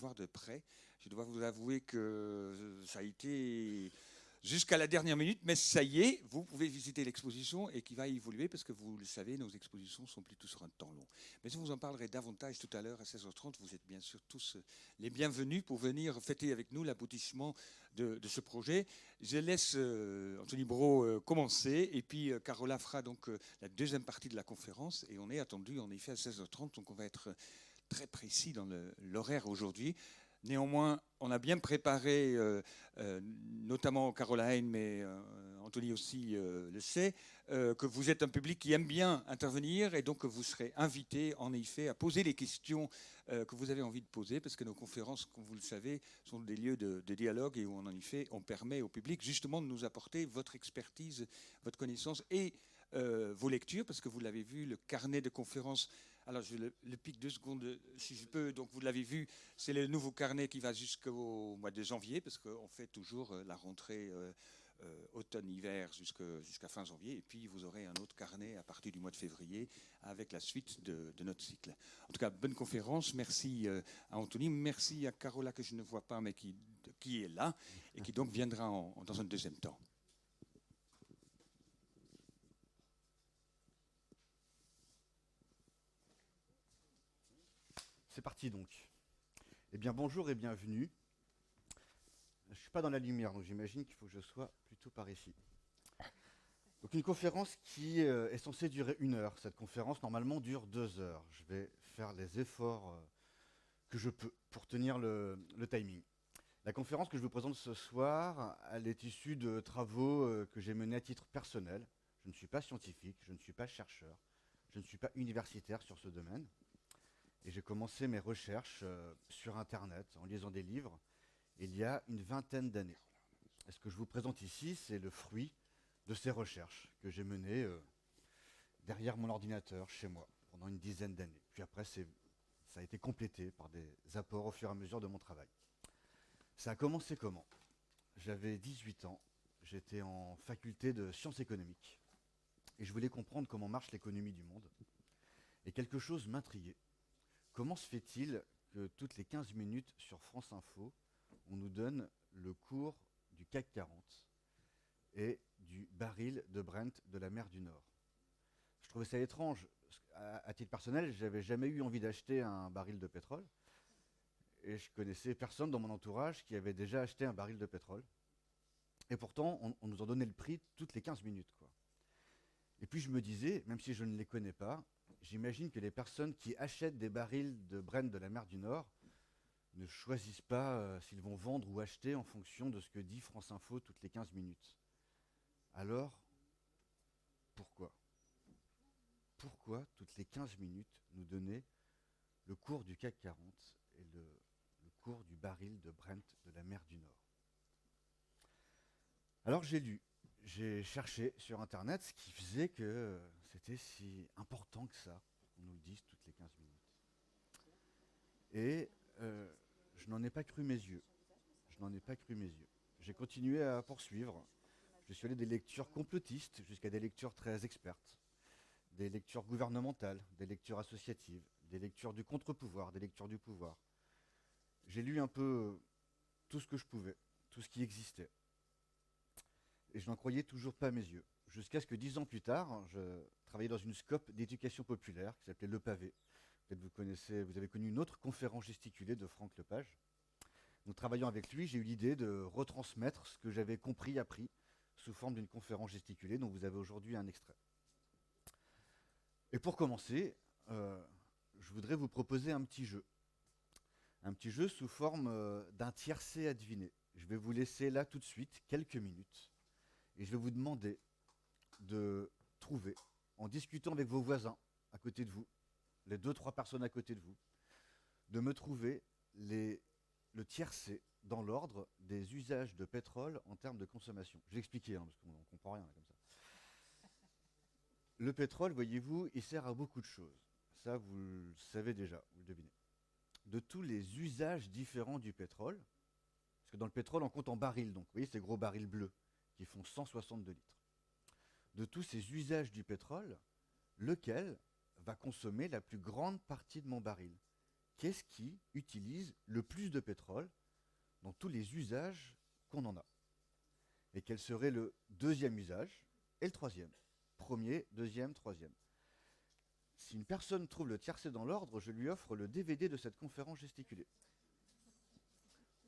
voir de près. Je dois vous avouer que ça a été jusqu'à la dernière minute, mais ça y est, vous pouvez visiter l'exposition et qui va évoluer parce que vous le savez, nos expositions sont plutôt sur un temps long. Mais je vous en parlerai davantage tout à l'heure à 16h30. Vous êtes bien sûr tous les bienvenus pour venir fêter avec nous l'aboutissement de ce projet. Je laisse Anthony Braud commencer et puis Carola fera donc la deuxième partie de la conférence et on est attendu en effet à 16h30, donc on va être très précis dans l'horaire aujourd'hui. Néanmoins, on a bien préparé, notamment Caroline, mais Anthony aussi le sait, que vous êtes un public qui aime bien intervenir et donc que vous serez invité en effet à poser les questions que vous avez envie de poser, parce que nos conférences, comme vous le savez, sont des lieux de dialogue et où en effet on permet au public justement de nous apporter votre expertise, votre connaissance et vos lectures, parce que vous l'avez vu, le carnet de conférences. Alors, je le pique 2 secondes, si je peux. Donc, vous l'avez vu, c'est le nouveau carnet qui va jusqu'au mois de janvier, parce qu'on fait toujours la rentrée automne-hiver jusqu'à fin janvier. Et puis, vous aurez un autre carnet à partir du mois de février avec la suite de notre cycle. En tout cas, bonne conférence. Merci à Anthony. Merci à Carola, que je ne vois pas, mais qui est là et qui donc viendra dans un deuxième temps. C'est parti donc. Eh bien bonjour et bienvenue. Je ne suis pas dans la lumière, donc j'imagine qu'il faut que je sois plutôt par ici. Donc une conférence qui est censée durer 1 heure. Cette conférence normalement dure 2 heures. Je vais faire les efforts que je peux pour tenir le timing. La conférence que je vous présente ce soir, elle est issue de travaux que j'ai menés à titre personnel. Je ne suis pas scientifique, je ne suis pas chercheur, je ne suis pas universitaire sur ce domaine. Et j'ai commencé mes recherches sur Internet, en lisant des livres, il y a une vingtaine d'années. Et ce que je vous présente ici, c'est le fruit de ces recherches que j'ai menées derrière mon ordinateur, chez moi, pendant une dizaine d'années. Puis après, ça a été complété par des apports au fur et à mesure de mon travail. Ça a commencé comment? J'avais 18 ans, j'étais en faculté de sciences économiques, et je voulais comprendre comment marche l'économie du monde. Et quelque chose m'intriguait. Comment se fait-il que toutes les 15 minutes sur France Info, on nous donne le cours du CAC 40 et du baril de Brent de la mer du Nord? Je trouvais ça étrange. À titre personnel, je n'avais jamais eu envie d'acheter un baril de pétrole. Et je connaissais personne dans mon entourage qui avait déjà acheté un baril de pétrole. Et pourtant, on nous en donnait le prix toutes les 15 minutes, quoi. Et puis je me disais, même si je ne les connais pas, j'imagine que les personnes qui achètent des barils de Brent de la mer du Nord ne choisissent pas s'ils vont vendre ou acheter en fonction de ce que dit France Info toutes les 15 minutes. Alors, pourquoi? Pourquoi toutes les 15 minutes nous donner le cours du CAC 40 et le cours du baril de Brent de la mer du Nord? Alors j'ai lu, j'ai cherché sur Internet ce qui faisait que c'était si important que ça, qu'on nous le dise toutes les 15 minutes. Et je n'en ai pas cru mes yeux. Je n'en ai pas cru mes yeux. J'ai continué à poursuivre. Je suis allé des lectures complotistes jusqu'à des lectures très expertes, des lectures gouvernementales, des lectures associatives, des lectures du contre-pouvoir, des lectures du pouvoir. J'ai lu un peu tout ce que je pouvais, tout ce qui existait. Et je n'en croyais toujours pas mes yeux. Jusqu'à ce que 10 ans plus tard, je travaillais dans une scope d'éducation populaire qui s'appelait Le Pavé. Peut-être vous avez connu une autre conférence gesticulée de Franck Lepage. Donc travaillant avec lui, j'ai eu l'idée de retransmettre ce que j'avais compris, appris, sous forme d'une conférence gesticulée dont vous avez aujourd'hui un extrait. Et pour commencer, je voudrais vous proposer un petit jeu. Un petit jeu sous forme d'un tiercé à deviner. Je vais vous laisser là tout de suite quelques minutes et je vais vous demander de trouver, en discutant avec vos voisins à côté de vous, les 2-3 personnes à côté de vous, de me trouver le tiercé dans l'ordre des usages de pétrole en termes de consommation. Je vais expliquer, parce qu'on ne comprend rien comme ça. Le pétrole, voyez-vous, il sert à beaucoup de choses. Ça, vous le savez déjà, vous le devinez. De tous les usages différents du pétrole, parce que dans le pétrole, on compte en barils, donc vous voyez ces gros barils bleus qui font 162 litres. De tous ces usages du pétrole, lequel va consommer la plus grande partie de mon baril? qu'est-ce qui utilise le plus de pétrole dans tous les usages qu'on en a? Et quel serait le deuxième usage et le troisième? Premier, deuxième, troisième. Si une personne trouve le tiercé dans l'ordre, je lui offre le DVD de cette conférence gesticulée.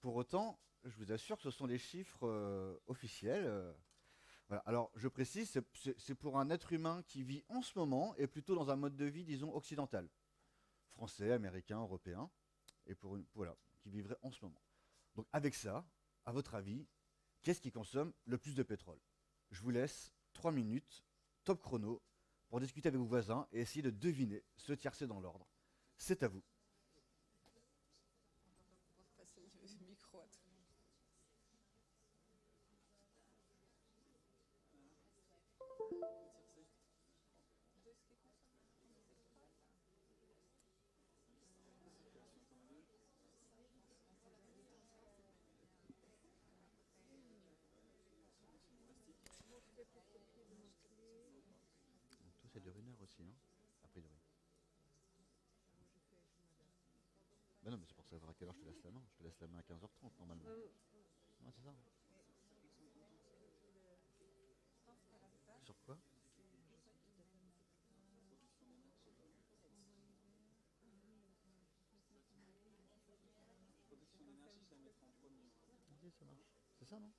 Pour autant, je vous assure que ce sont les chiffres officiels. Voilà. Alors, je précise, c'est pour un être humain qui vit en ce moment et plutôt dans un mode de vie, disons, occidental. Français, américain, européen, et voilà, qui vivrait en ce moment. Donc, avec ça, à votre avis, qu'est-ce qui consomme le plus de pétrole? Je vous laisse 3 minutes, top chrono, pour discuter avec vos voisins et essayer de deviner ce tiercé dans l'ordre. C'est à vous. Toi, ça dure 1 heure aussi, hein, a priori. Ben non, mais c'est pour savoir à quelle heure je te laisse la main. Je te laisse la main à 15h30 normalement. Ouais, c'est ça. Sur quoi? Ok, ça marche. C'est ça, non?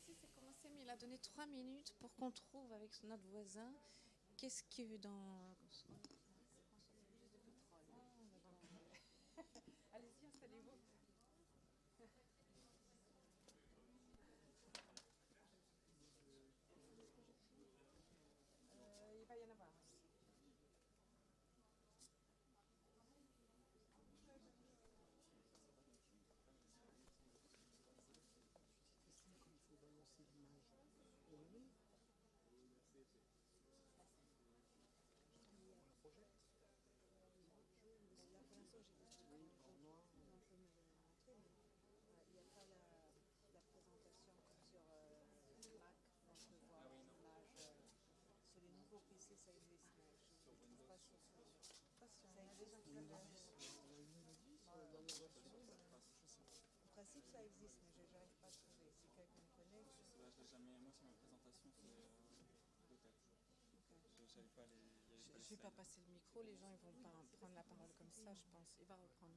Si, c'est commencé, mais il a donné 3 minutes pour qu'on trouve avec notre voisin qu'est-ce qu'il y a dans. Allez-y, installez-vous. Il va y en avoir. En principe, ça existe, mais je n'arrive pas à trouver. Si quelqu'un connaît. Moi, sur ma présentation, c'est de tête. J'avais pas les. Je ne vais pas passer le micro, les gens ils vont pas prendre la parole comme ça, je pense. Il va reprendre.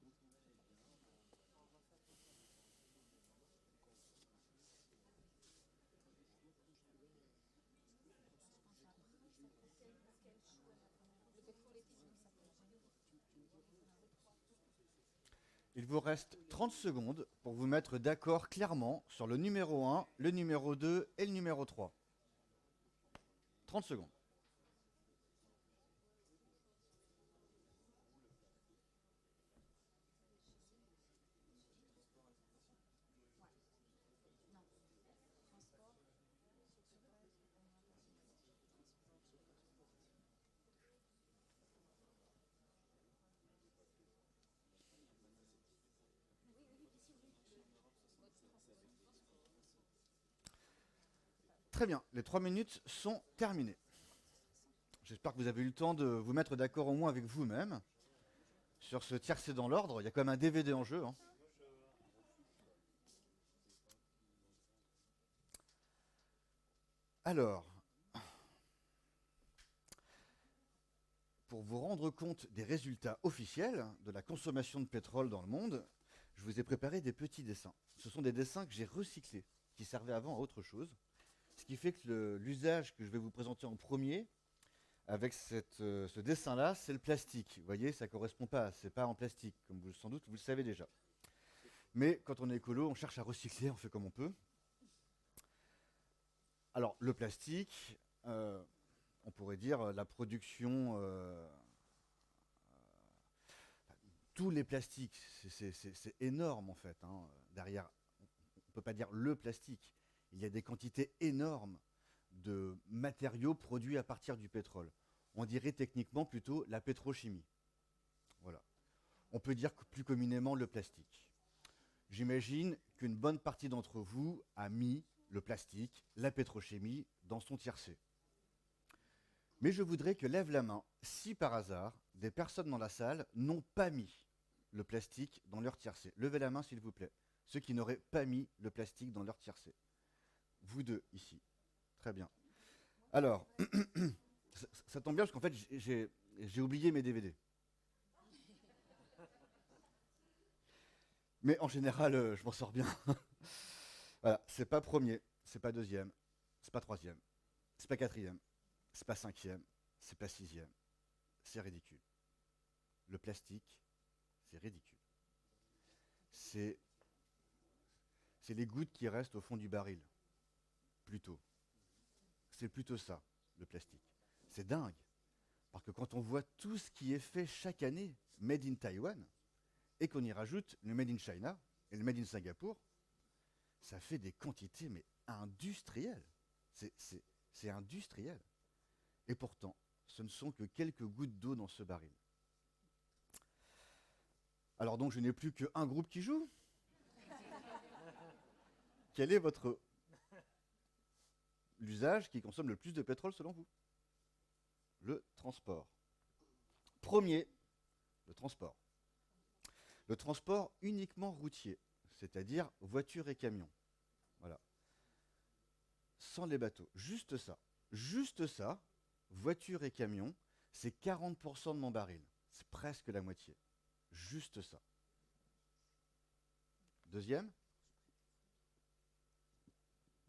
Il vous reste 30 secondes pour vous mettre d'accord clairement sur le numéro 1, le numéro 2 et le numéro 3. 30 secondes. Très bien, les 3 minutes sont terminées. J'espère que vous avez eu le temps de vous mettre d'accord au moins avec vous-même sur ce tiercé dans l'ordre. Il y a quand même un DVD en jeu, hein. Alors, pour vous rendre compte des résultats officiels de la consommation de pétrole dans le monde, je vous ai préparé des petits dessins. Ce sont des dessins que j'ai recyclés, qui servaient avant à autre chose. Ce qui fait que l'usage que je vais vous présenter en premier, avec ce dessin-là, c'est le plastique. Vous voyez, ça ne correspond pas, c'est pas en plastique, comme sans doute vous le savez déjà. Mais quand on est écolo, on cherche à recycler, on fait comme on peut. Alors, le plastique, on pourrait dire la production, tous les plastiques, c'est énorme en fait. Hein. Derrière, on ne peut pas dire le plastique. Il y a des quantités énormes de matériaux produits à partir du pétrole. On dirait techniquement plutôt la pétrochimie. Voilà. On peut dire plus communément le plastique. J'imagine qu'une bonne partie d'entre vous a mis le plastique, la pétrochimie dans son tiercé. Mais je voudrais que lève la main si par hasard des personnes dans la salle n'ont pas mis le plastique dans leur tiercé. Levez la main s'il vous plaît. Ceux qui n'auraient pas mis le plastique dans leur tiercé. Vous deux ici. Très bien. Alors, ça tombe bien parce qu'en fait j'ai oublié mes DVD. Mais en général, je m'en sors bien. Voilà, c'est pas premier, c'est pas deuxième, c'est pas troisième, c'est pas quatrième, c'est pas cinquième, c'est pas sixième. C'est ridicule. Le plastique, c'est ridicule. C'est les gouttes qui restent au fond du baril. Plutôt. C'est plutôt ça, le plastique. C'est dingue. Parce que quand on voit tout ce qui est fait chaque année, made in Taïwan, et qu'on y rajoute le made in China et le made in Singapour, ça fait des quantités mais industrielles. C'est industriel. Et pourtant, ce ne sont que quelques gouttes d'eau dans ce baril. Alors donc, je n'ai plus qu'un groupe qui joue. Quel est l'usage qui consomme le plus de pétrole selon vous? Le transport. Premier, le transport. Le transport uniquement routier, c'est-à-dire voitures et camions. Voilà. Sans les bateaux. Juste ça. Juste ça, voitures et camions, c'est 40% de mon baril. C'est presque la moitié. Juste ça. Deuxième,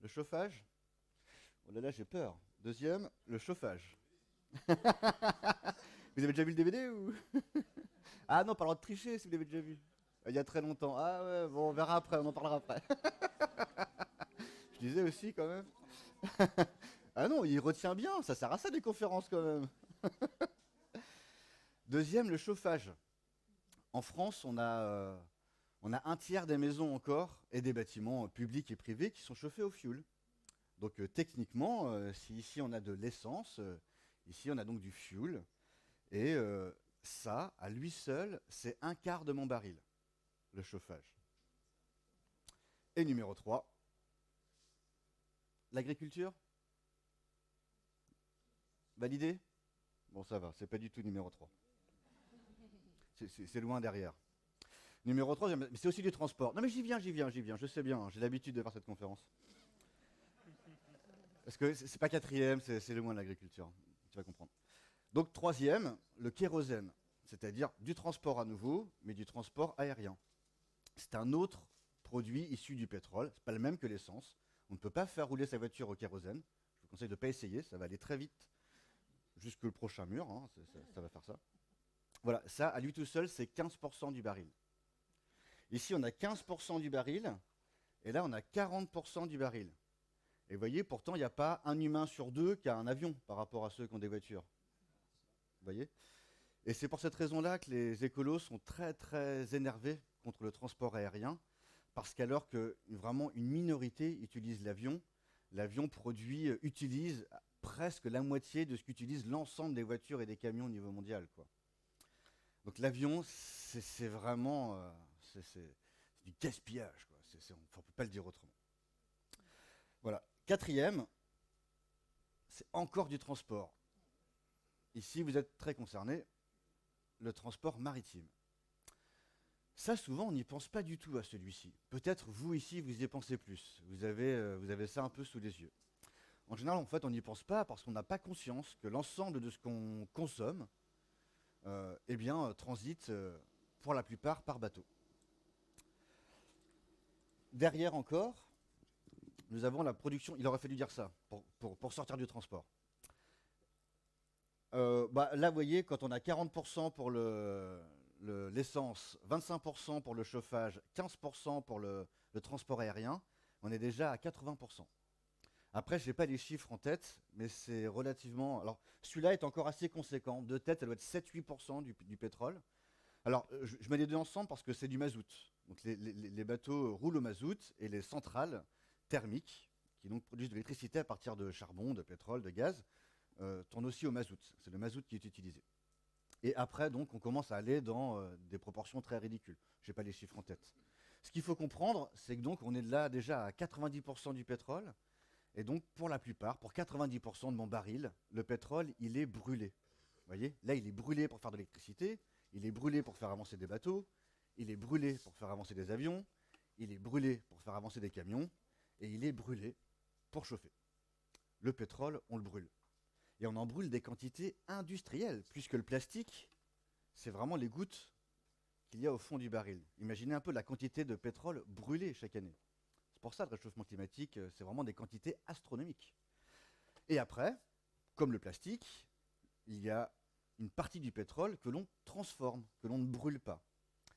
le chauffage. Oh là là, j'ai peur. Deuxième, le chauffage. Vous avez déjà vu le DVD ou? Ah non, pas le droit de tricher si vous l'avez déjà vu. Il y a très longtemps. Ah ouais, bon, on verra après, on en parlera après. Je disais aussi quand même. Ah non, il retient bien, ça sert à ça des conférences quand même. Deuxième, le chauffage. En France, on a un tiers des maisons encore et des bâtiments publics et privés qui sont chauffés au fioul. Donc techniquement, si ici on a de l'essence, ici on a donc du fioul. Et ça, à lui seul, c'est un quart de mon baril, le chauffage. Et numéro 3, l'agriculture. Validé? Bon, ça va, c'est pas du tout numéro 3. C'est loin derrière. Numéro 3, mais c'est aussi du transport. Non mais j'y viens, je sais bien, hein, j'ai l'habitude de faire cette conférence. Parce que c'est pas quatrième, c'est loin de l'agriculture, tu vas comprendre. Donc troisième, le kérosène, c'est-à-dire du transport à nouveau, mais du transport aérien. C'est un autre produit issu du pétrole, c'est pas le même que l'essence. On ne peut pas faire rouler sa voiture au kérosène. Je vous conseille de ne pas essayer, ça va aller très vite, jusque le prochain mur, hein, ça va faire ça. Voilà, ça, à lui tout seul, c'est 15% du baril. Ici, on a 15% du baril, et là, on a 40% du baril. Et vous voyez, pourtant, il n'y a pas un humain sur deux qui a un avion par rapport à ceux qui ont des voitures. Vous voyez? Et c'est pour cette raison-là que les écolos sont très, très énervés contre le transport aérien, parce qu'alors que vraiment une minorité utilise l'avion, l'avion utilise presque la moitié de ce qu'utilisent l'ensemble des voitures et des camions au niveau mondial, quoi. Donc l'avion, c'est vraiment c'est du gaspillage, quoi. On ne peut pas le dire autrement. Voilà. Quatrième, c'est encore du transport. Ici, vous êtes très concernés, le transport maritime. Ça, souvent, on n'y pense pas du tout à celui-ci. Peut-être vous, ici, vous y pensez plus. Vous avez ça un peu sous les yeux. En général, en fait, on n'y pense pas parce qu'on n'a pas conscience que l'ensemble de ce qu'on consomme transite pour la plupart par bateau. Derrière encore, nous avons la production. Il aurait fallu dire ça pour sortir du transport. Là, vous voyez, quand on a 40% pour l'essence, 25% pour le chauffage, 15% pour le transport aérien, on est déjà à 80%. Après, je n'ai pas les chiffres en tête, mais c'est relativement... Alors, celui-là est encore assez conséquent. De tête, ça doit être 7-8% du pétrole. Alors, je mets les deux ensemble parce que c'est du mazout. Donc, les bateaux roulent au mazout et les centrales thermiques, qui donc produisent de l'électricité à partir de charbon, de pétrole, de gaz, tournent aussi au mazout. C'est le mazout qui est utilisé. Et après, donc, on commence à aller dans des proportions très ridicules. Je n'ai pas les chiffres en tête. Ce qu'il faut comprendre, c'est que donc on est là déjà à 90% du pétrole, et donc pour la plupart, pour 90% de mon baril, le pétrole, il est brûlé. Vous voyez, là, il est brûlé pour faire de l'électricité, il est brûlé pour faire avancer des bateaux, il est brûlé pour faire avancer des avions, il est brûlé pour faire avancer des camions, et il est brûlé pour chauffer. Le pétrole, on le brûle. Et on en brûle des quantités industrielles, puisque le plastique, c'est vraiment les gouttes qu'il y a au fond du baril. Imaginez un peu la quantité de pétrole brûlé chaque année. C'est pour ça le réchauffement climatique, c'est vraiment des quantités astronomiques. Et après, comme le plastique, il y a une partie du pétrole que l'on transforme, que l'on ne brûle pas.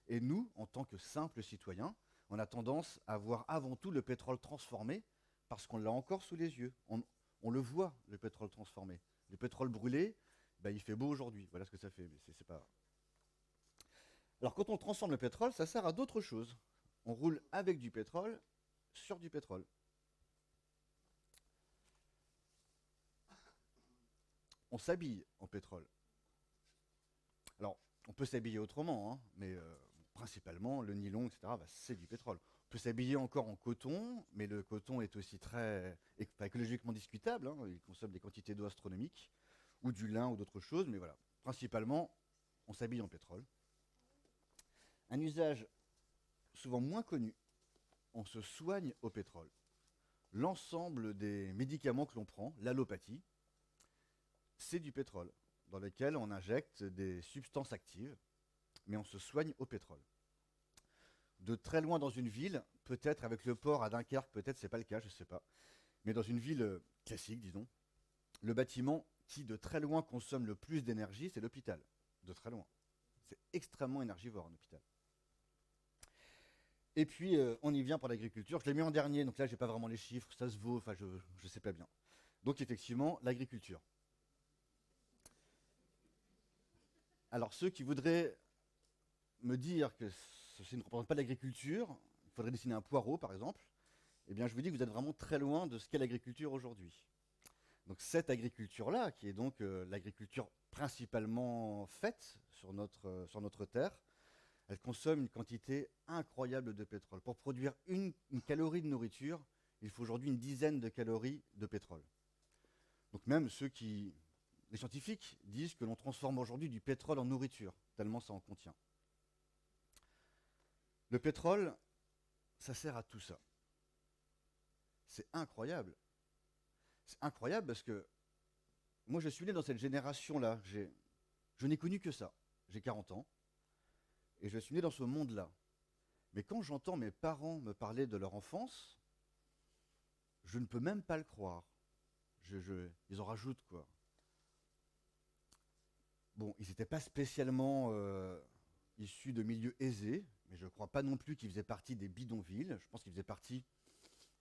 Et nous, en tant que simples citoyens, on a tendance à voir avant tout le pétrole transformé parce qu'on l'a encore sous les yeux. On le voit, le pétrole transformé. Le pétrole brûlé, ben, il fait beau aujourd'hui. Voilà ce que ça fait. Mais c'est pas... Alors quand on transforme le pétrole, ça sert à d'autres choses. On roule avec du pétrole sur du pétrole. On s'habille en pétrole. Alors, on peut s'habiller autrement, hein, mais principalement, le nylon, etc., bah, c'est du pétrole. On peut s'habiller encore en coton, mais le coton est aussi très écologiquement discutable. Hein, il consomme des quantités d'eau astronomiques, ou du lin, ou d'autres choses, mais voilà. Principalement, on s'habille en pétrole. Un usage souvent moins connu, on se soigne au pétrole. L'ensemble des médicaments que l'on prend, l'allopathie, c'est du pétrole, dans lequel on injecte des substances actives, mais on se soigne au pétrole. De très loin dans une ville, peut-être avec le port à Dunkerque, peut-être c'est pas le cas, je ne sais pas, mais dans une ville classique, disons, le bâtiment qui de très loin consomme le plus d'énergie, c'est l'hôpital. De très loin. C'est extrêmement énergivore, un hôpital. Et puis, on y vient pour l'agriculture. Je l'ai mis en dernier, donc là, je n'ai pas vraiment les chiffres, ça se vaut, enfin, je ne sais pas bien. Donc, effectivement, l'agriculture. Alors, ceux qui voudraient me dire que ceci ne représente pas l'agriculture, il faudrait dessiner un poireau, par exemple, eh bien, je vous dis que vous êtes vraiment très loin de ce qu'est l'agriculture aujourd'hui. Donc, cette agriculture-là, qui est donc l'agriculture principalement faite sur notre terre, elle consomme une quantité incroyable de pétrole. Pour produire une calorie de nourriture, il faut aujourd'hui une dizaine de calories de pétrole. Donc même les scientifiques disent que l'on transforme aujourd'hui du pétrole en nourriture, tellement ça en contient. Le pétrole, ça sert à tout ça. C'est incroyable. C'est incroyable parce que moi je suis né dans cette génération-là. Je n'ai connu que ça. J'ai 40 ans. Et je suis né dans ce monde-là. Mais quand j'entends mes parents me parler de leur enfance, je ne peux même pas le croire. Ils en rajoutent, quoi. Bon, ils n'étaient pas spécialement issus de milieux aisés, mais je ne crois pas non plus qu'ils faisaient partie des bidonvilles. Je pense qu'ils faisaient partie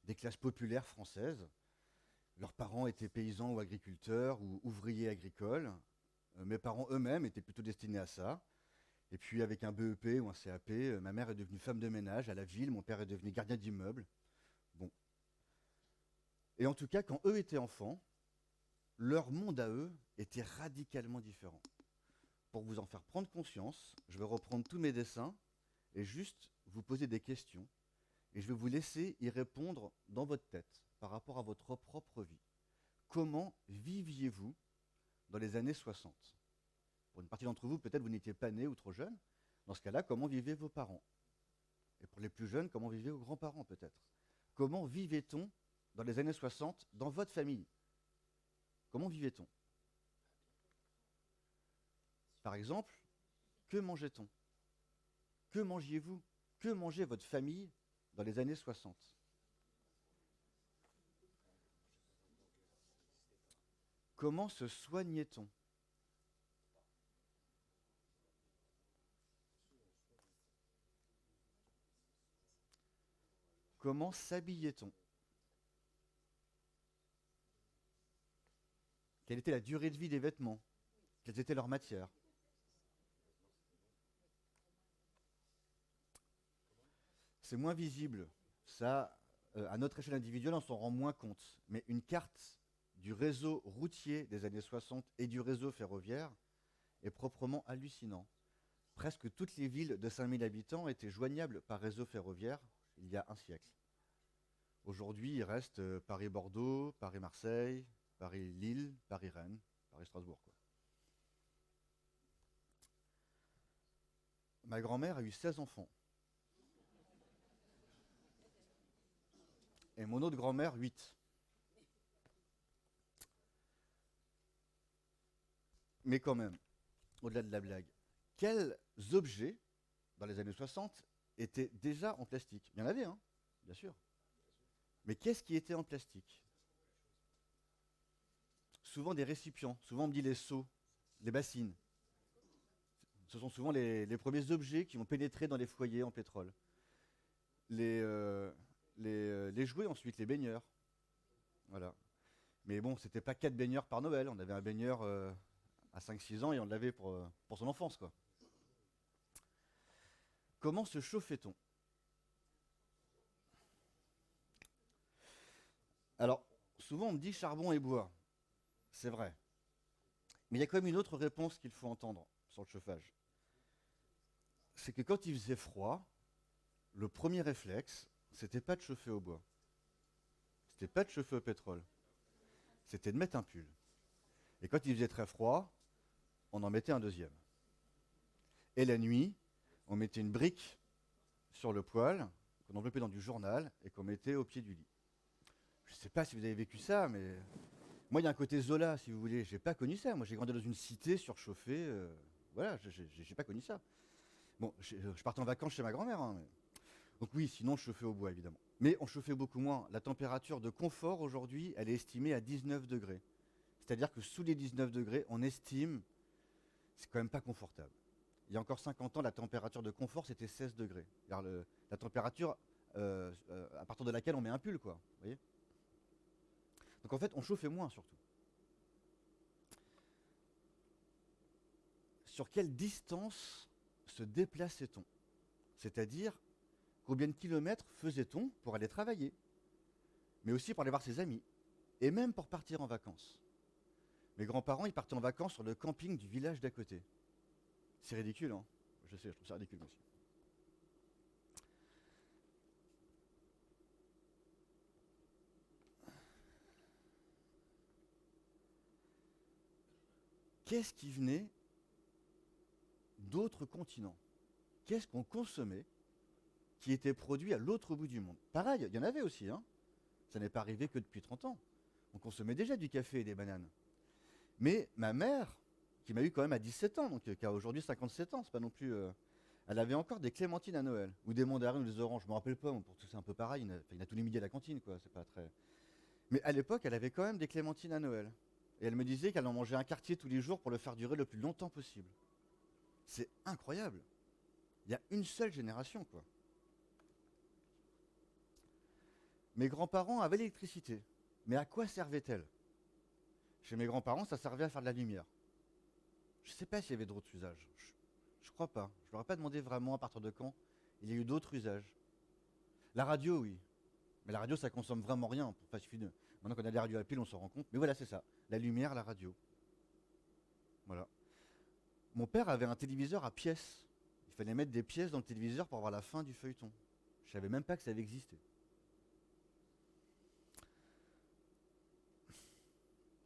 des classes populaires françaises. Leurs parents étaient paysans ou agriculteurs ou ouvriers agricoles. Mes parents eux-mêmes étaient plutôt destinés à ça. Et puis avec un BEP ou un CAP, ma mère est devenue femme de ménage à la ville, mon père est devenu gardien d'immeuble. Bon. Et en tout cas, quand eux étaient enfants, leur monde à eux était radicalement différent. Pour vous en faire prendre conscience, je vais reprendre tous mes dessins et juste vous poser des questions. Et je vais vous laisser y répondre dans votre tête par rapport à votre propre vie. Comment viviez-vous dans les années 60 ? Pour une partie d'entre vous, peut-être vous n'étiez pas né ou trop jeune. Dans ce cas-là, comment vivaient vos parents ? Et pour les plus jeunes, comment vivaient vos grands-parents peut-être ? Comment vivait-on dans les années 60 dans votre famille ? Comment vivait-on ? Par exemple, que mangeait-on ? Que mangiez-vous ? Que mangeait votre famille dans les années 60 ? Comment se soignait-on ? Comment s'habillait-on ? Quelle était la durée de vie des vêtements ? Quelles étaient leurs matières ? C'est moins visible. Ça, à notre échelle individuelle, on s'en rend moins compte. Mais une carte du réseau routier des années 60 et du réseau ferroviaire est proprement hallucinant. presque toutes les villes de 5000 habitants étaient joignables par réseau ferroviaire il y a un siècle. Aujourd'hui, il reste Paris-Bordeaux, Paris-Marseille, Paris-Lille, Paris-Rennes, Paris-Strasbourg, quoi. Ma grand-mère a eu 16 enfants. Et mon autre grand-mère, 8. Mais quand même, au-delà de la blague, quels objets, dans les années 60, étaient déjà en plastique? Il y en avait, hein, bien sûr. Mais qu'est-ce qui était en plastique? Souvent des récipients, souvent on me dit les seaux, les bassines. Ce sont souvent les premiers objets qui ont pénétré dans les foyers en pétrole. Les jouets ensuite, les baigneurs. Voilà. Mais bon, c'était pas 4 baigneurs par Noël. On avait un baigneur à 5-6 ans et on l'avait pour son enfance, quoi. Comment se chauffait-on? Alors, souvent on me dit charbon et bois. C'est vrai. Mais il y a quand même une autre réponse qu'il faut entendre sur le chauffage. C'est que quand il faisait froid, le premier réflexe, c'était pas de chauffer au bois. C'était pas de chauffer au pétrole. C'était de mettre un pull. Et quand il faisait très froid, on en mettait un deuxième. Et la nuit, on mettait une brique sur le poêle, qu'on enveloppait dans du journal et qu'on mettait au pied du lit. Je ne sais pas si vous avez vécu ça, mais moi, il y a un côté Zola, si vous voulez. J'ai pas connu ça. Moi, j'ai grandi dans une cité surchauffée. Voilà, j'ai pas connu ça. Bon, je partais en vacances chez ma grand-mère, hein, mais... Donc oui, sinon, je chauffais au bois, évidemment. Mais on chauffait beaucoup moins. La température de confort, aujourd'hui, elle est estimée à 19 degrés. C'est-à-dire que sous les 19 degrés, on estime, c'est quand même pas confortable. Il y a encore 50 ans, la température de confort, c'était 16 degrés. La température à partir de laquelle on met un pull, quoi. Vous voyez ? Donc en fait, on chauffait moins, surtout. Sur quelle distance se déplaçait-on? C'est-à-dire, combien de kilomètres faisait-on pour aller travailler? Mais aussi pour aller voir ses amis. Et même pour partir en vacances. Mes grands-parents, ils partaient en vacances sur le camping du village d'à côté. C'est ridicule, hein? Je sais, je trouve ça ridicule aussi. Qu'est-ce qui venait d'autres continents? Qu'est-ce qu'on consommait qui était produit à l'autre bout du monde? Pareil, il y en avait aussi, hein? Ça n'est pas arrivé que depuis 30 ans. On consommait déjà du café et des bananes. Mais ma mère, qui m'a eu quand même à 17 ans, donc qui a aujourd'hui 57 ans, c'est pas non plus... elle avait encore des clémentines à Noël, ou des mandarines ou des oranges, je me rappelle pas, pour tout c'est un peu pareil, il a tous les midis à la cantine, quoi, c'est pas très... Mais à l'époque, elle avait quand même des clémentines à Noël. Et elle me disait qu'elle en mangeait un quartier tous les jours pour le faire durer le plus longtemps possible. C'est incroyable. Il y a une seule génération, quoi. Mes grands-parents avaient l'électricité. Mais à quoi servait-elle? Chez mes grands-parents, ça servait à faire de la lumière. Je ne sais pas s'il y avait d'autres usages. Je crois pas. Je ne leur ai pas demandé vraiment à partir de quand il y a eu d'autres usages. La radio, oui. Mais la radio, ça consomme vraiment rien. Enfin, maintenant qu'on a des radios à pile, on s'en rend compte. Mais voilà, c'est ça. La lumière, la radio. Voilà. Mon père avait un téléviseur à pièces. Il fallait mettre des pièces dans le téléviseur pour avoir la fin du feuilleton. Je ne savais même pas que ça avait existé.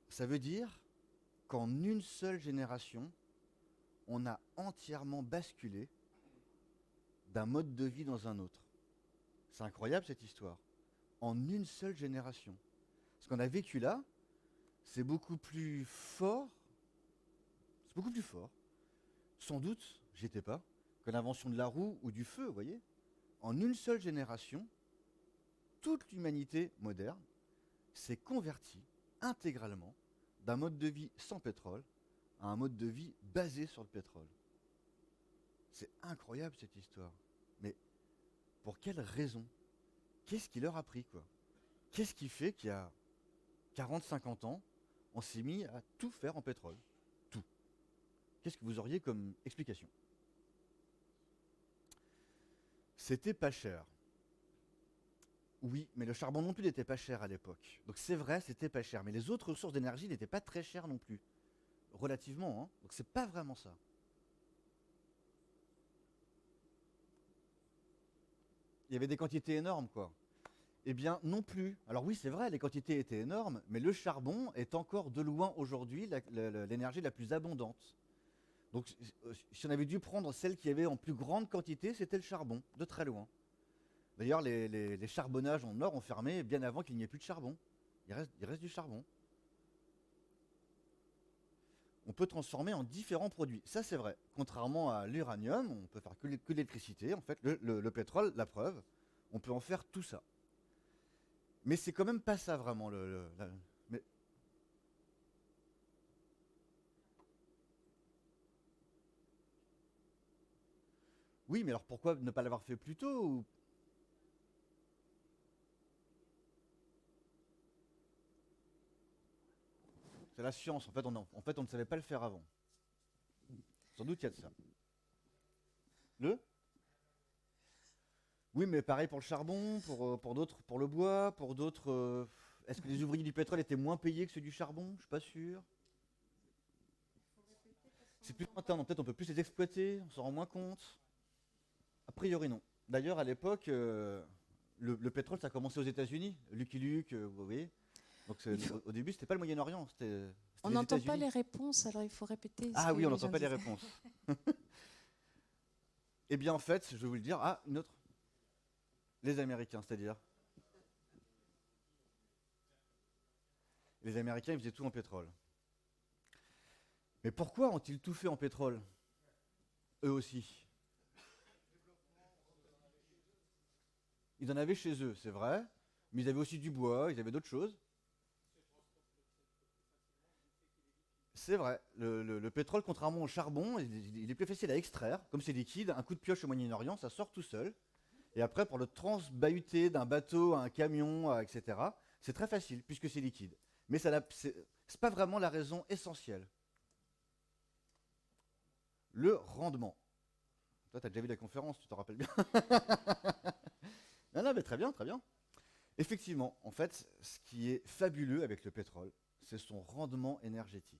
Ça veut dire qu'en une seule génération, on a entièrement basculé d'un mode de vie dans un autre. C'est incroyable cette histoire. En une seule génération. Ce qu'on a vécu là, c'est beaucoup plus fort. C'est beaucoup plus fort. Sans doute, j'y étais pas, que l'invention de la roue ou du feu, vous voyez. En une seule génération, toute l'humanité moderne s'est convertie intégralement d'un mode de vie sans pétrole à un mode de vie basé sur le pétrole. C'est incroyable cette histoire. Mais pour quelle raison? Qu'est-ce qui leur a pris, quoi? Qu'est-ce qui fait qu'il y a 40-50 ans, on s'est mis à tout faire en pétrole? Tout. Qu'est-ce que vous auriez comme explication? C'était pas cher. Oui, mais le charbon non plus n'était pas cher à l'époque. Donc c'est vrai, c'était pas cher. Mais les autres sources d'énergie n'étaient pas très chères non plus. Relativement, hein. Donc c'est pas vraiment ça. y avait des quantités énormes, quoi. Eh bien, non plus. Alors oui, c'est vrai, les quantités étaient énormes, mais le charbon est encore de loin aujourd'hui l'énergie la plus abondante. Donc, si on avait dû prendre celle qui avait en plus grande quantité, c'était le charbon, de très loin. D'ailleurs, les charbonnages en or ont fermé bien avant qu'il n'y ait plus de charbon. Il reste du charbon. On peut transformer en différents produits. Ça, c'est vrai. Contrairement à l'uranium, on peut faire que l'électricité. En fait, le pétrole, la preuve, on peut en faire tout ça. Mais c'est quand même pas ça vraiment. Mais... Oui, mais alors pourquoi ne pas l'avoir fait plus tôt ou... C'est la science. En fait, on ne savait pas le faire avant. Sans doute il y a de ça. Oui, mais pareil pour le charbon, pour d'autres, pour le bois, pour d'autres. Est-ce que les ouvriers du pétrole étaient moins payés que ceux du charbon? Je suis pas sûr. C'est plus lointain, donc peut-être on peut plus les exploiter, on s'en rend moins compte. A priori non. D'ailleurs, à l'époque, le pétrole, ça a commencé aux États-Unis. Lucky Luke, vous voyez. Donc au début, c'était pas le Moyen-Orient, c'était On les n'entend pas États-Unis. les réponses, alors il faut répéter. Ah ce que oui, on les n'entend gens pas les disaient. réponses. Eh bien, en fait, je vais vous le dire. Ah, une autre. Les Américains, c'est-à-dire. Les Américains, ils faisaient tout en pétrole. Mais pourquoi ont-ils tout fait en pétrole? Eux aussi. Ils en avaient chez eux, c'est vrai. Mais ils avaient aussi du bois, ils avaient d'autres choses. C'est vrai. Le pétrole, contrairement au charbon, il est plus facile à extraire. Comme c'est liquide, un coup de pioche au Moyen-Orient, ça sort tout seul. Et après, pour le transbahuter d'un bateau à un camion, etc., c'est très facile, puisque c'est liquide. Mais c'est pas vraiment la raison essentielle. Le rendement. Toi, tu as déjà vu la conférence, tu t'en rappelles bien. Non, non, mais très bien, très bien. Effectivement, en fait, ce qui est fabuleux avec le pétrole, c'est son rendement énergétique.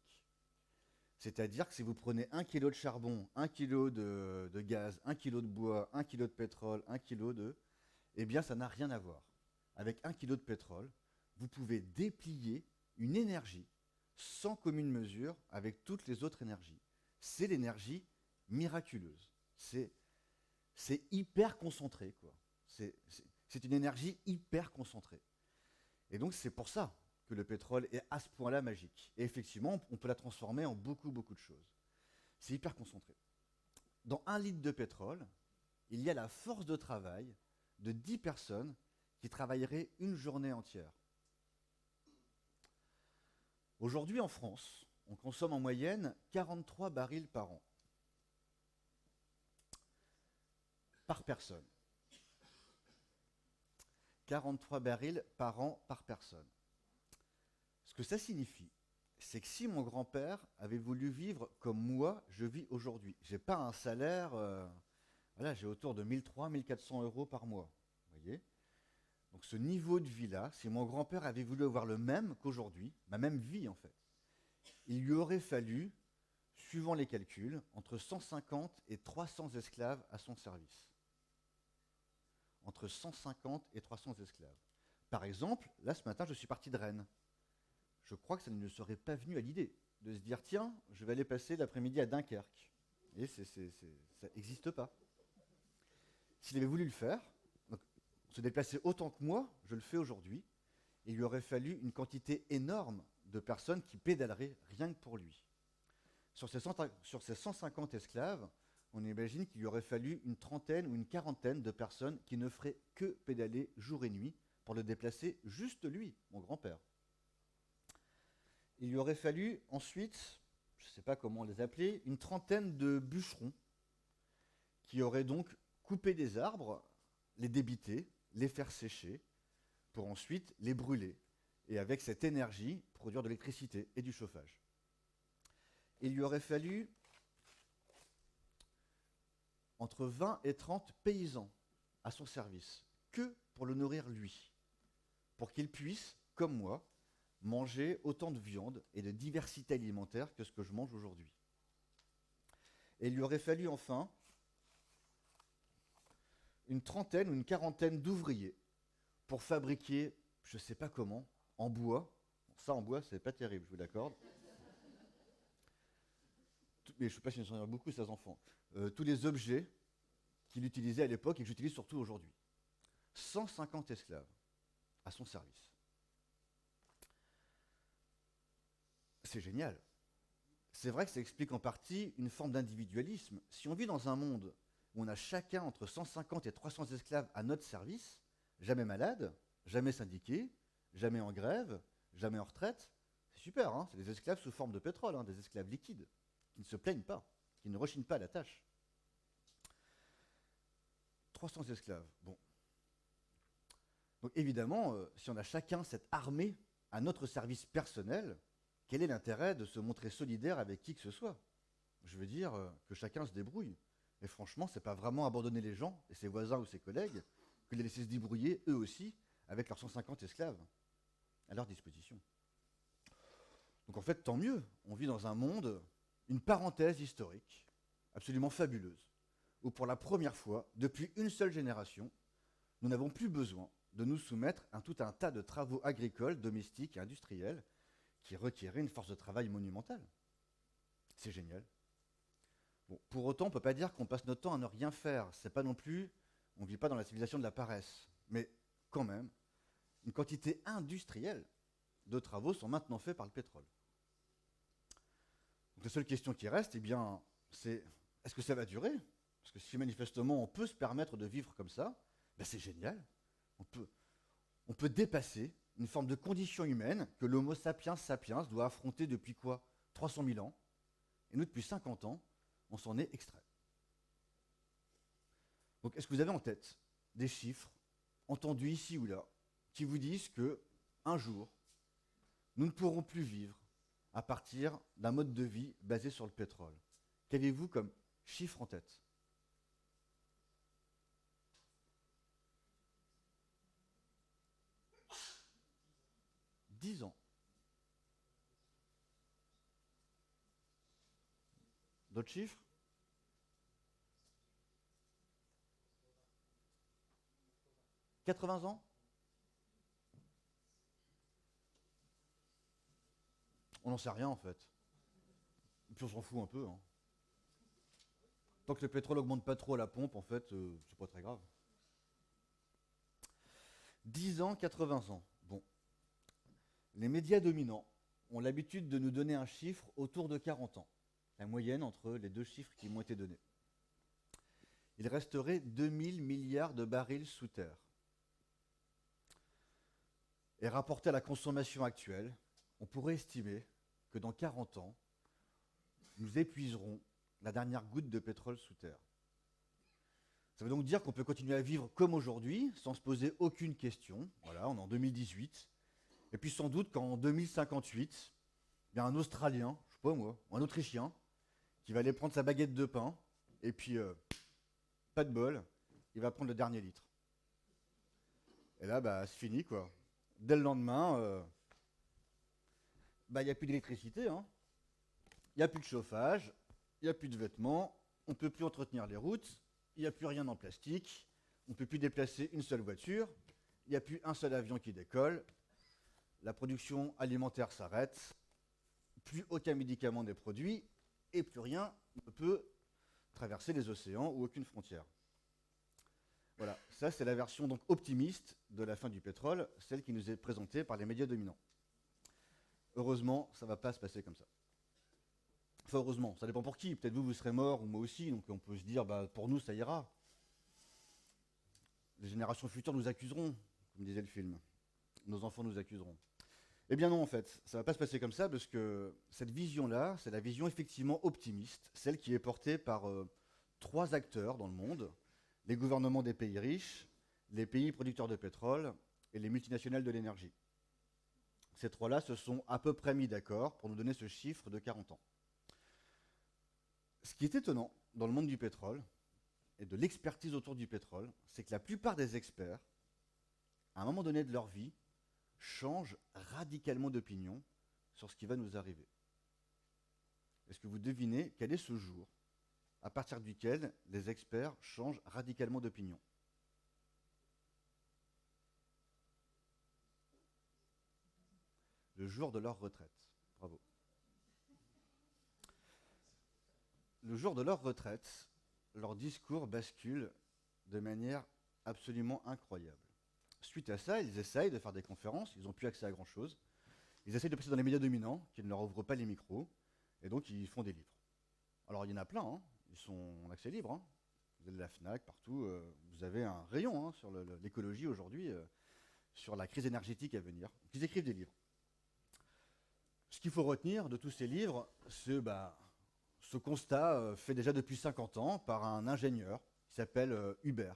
C'est-à-dire que si vous prenez 1 kg de charbon, 1 kg de gaz, 1 kg de bois, 1 kg de pétrole, 1 kg de... Eh bien, ça n'a rien à voir. Avec 1 kg de pétrole, vous pouvez déplier une énergie sans commune mesure avec toutes les autres énergies. C'est l'énergie miraculeuse. C'est hyper concentré, quoi. C'est une énergie hyper concentrée. Et donc, c'est pour ça que le pétrole est à ce point-là magique. Et effectivement, on peut la transformer en beaucoup, beaucoup de choses. C'est hyper concentré. Dans 1 litre de pétrole, il y a la force de travail de 10 personnes qui travailleraient une journée entière. Aujourd'hui, en France, on consomme en moyenne 43 barils par an. Par personne. 43 barils par an par personne. Ce que ça signifie, c'est que si mon grand-père avait voulu vivre comme moi, je vis aujourd'hui, j'ai pas un salaire, voilà, j'ai autour de 1300-1400 euros par mois, vous voyez. Donc ce niveau de vie-là, si mon grand-père avait voulu avoir le même qu'aujourd'hui, ma même vie en fait, il lui aurait fallu, suivant les calculs, entre 150 et 300 esclaves à son service. Entre 150 et 300 esclaves. Par exemple, là ce matin, je suis parti de Rennes. Je crois que ça ne me serait pas venu à l'idée de se dire tiens, je vais aller passer l'après-midi à Dunkerque. Et ça n'existe pas. S'il avait voulu le faire, donc, se déplacer autant que moi, je le fais aujourd'hui, il lui aurait fallu une quantité énorme de personnes qui pédaleraient rien que pour lui. Sur ces 150 esclaves, on imagine qu'il lui aurait fallu une trentaine ou une quarantaine de personnes qui ne feraient que pédaler jour et nuit pour le déplacer juste lui, mon grand-père. Il lui aurait fallu ensuite, je ne sais pas comment les appeler, une trentaine de bûcherons qui auraient donc coupé des arbres, les débiter, les faire sécher, pour ensuite les brûler, et avec cette énergie, produire de l'électricité et du chauffage. Il lui aurait fallu entre 20 et 30 paysans à son service, que pour le nourrir lui, pour qu'il puisse, comme moi, manger autant de viande et de diversité alimentaire que ce que je mange aujourd'hui. Et il lui aurait fallu enfin une trentaine ou une quarantaine d'ouvriers pour fabriquer, je ne sais pas comment, en bois. Ça, en bois, c'est pas terrible, je vous l'accorde. Mais je ne sais pas si j'en ai beaucoup, ces enfants. Tous les objets qu'il utilisait à l'époque et que j'utilise surtout aujourd'hui. 150 esclaves à son service. C'est génial. C'est vrai que ça explique en partie une forme d'individualisme. Si on vit dans un monde où on a chacun entre 150 et 300 esclaves à notre service, jamais malade, jamais syndiqué, jamais en grève, jamais en retraite, c'est super, hein, c'est des esclaves sous forme de pétrole, hein, des esclaves liquides, qui ne se plaignent pas, qui ne rechignent pas à la tâche. 300 esclaves, bon. Donc évidemment, si on a chacun cette armée à notre service personnel, quel est l'intérêt de se montrer solidaire avec qui que ce soit? Je veux dire que chacun se débrouille. Et franchement, c'est pas vraiment abandonner les gens, et ses voisins ou ses collègues, que de les laisser se débrouiller, eux aussi, avec leurs 150 esclaves à leur disposition. Donc en fait, tant mieux. On vit dans un monde, une parenthèse historique, absolument fabuleuse, où pour la première fois, depuis une seule génération, nous n'avons plus besoin de nous soumettre à tout un tas de travaux agricoles, domestiques et industriels qui requéraient une force de travail monumentale. C'est génial. Bon, pour autant, on ne peut pas dire qu'on passe notre temps à ne rien faire. C'est pas non plus, on ne vit pas dans la civilisation de la paresse. Mais quand même, une quantité industrielle de travaux sont maintenant faits par le pétrole. Donc la seule question qui reste, eh bien, c'est est-ce que ça va durer? Parce que si manifestement on peut se permettre de vivre comme ça, ben c'est génial. On peut dépasser une forme de condition humaine que l'Homo sapiens sapiens doit affronter depuis quoi? 300 000 ans. Et nous, depuis 50 ans, on s'en est extrait. Donc est-ce que vous avez en tête des chiffres entendus ici ou là qui vous disent que un jour, nous ne pourrons plus vivre à partir d'un mode de vie basé sur le pétrole? Qu'avez-vous comme chiffre en tête? 10 ans. D'autres chiffres? 80 ans? On n'en sait rien en fait. Et puis on s'en fout un peu. Hein. Tant que le pétrole augmente pas trop à la pompe, en fait, c'est pas très grave. 10 ans, 80 ans. Bon. Les médias dominants ont l'habitude de nous donner un chiffre autour de 40 ans. La moyenne entre les deux chiffres qui m'ont été donnés. Il resterait 2000 milliards de barils sous terre. Et rapporté à la consommation actuelle, on pourrait estimer que dans 40 ans, nous épuiserons la dernière goutte de pétrole sous terre. Ça veut donc dire qu'on peut continuer à vivre comme aujourd'hui, sans se poser aucune question. Voilà, on est en 2018. Et puis sans doute qu'en 2058, il y a un Australien, je sais pas moi, ou un Autrichien, qui va aller prendre sa baguette de pain, et puis, pas de bol, il va prendre le dernier litre. Et là, bah, c'est fini, quoi. Dès le lendemain, il n'y a plus d'électricité, hein. Il n'y a plus de chauffage, il n'y a plus de vêtements, on ne peut plus entretenir les routes, il n'y a plus rien en plastique, on ne peut plus déplacer une seule voiture, il n'y a plus un seul avion qui décolle, la production alimentaire s'arrête, plus aucun médicament n'est produit, et plus rien ne peut traverser les océans ou aucune frontière. Voilà, ça c'est la version donc optimiste de la fin du pétrole, celle qui nous est présentée par les médias dominants. Heureusement, ça ne va pas se passer comme ça. Enfin, heureusement, ça dépend pour qui. Peut-être vous serez mort, ou moi aussi, donc on peut se dire, bah, pour nous, ça ira. Les générations futures nous accuseront, comme disait le film. Nos enfants nous accuseront. Eh bien non, en fait, ça ne va pas se passer comme ça, parce que cette vision-là, c'est la vision effectivement optimiste, celle qui est portée par 3 acteurs dans le monde, les gouvernements des pays riches, les pays producteurs de pétrole et les multinationales de l'énergie. Ces 3-là se sont à peu près mis d'accord pour nous donner ce chiffre de 40 ans. Ce qui est étonnant dans le monde du pétrole et de l'expertise autour du pétrole, c'est que la plupart des experts, à un moment donné de leur vie, changent radicalement d'opinion sur ce qui va nous arriver. Est-ce que vous devinez quel est ce jour à partir duquel les experts changent radicalement d'opinion? le jour de leur retraite. Bravo. Le jour de leur retraite, leur discours bascule de manière absolument incroyable. Suite à ça, ils essayent de faire des conférences, ils n'ont plus accès à grand-chose. Ils essayent de passer dans les médias dominants, qui ne leur ouvrent pas les micros, et donc ils font des livres. Alors il y en a plein, hein. Ils sont en accès libre. Hein. Vous avez la FNAC, partout, vous avez un rayon hein, sur l'écologie aujourd'hui, sur la crise énergétique à venir. Ils écrivent des livres. Ce qu'il faut retenir de tous ces livres, c'est ce constat fait déjà depuis 50 ans par un ingénieur qui s'appelle Hubert.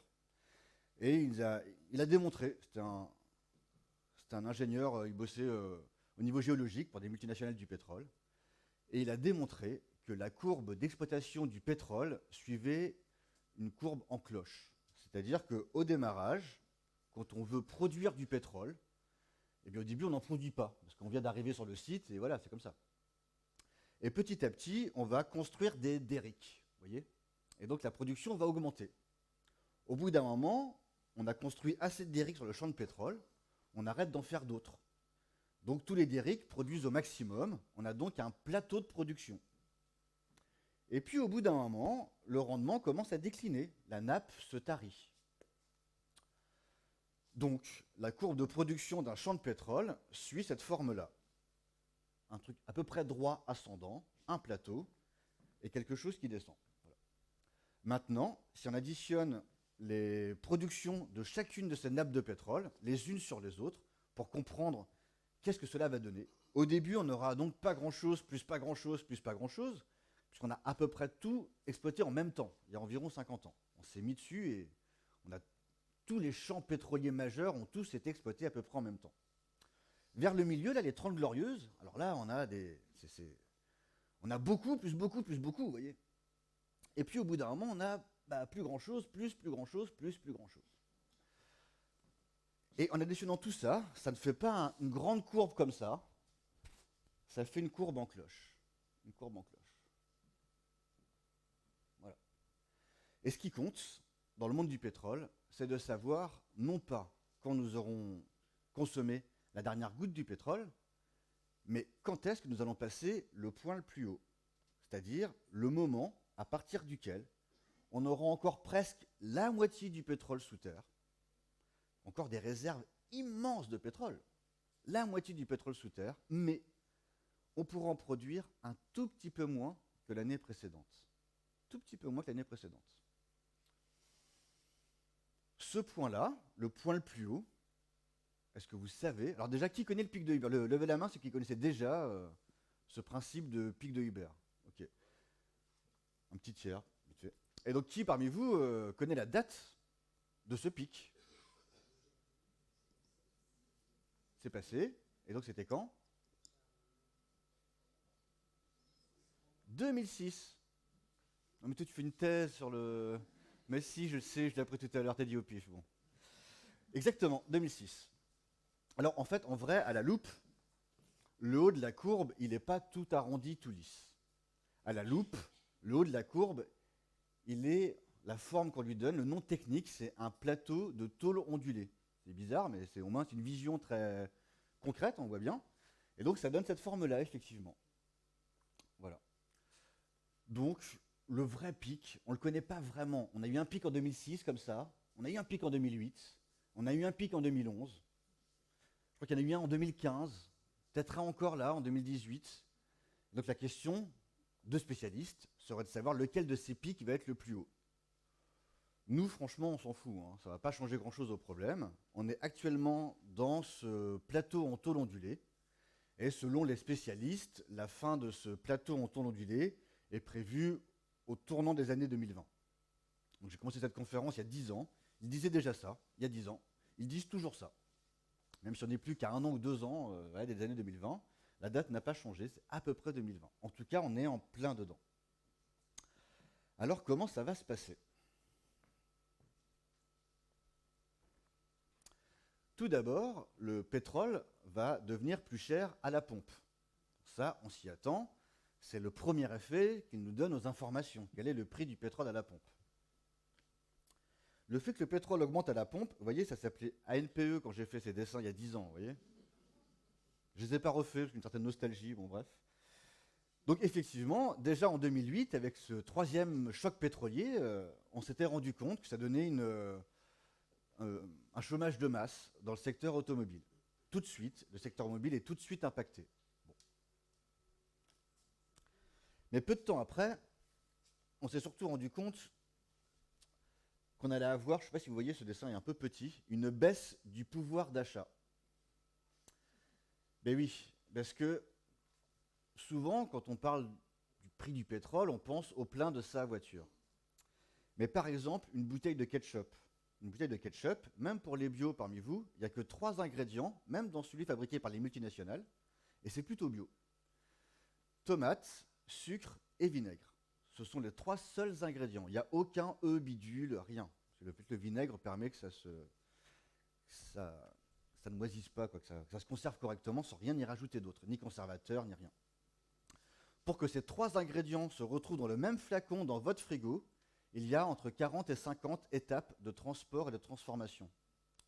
Et il a démontré, c'était un ingénieur, il bossait au niveau géologique pour des multinationales du pétrole, et il a démontré que la courbe d'exploitation du pétrole suivait une courbe en cloche. C'est-à-dire qu'au démarrage, quand on veut produire du pétrole, eh bien au début on n'en produit pas, parce qu'on vient d'arriver sur le site, et voilà, c'est comme ça. Et petit à petit, on va construire des derricks, vous voyez ? Et donc la production va augmenter. Au bout d'un moment, on a construit assez de derricks sur le champ de pétrole, on arrête d'en faire d'autres. Donc tous les derricks produisent au maximum, on a donc un plateau de production. Et puis au bout d'un moment, le rendement commence à décliner, la nappe se tarit. Donc la courbe de production d'un champ de pétrole suit cette forme-là. Un truc à peu près droit ascendant, un plateau, et quelque chose qui descend. Voilà. Maintenant, si on additionne les productions de chacune de ces nappes de pétrole, les unes sur les autres, pour comprendre qu'est-ce que cela va donner. Au début, on n'aura donc pas grand-chose, plus pas grand-chose, plus pas grand-chose, puisqu'on a à peu près tout exploité en même temps, il y a environ 50 ans. On s'est mis dessus et tous les champs pétroliers majeurs ont tous été exploités à peu près en même temps. Vers le milieu, là, les 30 glorieuses, alors là, on a beaucoup, plus beaucoup, plus beaucoup, vous voyez. Et puis au bout d'un moment, on a plus grand-chose, plus grand-chose, plus grand-chose. Et en additionnant tout ça, ça ne fait pas une grande courbe comme ça, ça fait une courbe en cloche. Une courbe en cloche. Voilà. Et ce qui compte, dans le monde du pétrole, c'est de savoir, non pas quand nous aurons consommé la dernière goutte du pétrole, mais quand est-ce que nous allons passer le point le plus haut, c'est-à-dire le moment à partir duquel on aura encore presque la moitié du pétrole sous terre, encore des réserves immenses de pétrole, la moitié du pétrole sous terre, mais on pourra en produire un tout petit peu moins que l'année précédente. Tout petit peu moins que l'année précédente. Ce point-là, le point le plus haut, est-ce que vous savez... Alors déjà, qui connaît le pic de Huber? Levez la main ceux qui connaissaient déjà ce principe de pic de Huber. Ok. Un petit tiers, vite fait. Et donc, qui parmi vous connaît la date de ce pic? C'est passé. Et donc, c'était quand? 2006. Non, mais toi, tu fais une thèse sur le... Mais si, je le sais, je l'ai appris tout à l'heure, t'as dit au pif. Bon. Exactement, 2006. Alors, en fait, en vrai, à la loupe, le haut de la courbe, il n'est pas tout arrondi, tout lisse. À la loupe, le haut de la courbe, il est la forme qu'on lui donne. Le nom technique, c'est un plateau de tôle ondulée. C'est bizarre, mais c'est au moins une vision très concrète, on voit bien. Et donc, ça donne cette forme-là, effectivement. Voilà. Donc, le vrai pic, on ne le connaît pas vraiment. On a eu un pic en 2006, comme ça. On a eu un pic en 2008. On a eu un pic en 2011. Je crois qu'il y en a eu un en 2015. Peut-être un encore là, en 2018. Donc, la question de spécialistes serait de savoir lequel de ces pics va être le plus haut. Nous, franchement, on s'en fout. Hein. Ça ne va pas changer grand-chose au problème. On est actuellement dans ce plateau en tôle ondulée. Et selon les spécialistes, la fin de ce plateau en tôle ondulée est prévue au tournant des années 2020. Donc j'ai commencé cette conférence il y a 10 ans. Ils disaient déjà ça, il y a 10 ans. Ils disent toujours ça. Même si on n'est plus qu'à 1 an ou 2 ans des années 2020, la date n'a pas changé, c'est à peu près 2020. En tout cas, on est en plein dedans. Alors comment ça va se passer? Tout d'abord, le pétrole va devenir plus cher à la pompe. Ça, on s'y attend. C'est le premier effet qu'il nous donne aux informations. Quel est le prix du pétrole à la pompe? Le fait que le pétrole augmente à la pompe, vous voyez, ça s'appelait ANPE quand j'ai fait ces dessins il y a 10 ans, vous voyez. Je ne les ai pas refaits, parce qu'une certaine nostalgie, bon bref. Donc effectivement, déjà en 2008, avec ce troisième choc pétrolier, on s'était rendu compte que ça donnait un chômage de masse dans le secteur automobile. Tout de suite, le secteur automobile est tout de suite impacté. Bon. Mais peu de temps après, on s'est surtout rendu compte qu'on allait avoir, je ne sais pas si vous voyez, ce dessin est un peu petit, une baisse du pouvoir d'achat. Ben oui, parce que souvent, quand on parle du prix du pétrole, on pense au plein de sa voiture. Mais par exemple, une bouteille de ketchup. Une bouteille de ketchup, même pour les bio parmi vous, il n'y a que 3 ingrédients, même dans celui fabriqué par les multinationales, et c'est plutôt bio. Tomates, sucre et vinaigre. Ce sont les 3 seuls ingrédients. Il n'y a aucun bidule, rien. Le vinaigre permet que ça ne moisisse pas, quoi, que ça se conserve correctement sans rien y rajouter d'autre, ni conservateur, ni rien. Pour que ces 3 ingrédients se retrouvent dans le même flacon dans votre frigo, il y a entre 40 et 50 étapes de transport et de transformation.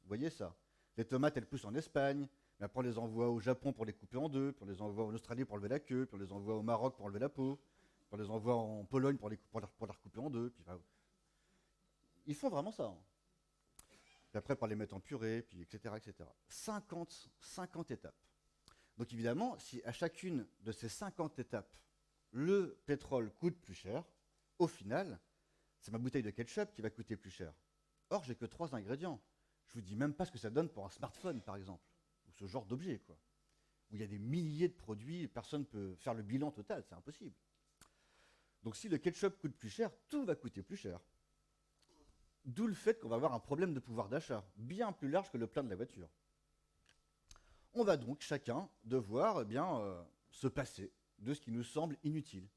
Vous voyez ça? Les tomates, elles poussent en Espagne, mais après on les envoie au Japon pour les couper en deux, puis on les envoie en Australie pour enlever la queue, puis on les envoie au Maroc pour enlever la peau, puis on les envoie en Pologne pour les recouper en deux. Puis, ils font vraiment ça. Hein. Puis après pour les mettre en purée, puis etc. 50 étapes. Donc évidemment, si à chacune de ces 50 étapes, le pétrole coûte plus cher, au final, c'est ma bouteille de ketchup qui va coûter plus cher. Or, j'ai que 3 ingrédients. Je vous dis même pas ce que ça donne pour un smartphone, par exemple, ou ce genre d'objet, quoi. Où il y a des milliers de produits, personne ne peut faire le bilan total, c'est impossible. Donc si le ketchup coûte plus cher, tout va coûter plus cher. D'où le fait qu'on va avoir un problème de pouvoir d'achat, bien plus large que le plein de la voiture. On va donc chacun devoir se passer de ce qui nous semble inutile.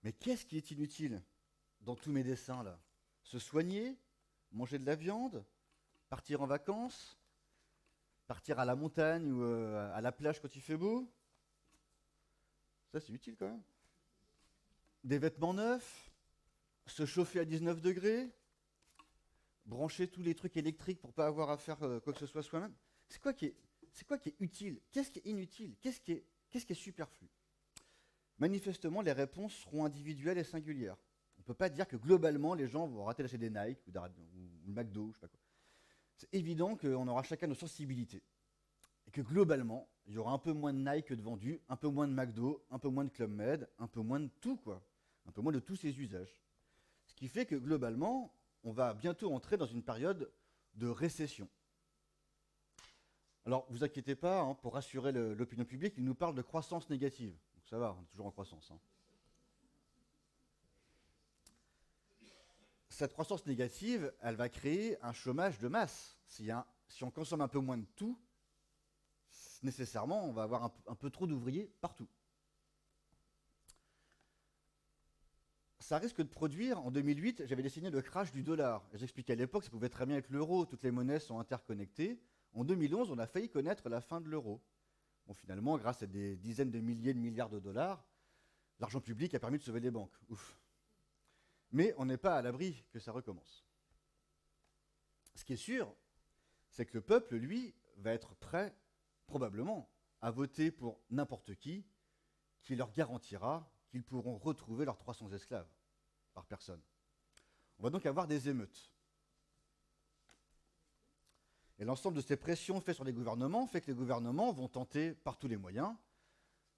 Mais qu'est-ce qui est inutile dans tous mes dessins là? Se soigner, manger de la viande, partir en vacances, partir à la montagne ou à la plage quand il fait beau. Ça c'est utile quand même. Des vêtements neufs, se chauffer à 19 degrés, brancher tous les trucs électriques pour pas avoir à faire quoi que ce soit soi-même. C'est quoi qui est utile? Qu'est-ce qui est inutile? Qu'est-ce qui est superflu? Manifestement, les réponses seront individuelles et singulières. On ne peut pas dire que globalement, les gens vont arrêter d'acheter des Nike ou le McDo, je ne sais pas quoi. C'est évident qu'on aura chacun nos sensibilités. Et que globalement, il y aura un peu moins de Nike que de vendus, un peu moins de McDo, un peu moins de Club Med, un peu moins de tout, quoi. Un peu moins de tous ces usages. Ce qui fait que globalement, on va bientôt entrer dans une période de récession. Alors, vous inquiétez pas, hein, pour rassurer l'opinion publique, il nous parle de croissance négative. Donc ça va, on est toujours en croissance. Hein. Cette croissance négative, elle va créer un chômage de masse. Si on consomme un peu moins de tout, nécessairement, on va avoir un peu trop d'ouvriers partout. Ça risque de produire, en 2008, j'avais dessiné le crash du dollar. J'expliquais à l'époque, ça pouvait très bien être l'euro, toutes les monnaies sont interconnectées. En 2011, on a failli connaître la fin de l'euro. Bon, finalement, grâce à des dizaines de milliers de milliards de dollars, l'argent public a permis de sauver les banques. Ouf. Mais on n'est pas à l'abri que ça recommence. Ce qui est sûr, c'est que le peuple, lui, va être prêt, probablement, à voter pour n'importe qui leur garantira qu'ils pourront retrouver leurs 300 esclaves par personne. On va donc avoir des émeutes. Et l'ensemble de ces pressions faites sur les gouvernements fait que les gouvernements vont tenter par tous les moyens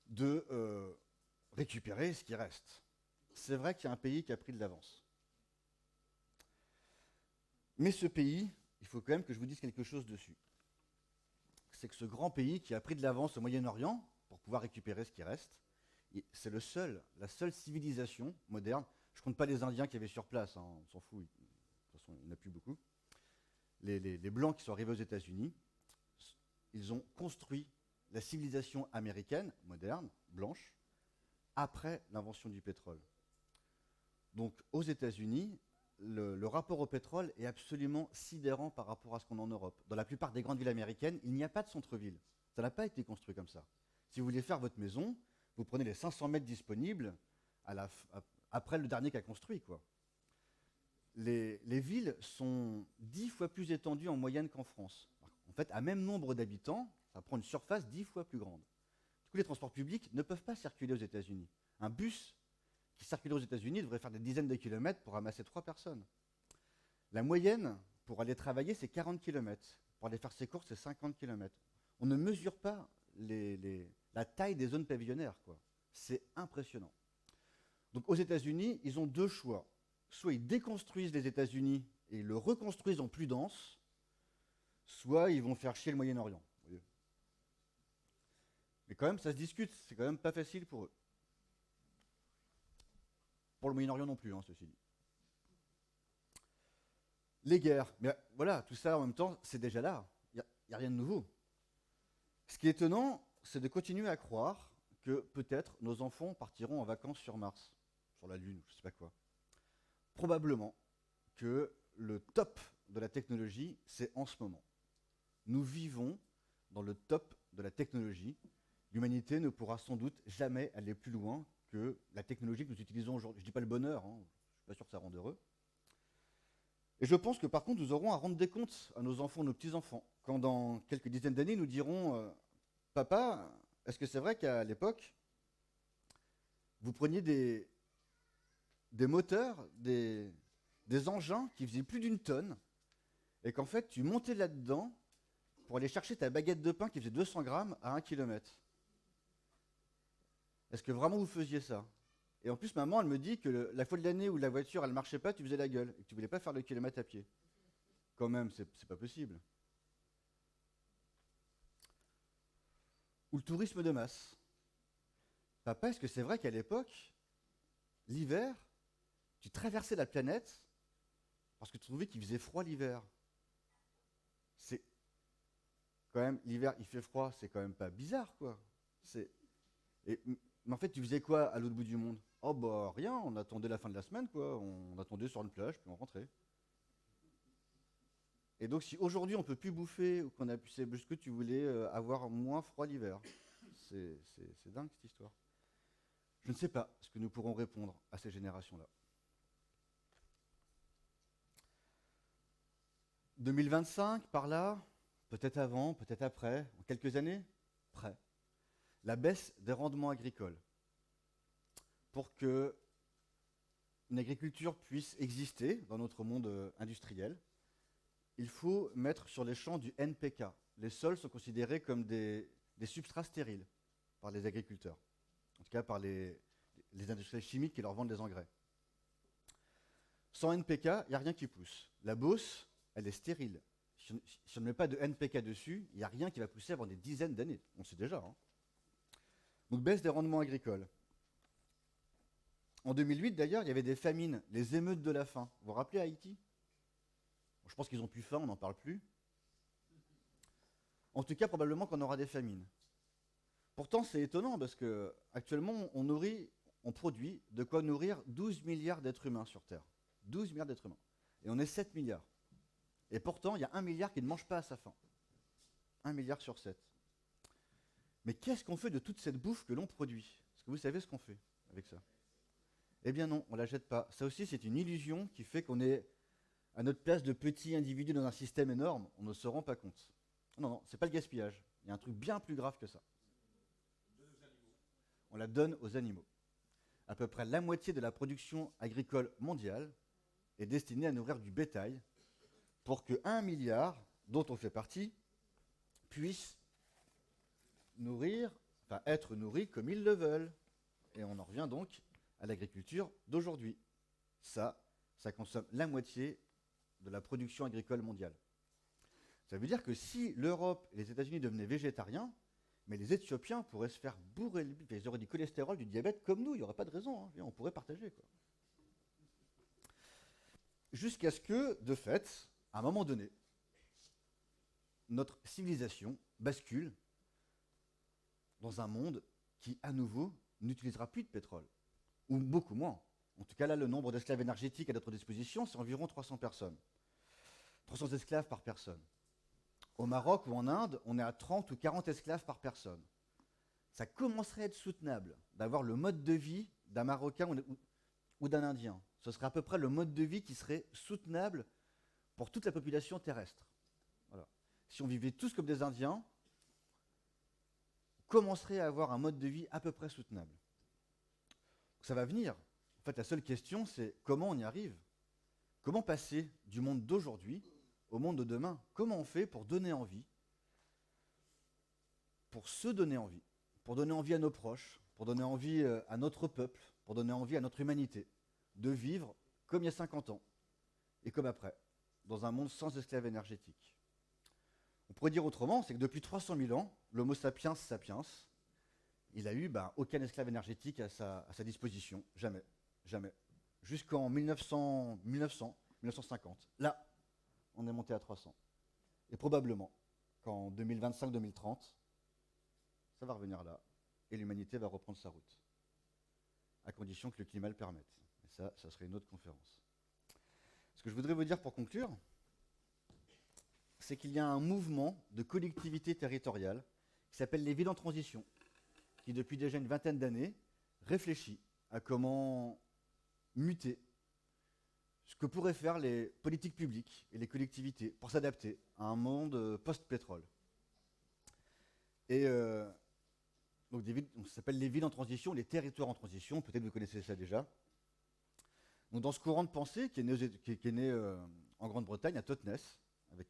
de récupérer ce qui reste. C'est vrai qu'il y a un pays qui a pris de l'avance. Mais ce pays, il faut quand même que je vous dise quelque chose dessus. C'est que ce grand pays qui a pris de l'avance au Moyen-Orient pour pouvoir récupérer ce qui reste, c'est la seule civilisation moderne. Je ne compte pas les Indiens qui avaient sur place, hein, on s'en fout, de toute façon il n'y en a plus beaucoup. Les Blancs qui sont arrivés aux États-Unis, ils ont construit la civilisation américaine, moderne, blanche, après l'invention du pétrole. Donc aux États-Unis, le rapport au pétrole est absolument sidérant par rapport à ce qu'on a en Europe. Dans la plupart des grandes villes américaines, il n'y a pas de centre-ville. Ça n'a pas été construit comme ça. Si vous voulez faire votre maison, vous prenez les 500 mètres disponibles après le dernier qui a construit, quoi. Les villes sont 10 fois plus étendues en moyenne qu'en France. En fait, à même nombre d'habitants, Ça prend une surface 10 fois plus grande. Du coup, les transports publics ne peuvent pas circuler aux États-Unis. Un bus qui circule aux États-Unis devrait faire des dizaines de kilomètres pour ramasser 3 personnes. La moyenne pour aller travailler, c'est 40 km. Pour aller faire ses courses, c'est 50 km. On ne mesure pas la taille des zones pavillonnaires, quoi. C'est impressionnant. Donc aux États-Unis, ils ont deux choix. Soit ils déconstruisent les États-Unis et ils le reconstruisent en plus dense, soit ils vont faire chier le Moyen-Orient. Mais quand même, ça se discute, c'est quand même pas facile pour eux. Pour le Moyen-Orient non plus, hein, ceci dit. Les guerres, mais voilà, tout ça en même temps, c'est déjà là. Il n'y a rien de nouveau. Ce qui est étonnant, c'est de continuer à croire que peut-être nos enfants partiront en vacances sur Mars, sur la Lune, je ne sais pas quoi. Probablement que le top de la technologie, c'est en ce moment. Nous vivons dans le top de la technologie. L'humanité ne pourra sans doute jamais aller plus loin que la technologie que nous utilisons aujourd'hui. Je ne dis pas le bonheur, hein, je ne suis pas sûr que ça rende heureux. Et je pense que par contre, nous aurons à rendre des comptes à nos enfants, nos petits-enfants, quand dans quelques dizaines d'années, nous dirons Papa, est-ce que c'est vrai qu'à l'époque, vous preniez des moteurs, des engins qui faisaient plus d'une tonne, et qu'en fait, tu montais là-dedans pour aller chercher ta baguette de pain qui faisait 200 grammes à 1 km. Est-ce que vraiment vous faisiez ça? Et en plus, maman, elle me dit que la fois de l'année où la voiture, elle ne marchait pas, tu faisais la gueule, et que tu ne voulais pas faire le kilomètre à pied. Quand même, c'est pas possible. Ou le tourisme de masse. Papa, est-ce que c'est vrai qu'à l'époque, l'hiver, tu traversais la planète parce que tu trouvais qu'il faisait froid l'hiver? C'est quand même, l'hiver, il fait froid, c'est quand même pas bizarre, quoi. Mais en fait, tu faisais quoi à l'autre bout du monde? Oh bah rien, on attendait la fin de la semaine, quoi. On attendait sur une plage, puis on rentrait. Et donc, si aujourd'hui on peut plus bouffer ou qu'on a pu, c'est juste que tu voulais avoir moins froid l'hiver. C'est dingue cette histoire. Je ne sais pas ce que nous pourrons répondre à ces générations-là. 2025, par là, peut-être avant, peut-être après, en quelques années, près. La baisse des rendements agricoles. Pour que une agriculture puisse exister dans notre monde industriel, il faut mettre sur les champs du NPK. Les sols sont considérés comme des substrats stériles par les agriculteurs, en tout cas par les industriels chimiques qui leur vendent des engrais. Sans NPK, il n'y a rien qui pousse. La Beauce, elle est stérile. Si on ne met pas de NPK dessus, il n'y a rien qui va pousser avant des dizaines d'années. On sait déjà. Hein. Donc baisse des rendements agricoles. En 2008, d'ailleurs, il y avait des famines, les émeutes de la faim. Vous vous rappelez Haïti? Je pense qu'ils n'ont plus faim, on n'en parle plus. En tout cas, probablement qu'on aura des famines. Pourtant, c'est étonnant parce qu'actuellement, on produit de quoi nourrir 12 milliards d'êtres humains sur Terre. 12 milliards d'êtres humains. Et on est 7 milliards. Et pourtant, il y a 1 milliard qui ne mange pas à sa faim. 1 milliard sur 7. Mais qu'est-ce qu'on fait de toute cette bouffe que l'on produit? Est-ce que vous savez ce qu'on fait avec ça? Eh bien non, on ne la jette pas. Ça aussi, c'est une illusion qui fait qu'on est à notre place de petits individus dans un système énorme. On ne se rend pas compte. Non, non, c'est pas le gaspillage. Il y a un truc bien plus grave que ça. On la donne aux animaux. À peu près la moitié de la production agricole mondiale est destinée à nourrir du bétail pour que 1 milliard, dont on fait partie, puisse être nourri comme ils le veulent. Et on en revient donc à l'agriculture d'aujourd'hui. Ça consomme la moitié de la production agricole mondiale. Ça veut dire que si l'Europe et les États-Unis devenaient végétariens, mais les Éthiopiens pourraient se faire bourrer le bide, ils auraient du cholestérol, du diabète comme nous, il n'y aurait pas de raison, hein, on pourrait partager, quoi. Jusqu'à ce que, de fait, à un moment donné, notre civilisation bascule dans un monde qui, à nouveau, n'utilisera plus de pétrole, ou beaucoup moins. En tout cas, là, le nombre d'esclaves énergétiques à notre disposition, c'est environ 300 personnes. 300 esclaves par personne. Au Maroc ou en Inde, on est à 30 ou 40 esclaves par personne. Ça commencerait à être soutenable d'avoir le mode de vie d'un Marocain ou d'un Indien. Ce serait à peu près le mode de vie qui serait soutenable pour toute la population terrestre. Voilà. Si on vivait tous comme des Indiens, commencerait à avoir un mode de vie à peu près soutenable. Ça va venir. En fait, la seule question, c'est comment on y arrive. Comment passer du monde d'aujourd'hui au monde de demain? Comment on fait pour donner envie, pour se donner envie, pour donner envie à nos proches, pour donner envie à notre peuple, pour donner envie à notre humanité, de vivre comme il y a 50 ans et comme après, dans un monde sans esclaves énergétiques. On pourrait dire autrement, c'est que depuis 300 000 ans, l'Homo sapiens sapiens, il a eu aucun esclave énergétique à sa disposition, jamais, jamais. Jusqu'en 1950. Là, on est monté à 300. Et probablement qu'en 2025-2030, ça va revenir là, et l'humanité va reprendre sa route, à condition que le climat le permette. Et ça serait une autre conférence. Ce que je voudrais vous dire pour conclure, c'est qu'il y a un mouvement de collectivité territoriale qui s'appelle les villes en transition, qui depuis déjà une vingtaine d'années réfléchit à comment muter ce que pourraient faire les politiques publiques et les collectivités pour s'adapter à un monde post-pétrole. Et donc ça s'appelle les villes en transition, les territoires en transition, peut-être vous connaissez ça déjà. Donc dans ce courant de pensée qui est né en Grande-Bretagne, à Totnes,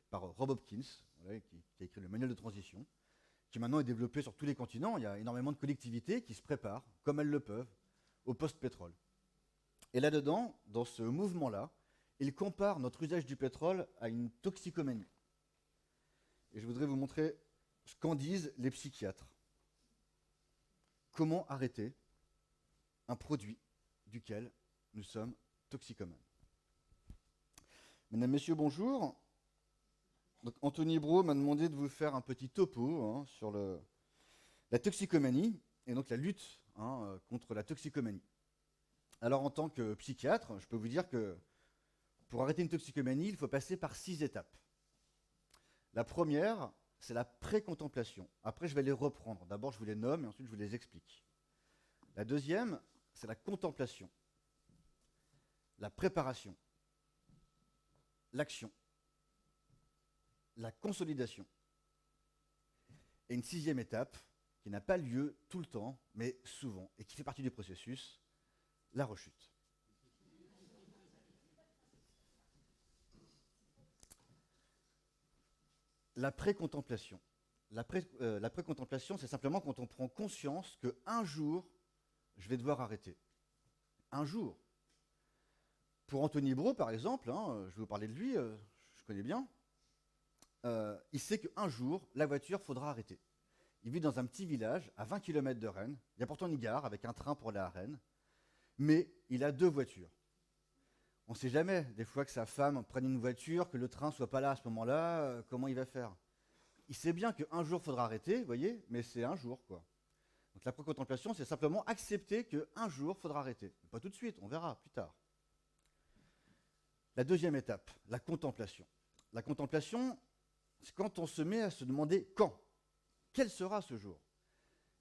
par Rob Hopkins, voilà, qui a écrit le manuel de transition, qui maintenant est développé sur tous les continents. Il y a énormément de collectivités qui se préparent, comme elles le peuvent, au post-pétrole. Et là-dedans, dans ce mouvement-là, il compare notre usage du pétrole à une toxicomanie. Et je voudrais vous montrer ce qu'en disent les psychiatres. Comment arrêter un produit duquel nous sommes toxicomanes? Mesdames, Messieurs, bonjour. Donc, Anthony Braud m'a demandé de vous faire un petit topo sur la toxicomanie et donc la lutte contre la toxicomanie. Alors en tant que psychiatre, je peux vous dire que pour arrêter une toxicomanie, il faut passer par 6 étapes. La première, c'est la pré-contemplation. Après, je vais les reprendre. D'abord, je vous les nomme et ensuite, je vous les explique. La deuxième, c'est la contemplation, la préparation, l'action, la consolidation. Et une 6e étape, qui n'a pas lieu tout le temps, mais souvent, et qui fait partie du processus, la rechute. La pré-contemplation. La pré-contemplation, c'est simplement quand on prend conscience qu'un jour, je vais devoir arrêter. Un jour. Pour Anthony Braud, par exemple, je vais vous parler de lui, je connais bien, il sait qu'un jour, la voiture, faudra arrêter. Il vit dans un petit village, à 20 km de Rennes. Il y a pourtant une gare avec un train pour aller à Rennes. Mais il a 2 voitures. On ne sait jamais, des fois, que sa femme prenne une voiture, que le train ne soit pas là à ce moment-là, comment il va faire? Il sait bien qu'un jour, il faudra arrêter, vous voyez, mais c'est un jour, quoi. Donc la pré-contemplation, c'est simplement accepter qu'un jour, il faudra arrêter. Pas tout de suite, on verra plus tard. La 2e étape, la contemplation. La contemplation, c'est quand on se met à se demander quand. Quel sera ce jour?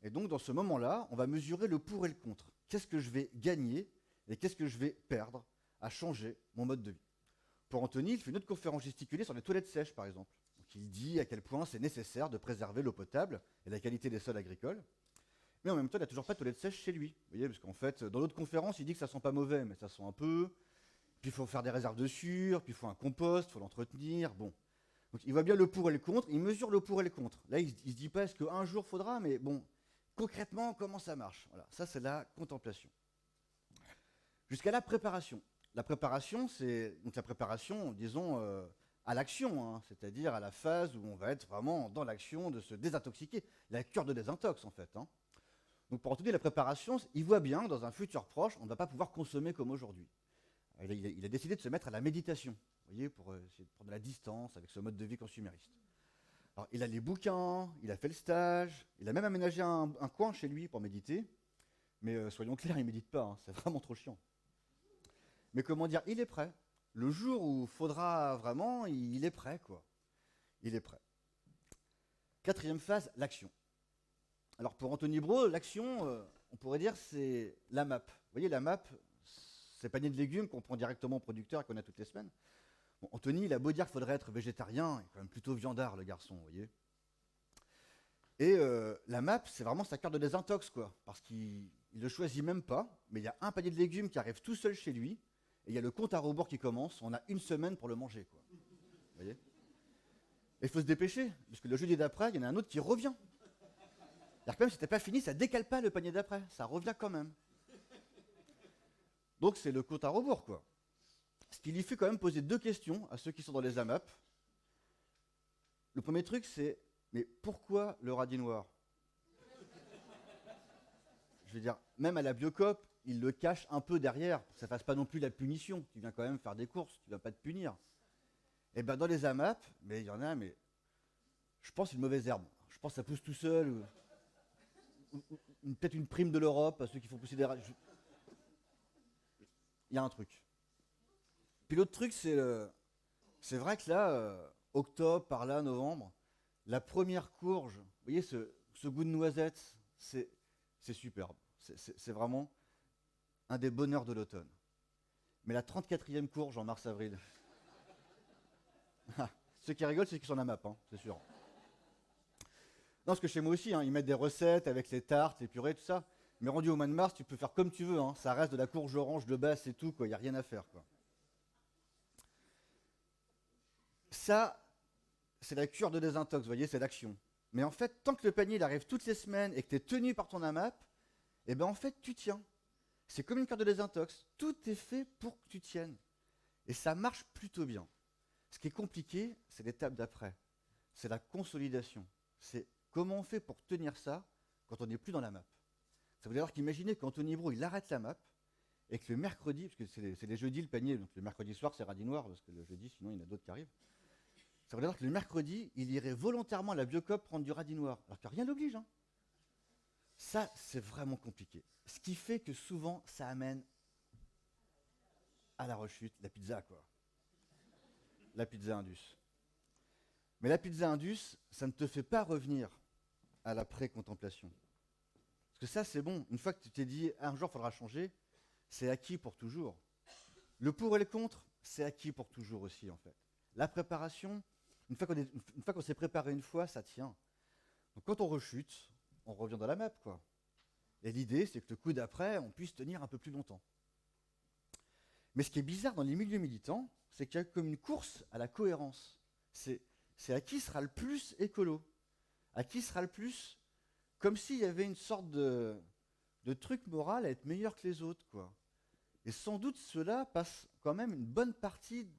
Et donc, dans ce moment-là, on va mesurer le pour et le contre. Qu'est-ce que je vais gagner et qu'est-ce que je vais perdre à changer mon mode de vie? Pour Anthony, il fait une autre conférence gesticulée sur les toilettes sèches, par exemple. Donc, il dit à quel point c'est nécessaire de préserver l'eau potable et la qualité des sols agricoles. Mais en même temps, il n'a toujours pas de toilettes sèches chez lui. Vous voyez, parce qu'en fait, dans l'autre conférence, il dit que ça sent pas mauvais, mais ça sent un peu. Puis il faut faire des réserves de sur, puis il faut un compost, il faut l'entretenir. Bon. Donc il voit bien le pour et le contre, il mesure le pour et le contre. Là, il ne se dit pas est-ce qu'un jour faudra, mais bon, concrètement, comment ça marche? Voilà, ça c'est la contemplation. Jusqu'à la préparation. La préparation, c'est donc la préparation, disons, à l'action, c'est-à-dire à la phase où on va être vraiment dans l'action de se désintoxiquer, la cure de désintox en fait. Donc pour Anthony, la préparation, il voit bien, dans un futur proche, on ne va pas pouvoir consommer comme aujourd'hui. Il a décidé de se mettre à la méditation, vous voyez, pour essayer de prendre de la distance avec ce mode de vie consumériste. Alors, il a les bouquins, il a fait le stage, il a même aménagé un coin chez lui pour méditer, mais soyons clairs, il ne médite pas, c'est vraiment trop chiant. Mais comment dire, il est prêt. Le jour où il faudra vraiment, il est prêt, quoi. Il est prêt. 4e phase, l'action. Alors pour Anthony Braud, l'action, on pourrait dire, c'est la map. Vous voyez, la map, ces paniers de légumes qu'on prend directement au producteur et qu'on a toutes les semaines. Bon, Anthony, il a beau dire qu'il faudrait être végétarien, il est quand même plutôt viandard, le garçon, vous voyez. Et la map, c'est vraiment sa carte de désintox, quoi. Parce qu'il ne le choisit même pas, mais il y a un panier de légumes qui arrive tout seul chez lui, et il y a le compte à rebours qui commence, on a une semaine pour le manger, quoi. Vous voyez ? Et il faut se dépêcher, parce que le jeudi d'après, il y en a un autre qui revient. C'est-à-dire que même si c'était pas fini, ça décale pas le panier d'après, ça revient quand même. Donc c'est le compte à rebours, quoi. Ce qui lui fait quand même poser 2 questions à ceux qui sont dans les AMAP. Le premier truc, c'est mais pourquoi le radis noir? Je veux dire, même à la Biocoop, il le cache un peu derrière, pour que ça ne fasse pas non plus la punition. Tu viens quand même faire des courses, tu ne viens pas te punir. Et bien dans les AMAP, mais il y en a, mais je pense que c'est une mauvaise herbe. Je pense que ça pousse tout seul. Ou peut-être une prime de l'Europe à ceux qui font pousser des radis. Il y a un truc. Puis l'autre truc, c'est vrai que là, octobre, par là, novembre, la première courge, vous voyez ce goût de noisette, c'est superbe. C'est vraiment un des bonheurs de l'automne. Mais la 34e courge en mars-avril, ceux qui rigolent, c'est ceux qui sont en AMAP, hein, c'est sûr. Non, parce que chez moi aussi, hein, ils mettent des recettes avec les tartes, les purées, tout ça. Mais rendu au mois de mars, tu peux faire comme tu veux. Hein, ça reste de la courge orange de base, c'est tout, quoi. Il n'y a rien à faire, quoi. Ça, c'est la cure de désintox, vous voyez, c'est l'action. Mais en fait, tant que le panier il arrive toutes les semaines et que tu es tenu par ton AMAP, eh ben en fait, tu tiens. C'est comme une cure de désintox. Tout est fait pour que tu tiennes. Et ça marche plutôt bien. Ce qui est compliqué, c'est l'étape d'après. C'est la consolidation. C'est comment on fait pour tenir ça quand on n'est plus dans la map. Ça veut dire qu'imaginez qu'Anthony Brou, il arrête la map et que le mercredi, parce que c'est les jeudis le panier, donc le mercredi soir c'est radis noir, parce que le jeudi sinon il y en a d'autres qui arrivent. Ça veut dire que le mercredi, il irait volontairement à la Biocoop prendre du radis noir, alors que rien n'oblige. Hein. Ça, c'est vraiment compliqué. Ce qui fait que souvent, ça amène à la rechute, la pizza, quoi. La pizza Indus. Mais la pizza Indus, ça ne te fait pas revenir à la pré-contemplation. Parce que ça, c'est bon. Une fois que tu t'es dit, un jour, il faudra changer, c'est acquis pour toujours. Le pour et le contre, c'est acquis pour toujours aussi, en fait. La préparation, une fois qu'on s'est préparé une fois, ça tient. Donc quand on rechute, on revient dans la map, quoi. Et l'idée, c'est que le coup d'après, on puisse tenir un peu plus longtemps. Mais ce qui est bizarre dans les milieux militants, c'est qu'il y a comme une course à la cohérence. C'est à qui sera le plus écolo, à qui sera le plus... Comme s'il y avait une sorte de truc moral à être meilleur que les autres, quoi. Et sans doute ceux-là passent quand même une bonne partie de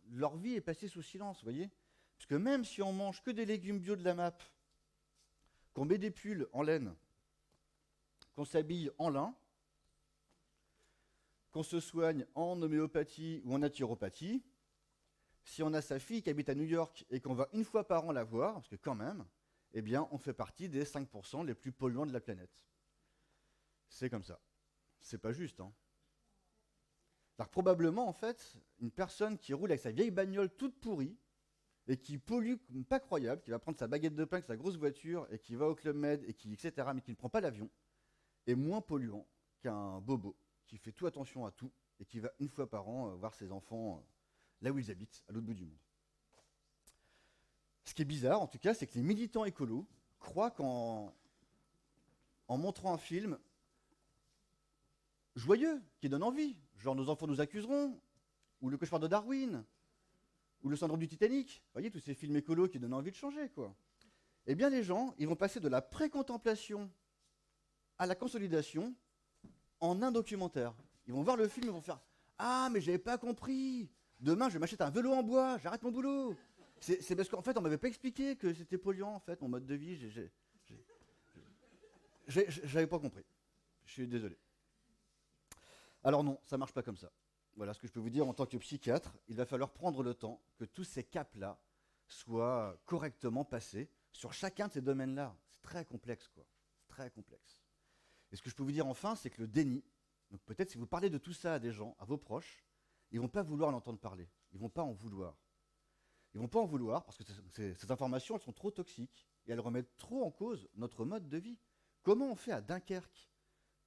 leur vie est passée sous silence, vous voyez. Parce que même si on mange que des légumes bio de la map, qu'on met des pulls en laine, qu'on s'habille en lin, qu'on se soigne en homéopathie ou en naturopathie, si on a sa fille qui habite à New York et qu'on va une fois par an la voir, parce que quand même, eh bien, on fait partie des 5% les plus polluants de la planète. C'est comme ça. C'est pas juste, hein. Alors probablement, en fait, une personne qui roule avec sa vieille bagnole toute pourrie et qui pollue comme pas croyable, qui va prendre sa baguette de pain avec sa grosse voiture et qui va au Club Med, et qui, etc., mais qui ne prend pas l'avion, est moins polluant qu'un bobo qui fait tout attention à tout et qui va une fois par an voir ses enfants là où ils habitent, à l'autre bout du monde. Ce qui est bizarre, en tout cas, c'est que les militants écolos croient qu'en montrant un film joyeux, qui donne envie, genre Nos enfants nous accuseront, ou Le cauchemar de Darwin, ou Le syndrome du Titanic, vous voyez, tous ces films écolos qui donnent envie de changer, quoi. Eh bien, les gens, ils vont passer de la pré-contemplation à la consolidation en un documentaire. Ils vont voir le film, ils vont faire « Ah, mais j'avais pas compris. Demain, je m'achète un vélo en bois, j'arrête mon boulot. » C'est parce qu'en fait, on m'avait pas expliqué que c'était polluant, en fait, mon mode de vie. J'avais pas compris. Je suis désolé. Alors non, ça marche pas comme ça. Voilà ce que je peux vous dire en tant que psychiatre. Il va falloir prendre le temps que tous ces caps-là soient correctement passés sur chacun de ces domaines-là. C'est très complexe, quoi. C'est très complexe. Et ce que je peux vous dire enfin, c'est que le déni, donc peut-être si vous parlez de tout ça à des gens, à vos proches, ils ne vont pas vouloir l'entendre parler. Ils ne vont pas en vouloir. Ils ne vont pas en vouloir parce que ces informations, elles sont trop toxiques et elles remettent trop en cause notre mode de vie. Comment on fait à Dunkerque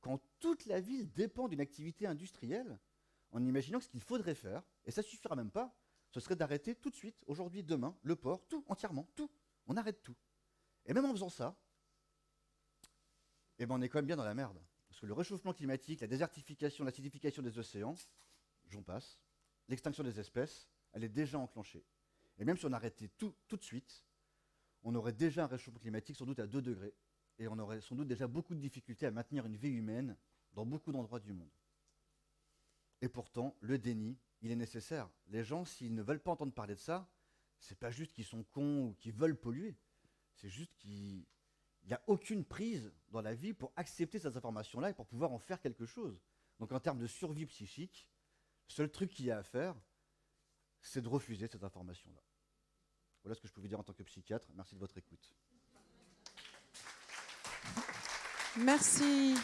quand toute la ville dépend d'une activité industrielle, en imaginant que ce qu'il faudrait faire, et ça ne suffira même pas, ce serait d'arrêter tout de suite, aujourd'hui, demain, le port, tout, entièrement, tout. On arrête tout. Et même en faisant ça, eh ben on est quand même bien dans la merde. Parce que le réchauffement climatique, la désertification, l'acidification des océans, j'en passe, l'extinction des espèces, elle est déjà enclenchée. Et même si on arrêtait tout de suite, on aurait déjà un réchauffement climatique sans doute à 2 degrés. Et on aurait sans doute déjà beaucoup de difficultés à maintenir une vie humaine dans beaucoup d'endroits du monde. Et pourtant, le déni, il est nécessaire. Les gens, s'ils ne veulent pas entendre parler de ça, c'est pas juste qu'ils sont cons ou qu'ils veulent polluer. C'est juste qu'il n'y a aucune prise dans la vie pour accepter ces informations-là et pour pouvoir en faire quelque chose. Donc en termes de survie psychique, le seul truc qu'il y a à faire, c'est de refuser cette information-là. Voilà ce que je peux vous dire en tant que psychiatre. Merci de votre écoute. Merci.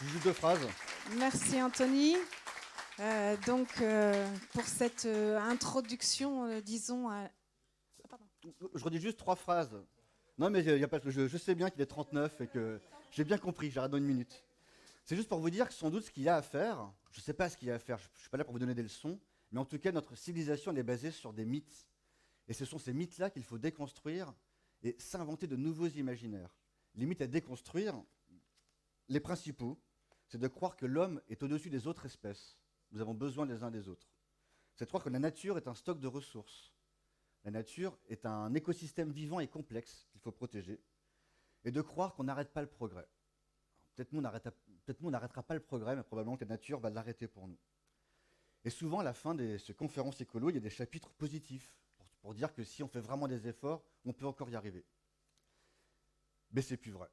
Juste 2 phrases. Merci Anthony. Pour cette introduction, disons... Je redis juste 3 phrases. Non, mais y a pas, je sais bien qu'il est 39 et que j'ai bien compris, j'arrête dans 1 minute. C'est juste pour vous dire que sans doute ce qu'il y a à faire, je ne sais pas ce qu'il y a à faire, je ne suis pas là pour vous donner des leçons, mais en tout cas, notre civilisation elle est basée sur des mythes. Et ce sont ces mythes-là qu'il faut déconstruire et s'inventer de nouveaux imaginaires. Les mythes à déconstruire, les principaux, c'est de croire que l'homme est au-dessus des autres espèces. Nous avons besoin les uns des autres. C'est de croire que la nature est un stock de ressources. La nature est un écosystème vivant et complexe qu'il faut protéger. Et de croire qu'on n'arrête pas le progrès. Peut-être nous, on n'arrêtera pas le progrès, mais probablement que la nature va l'arrêter pour nous. Et souvent, à la fin de ces conférences écolo, il y a des chapitres positifs pour dire que si on fait vraiment des efforts, on peut encore y arriver. Mais c'est plus vrai.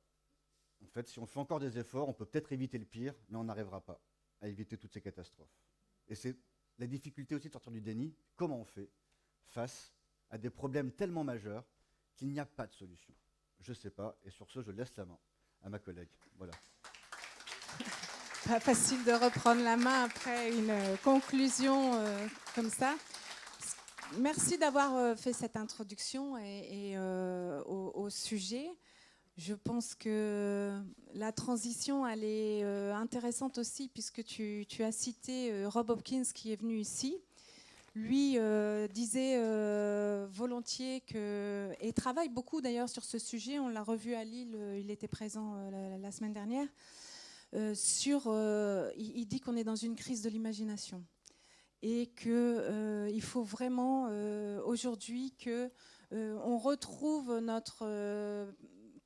En fait, si on fait encore des efforts, on peut peut-être éviter le pire, mais on n'arrivera pas à éviter toutes ces catastrophes. Et c'est la difficulté aussi de sortir du déni. Comment on fait face à des problèmes tellement majeurs qu'il n'y a pas de solution? Je ne sais pas, et sur ce, je laisse la main à ma collègue. Voilà. Pas facile de reprendre la main après une conclusion comme ça. Merci d'avoir fait cette introduction au sujet. Je pense que la transition, elle est intéressante aussi, puisque tu as cité Rob Hopkins qui est venu ici. Lui disait volontiers et travaille beaucoup d'ailleurs sur ce sujet, on l'a revu à Lille, il était présent la semaine dernière, il dit qu'on est dans une crise de l'imagination et qu'il faut vraiment aujourd'hui qu'on retrouve notre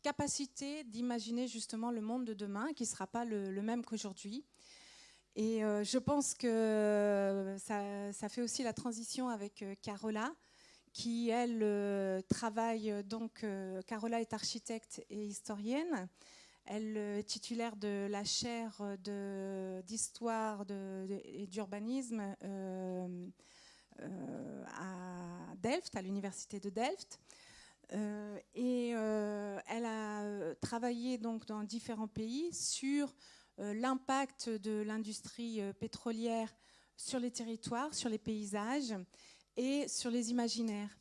capacité d'imaginer justement le monde de demain qui ne sera pas le même qu'aujourd'hui. Et je pense que ça fait aussi la transition avec Carola, qui, elle, travaille, donc, Carola est architecte et historienne. Elle est titulaire de la chaire d'histoire et d'urbanisme à Delft, à l'université de Delft. Elle a travaillé donc dans différents pays sur l'impact de l'industrie pétrolière sur les territoires, sur les paysages et sur les imaginaires.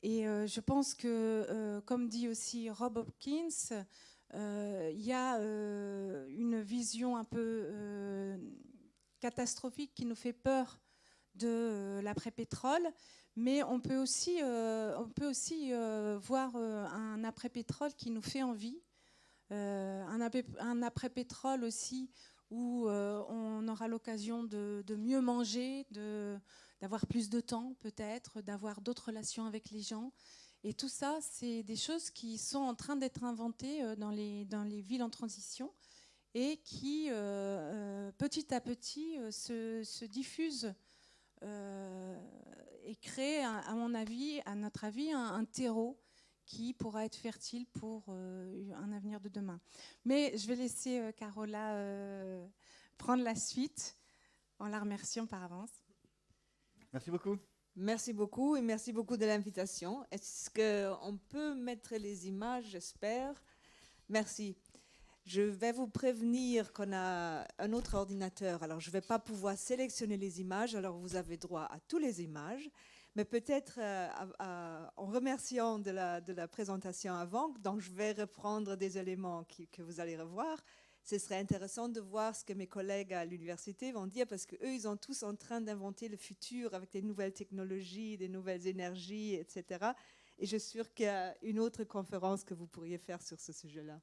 Et je pense que, comme dit aussi Rob Hopkins, il y a une vision un peu catastrophique qui nous fait peur de l'après-pétrole, mais on peut aussi voir un après-pétrole qui nous fait envie. Un après-pétrole aussi où on aura l'occasion de mieux manger, d'avoir plus de temps peut-être, d'avoir d'autres relations avec les gens. Et tout ça, c'est des choses qui sont en train d'être inventées dans les villes en transition et qui, petit à petit, se diffusent et créent, à notre avis, un terreau qui pourra être fertile pour un avenir de demain. Mais je vais laisser Carola prendre la suite en la remerciant par avance. Merci beaucoup. Merci beaucoup et merci beaucoup de l'invitation. Est-ce qu'on peut mettre les images, j'espère? Merci. Je vais vous prévenir qu'on a un autre ordinateur. Alors, je ne vais pas pouvoir sélectionner les images, alors vous avez droit à toutes les images. Mais peut-être en remerciant de la présentation avant, donc je vais reprendre des éléments que vous allez revoir. Ce serait intéressant de voir ce que mes collègues à l'université vont dire, parce qu'eux, ils sont tous en train d'inventer le futur avec des nouvelles technologies, des nouvelles énergies, etc. Et je suis sûre qu'il y a une autre conférence que vous pourriez faire sur ce sujet-là.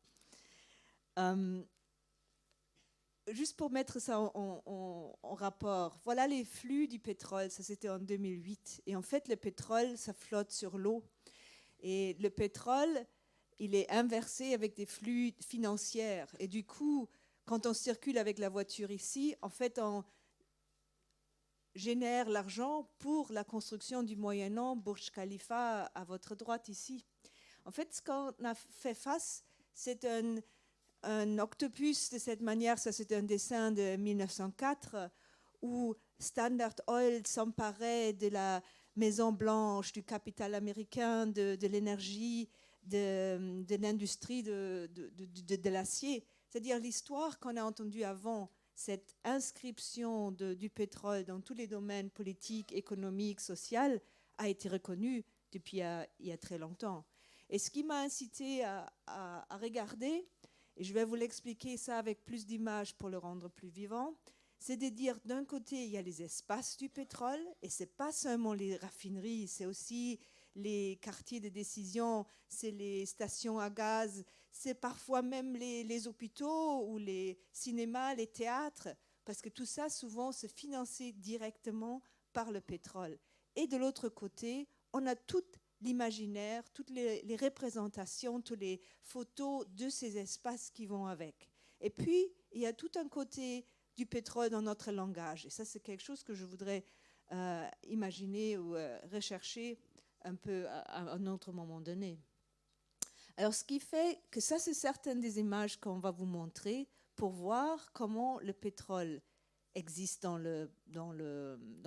Juste pour mettre ça en rapport, voilà les flux du pétrole, ça c'était en 2008. Et en fait, le pétrole, ça flotte sur l'eau. Et le pétrole, il est inversé avec des flux financiers. Et du coup, quand on circule avec la voiture ici, en fait, on génère l'argent pour la construction du Moyen-Orient, Burj Khalifa à votre droite ici. En fait, ce qu'on a fait face, c'est un octopus de cette manière. Ça, c'est un dessin de 1904 où Standard Oil s'emparait de la Maison Blanche, du capital américain, de l'énergie, de l'industrie de l'acier. C'est-à-dire l'histoire qu'on a entendue avant, cette inscription du pétrole dans tous les domaines politiques, économiques, sociaux, a été reconnue depuis il y a très longtemps. Et ce qui m'a incité à regarder, et je vais vous l'expliquer ça avec plus d'images pour le rendre plus vivant, c'est de dire d'un côté, il y a les espaces du pétrole, et ce n'est pas seulement les raffineries, c'est aussi les quartiers de décision, c'est les stations à gaz, c'est parfois même les hôpitaux ou les cinémas, les théâtres, parce que tout ça, souvent, se finançait directement par le pétrole. Et de l'autre côté, on a tout l'imaginaire, toutes les représentations, toutes les photos de ces espaces qui vont avec. Et puis, il y a tout un côté du pétrole dans notre langage. Et ça, c'est quelque chose que je voudrais imaginer ou rechercher un peu à un autre moment donné. Alors, ce qui fait que ça, c'est certaines des images qu'on va vous montrer pour voir comment le pétrole existe dans le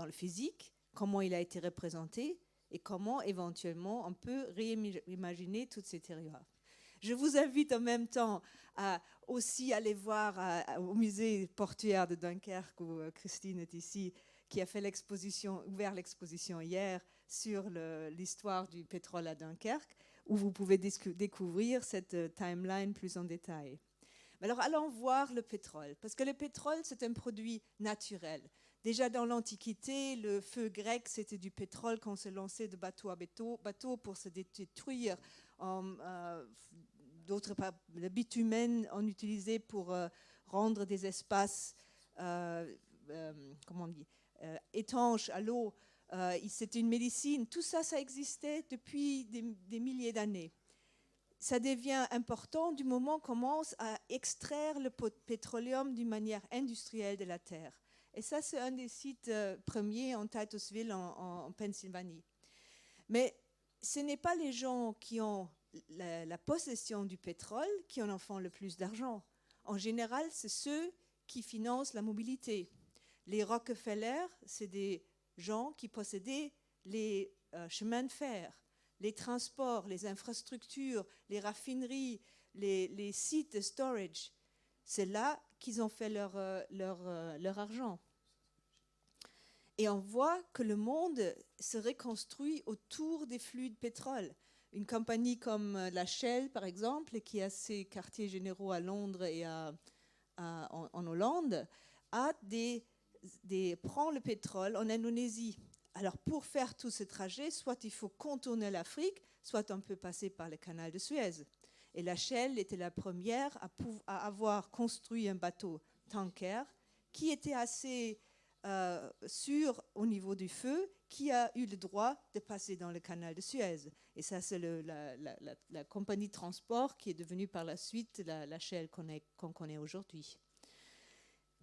physique, comment il a été représenté et comment, éventuellement, on peut réimaginer toutes ces théories. Je vous invite en même temps à aussi aller voir au musée portuaire de Dunkerque, où Christine est ici, qui a fait ouvert l'exposition hier sur l'histoire du pétrole à Dunkerque, où vous pouvez découvrir cette timeline plus en détail. Alors, allons voir le pétrole, parce que le pétrole, c'est un produit naturel. Déjà dans l'Antiquité, le feu grec, c'était du pétrole qu'on se lançait de bateau à bateau pour se détruire. D'autres, le bitumen, on utilisait pour rendre des espaces étanches à l'eau. C'était une médecine. Tout ça, ça existait depuis des milliers d'années. Ça devient important du moment qu'on commence à extraire le pétroleum d'une manière industrielle de la terre. Et ça, c'est un des sites premiers en Titusville, en Pennsylvanie. Mais ce n'est pas les gens qui ont la possession du pétrole qui en font le plus d'argent. En général, c'est ceux qui financent la mobilité. Les Rockefeller, c'est des gens qui possédaient les chemins de fer, les transports, les infrastructures, les raffineries, les sites de storage. C'est là qu'ils ont fait leur argent. Et on voit que le monde se reconstruit autour des flux de pétrole. Une compagnie comme la Shell, par exemple, qui a ses quartiers généraux à Londres et en Hollande, prend le pétrole en Indonésie. Alors, pour faire tout ce trajet, soit il faut contourner l'Afrique, soit on peut passer par le canal de Suez. Et la Shell était la première à avoir construit un bateau tanker qui était assez sûr au niveau du feu, qui a eu le droit de passer dans le canal de Suez. Et ça, c'est la compagnie de transport qui est devenue par la suite la Shell qu'on connaît aujourd'hui.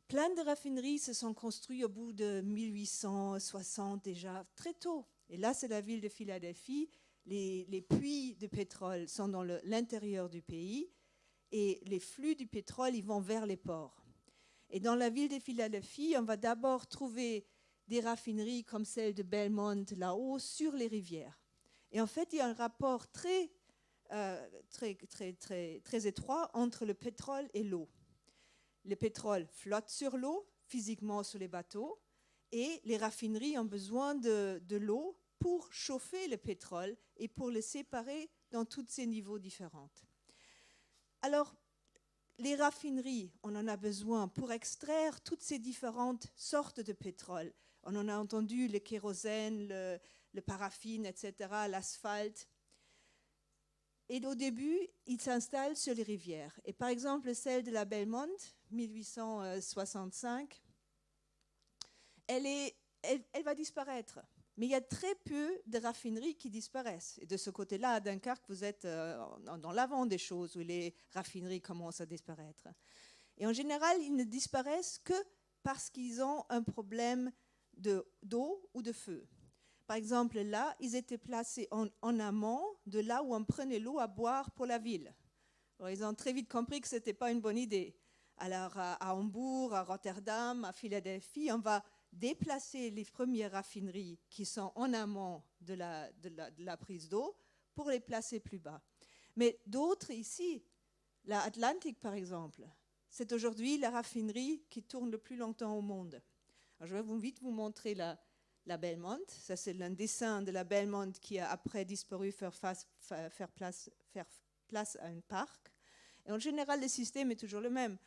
Plein de raffineries se sont construites au bout de 1860 déjà, très tôt. Et là, c'est la ville de Philadelphie. Les puits de pétrole sont dans l'intérieur du pays et les flux du pétrole, ils vont vers les ports. Et dans la ville de Philadelphie, on va d'abord trouver des raffineries comme celle de Belmont là-haut sur les rivières. Et en fait, il y a un rapport très étroit entre le pétrole et l'eau. Le pétrole flotte sur l'eau, physiquement sur les bateaux, et les raffineries ont besoin de l'eau pour chauffer le pétrole et pour le séparer dans tous ces niveaux différents. Alors, les raffineries, on en a besoin pour extraire toutes ces différentes sortes de pétrole. On en a entendu le kérosène, le paraffine, etc., l'asphalte. Et au début, ils s'installent sur les rivières. Et par exemple, celle de la Belmont, 1865, elle va disparaître. Mais il y a très peu de raffineries qui disparaissent. Et de ce côté-là, à Dunkerque, vous êtes dans l'avant des choses où les raffineries commencent à disparaître. Et en général, ils ne disparaissent que parce qu'ils ont un problème d'eau ou de feu. Par exemple, là, ils étaient placés en amont de là où on prenait l'eau à boire pour la ville. Alors, ils ont très vite compris que ce n'était pas une bonne idée. Alors, à Hambourg, à Rotterdam, à Philadelphie, on va déplacer les premières raffineries qui sont en amont de la prise d'eau pour les placer plus bas. Mais d'autres ici, la Atlantic par exemple, c'est aujourd'hui la raffinerie qui tourne le plus longtemps au monde. Alors, je vais vite vous montrer la Belmont. Ça, c'est un dessin de la Belmont qui a après disparu faire place à un parc. Et en général, le système est toujours le même.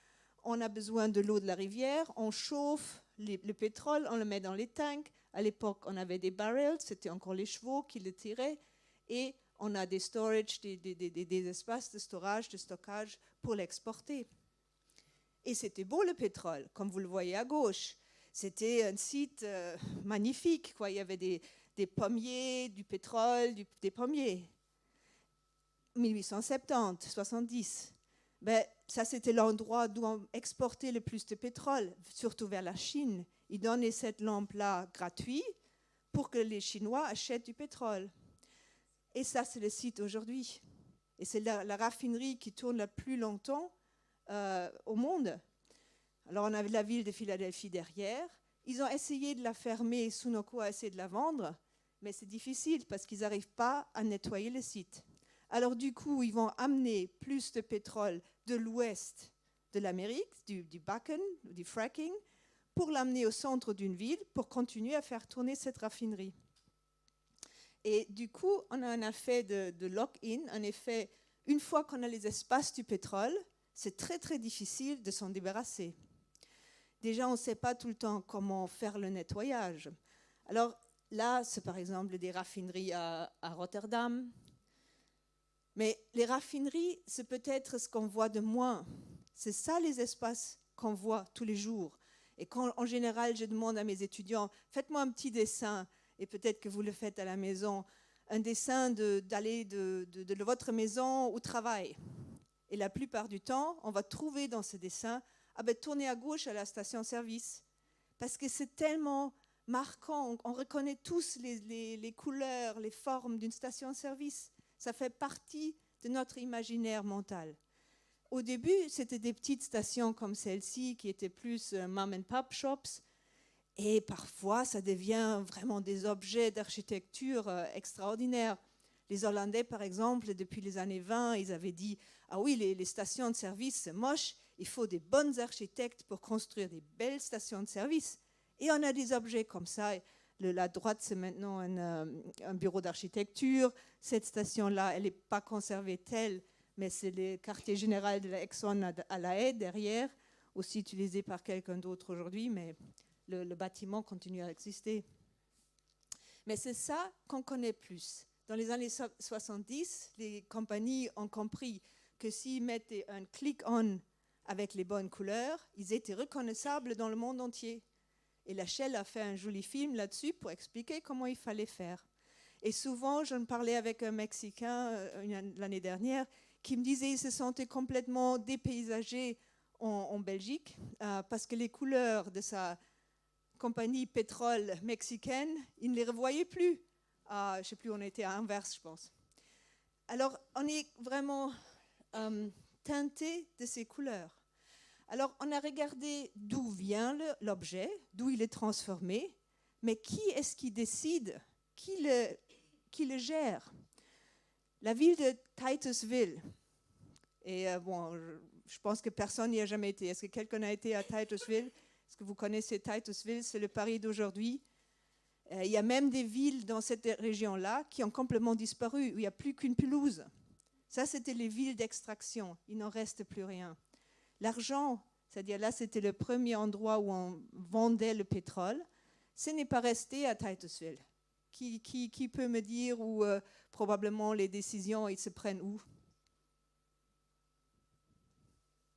On a besoin de l'eau de la rivière, on chauffe le pétrole, on le met dans les tanks. À l'époque, on avait des barrels, c'était encore les chevaux qui le tiraient. Et on a des storage, des espaces de stockage pour l'exporter. Et c'était beau le pétrole, comme vous le voyez à gauche. C'était un site magnifique, quoi. Il y avait des pommiers, du pétrole, des pommiers. 1870, 70. Ben, ça, c'était l'endroit d'où on exportait le plus de pétrole, surtout vers la Chine. Ils donnaient cette lampe-là gratuite pour que les Chinois achètent du pétrole. Et ça, c'est le site aujourd'hui. Et c'est la raffinerie qui tourne le plus longtemps au monde. Alors, on avait la ville de Philadelphie derrière. Ils ont essayé de la fermer, Sunoco a essayé de la vendre, mais c'est difficile parce qu'ils n'arrivent pas à nettoyer le site. Alors, du coup, ils vont amener plus de pétrole de l'ouest de l'Amérique, du Bakken, du fracking, pour l'amener au centre d'une ville pour continuer à faire tourner cette raffinerie. Et du coup, on a un effet de lock-in, un effet, une fois qu'on a les espaces du pétrole, c'est très, très difficile de s'en débarrasser. Déjà, on ne sait pas tout le temps comment faire le nettoyage. Alors là, c'est par exemple des raffineries à Rotterdam. Mais les raffineries, c'est peut-être ce qu'on voit de moins. C'est ça les espaces qu'on voit tous les jours. Et quand, en général, je demande à mes étudiants, faites-moi un petit dessin, et peut-être que vous le faites à la maison, un dessin d'aller de votre maison au travail. Et la plupart du temps, on va trouver dans ce dessin, tournez à gauche à la station-service. Parce que c'est tellement marquant, on reconnaît tous les couleurs, les formes d'une station-service. Ça fait partie de notre imaginaire mental. Au début, c'était des petites stations comme celle-ci qui étaient plus mom and pop shops. Et parfois, ça devient vraiment des objets d'architecture extraordinaires. Les Hollandais, par exemple, depuis les années 20, ils avaient dit « Ah oui, les stations de service, c'est moche, il faut des bons architectes pour construire des belles stations de service. » Et on a des objets comme ça. La droite, c'est maintenant un bureau d'architecture. Cette station-là, elle n'est pas conservée telle, mais c'est le quartier général de la Exxon à La Haye, derrière, aussi utilisé par quelqu'un d'autre aujourd'hui, mais le bâtiment continue à exister. Mais c'est ça qu'on connaît plus. Dans les années 70, les compagnies ont compris que s'ils mettaient un click-on avec les bonnes couleurs, ils étaient reconnaissables dans le monde entier. Et la Shell a fait un joli film là-dessus pour expliquer comment il fallait faire. Et souvent, j'en parlais avec un Mexicain l'année dernière qui me disait qu'il se sentait complètement dépaysagé en Belgique parce que les couleurs de sa compagnie pétrole mexicaine, il ne les revoyait plus. Je ne sais plus, on était à Anvers, je pense. Alors, on est vraiment teinté de ces couleurs. Alors, on a regardé d'où vient l'objet, d'où il est transformé, mais qui est-ce qui décide, qui le gère? La ville de Titusville, et je pense que personne n'y a jamais été. Est-ce que quelqu'un a été à Titusville? Est-ce que vous connaissez Titusville? C'est le Paris d'aujourd'hui. Il y a même des villes dans cette région-là qui ont complètement disparu, où il n'y a plus qu'une pelouse. Ça, c'était les villes d'extraction. Il n'en reste plus rien. L'argent, c'est-à-dire là, c'était le premier endroit où on vendait le pétrole. Ce n'est pas resté à Titusville. Qui peut me dire où probablement les décisions ils se prennent où?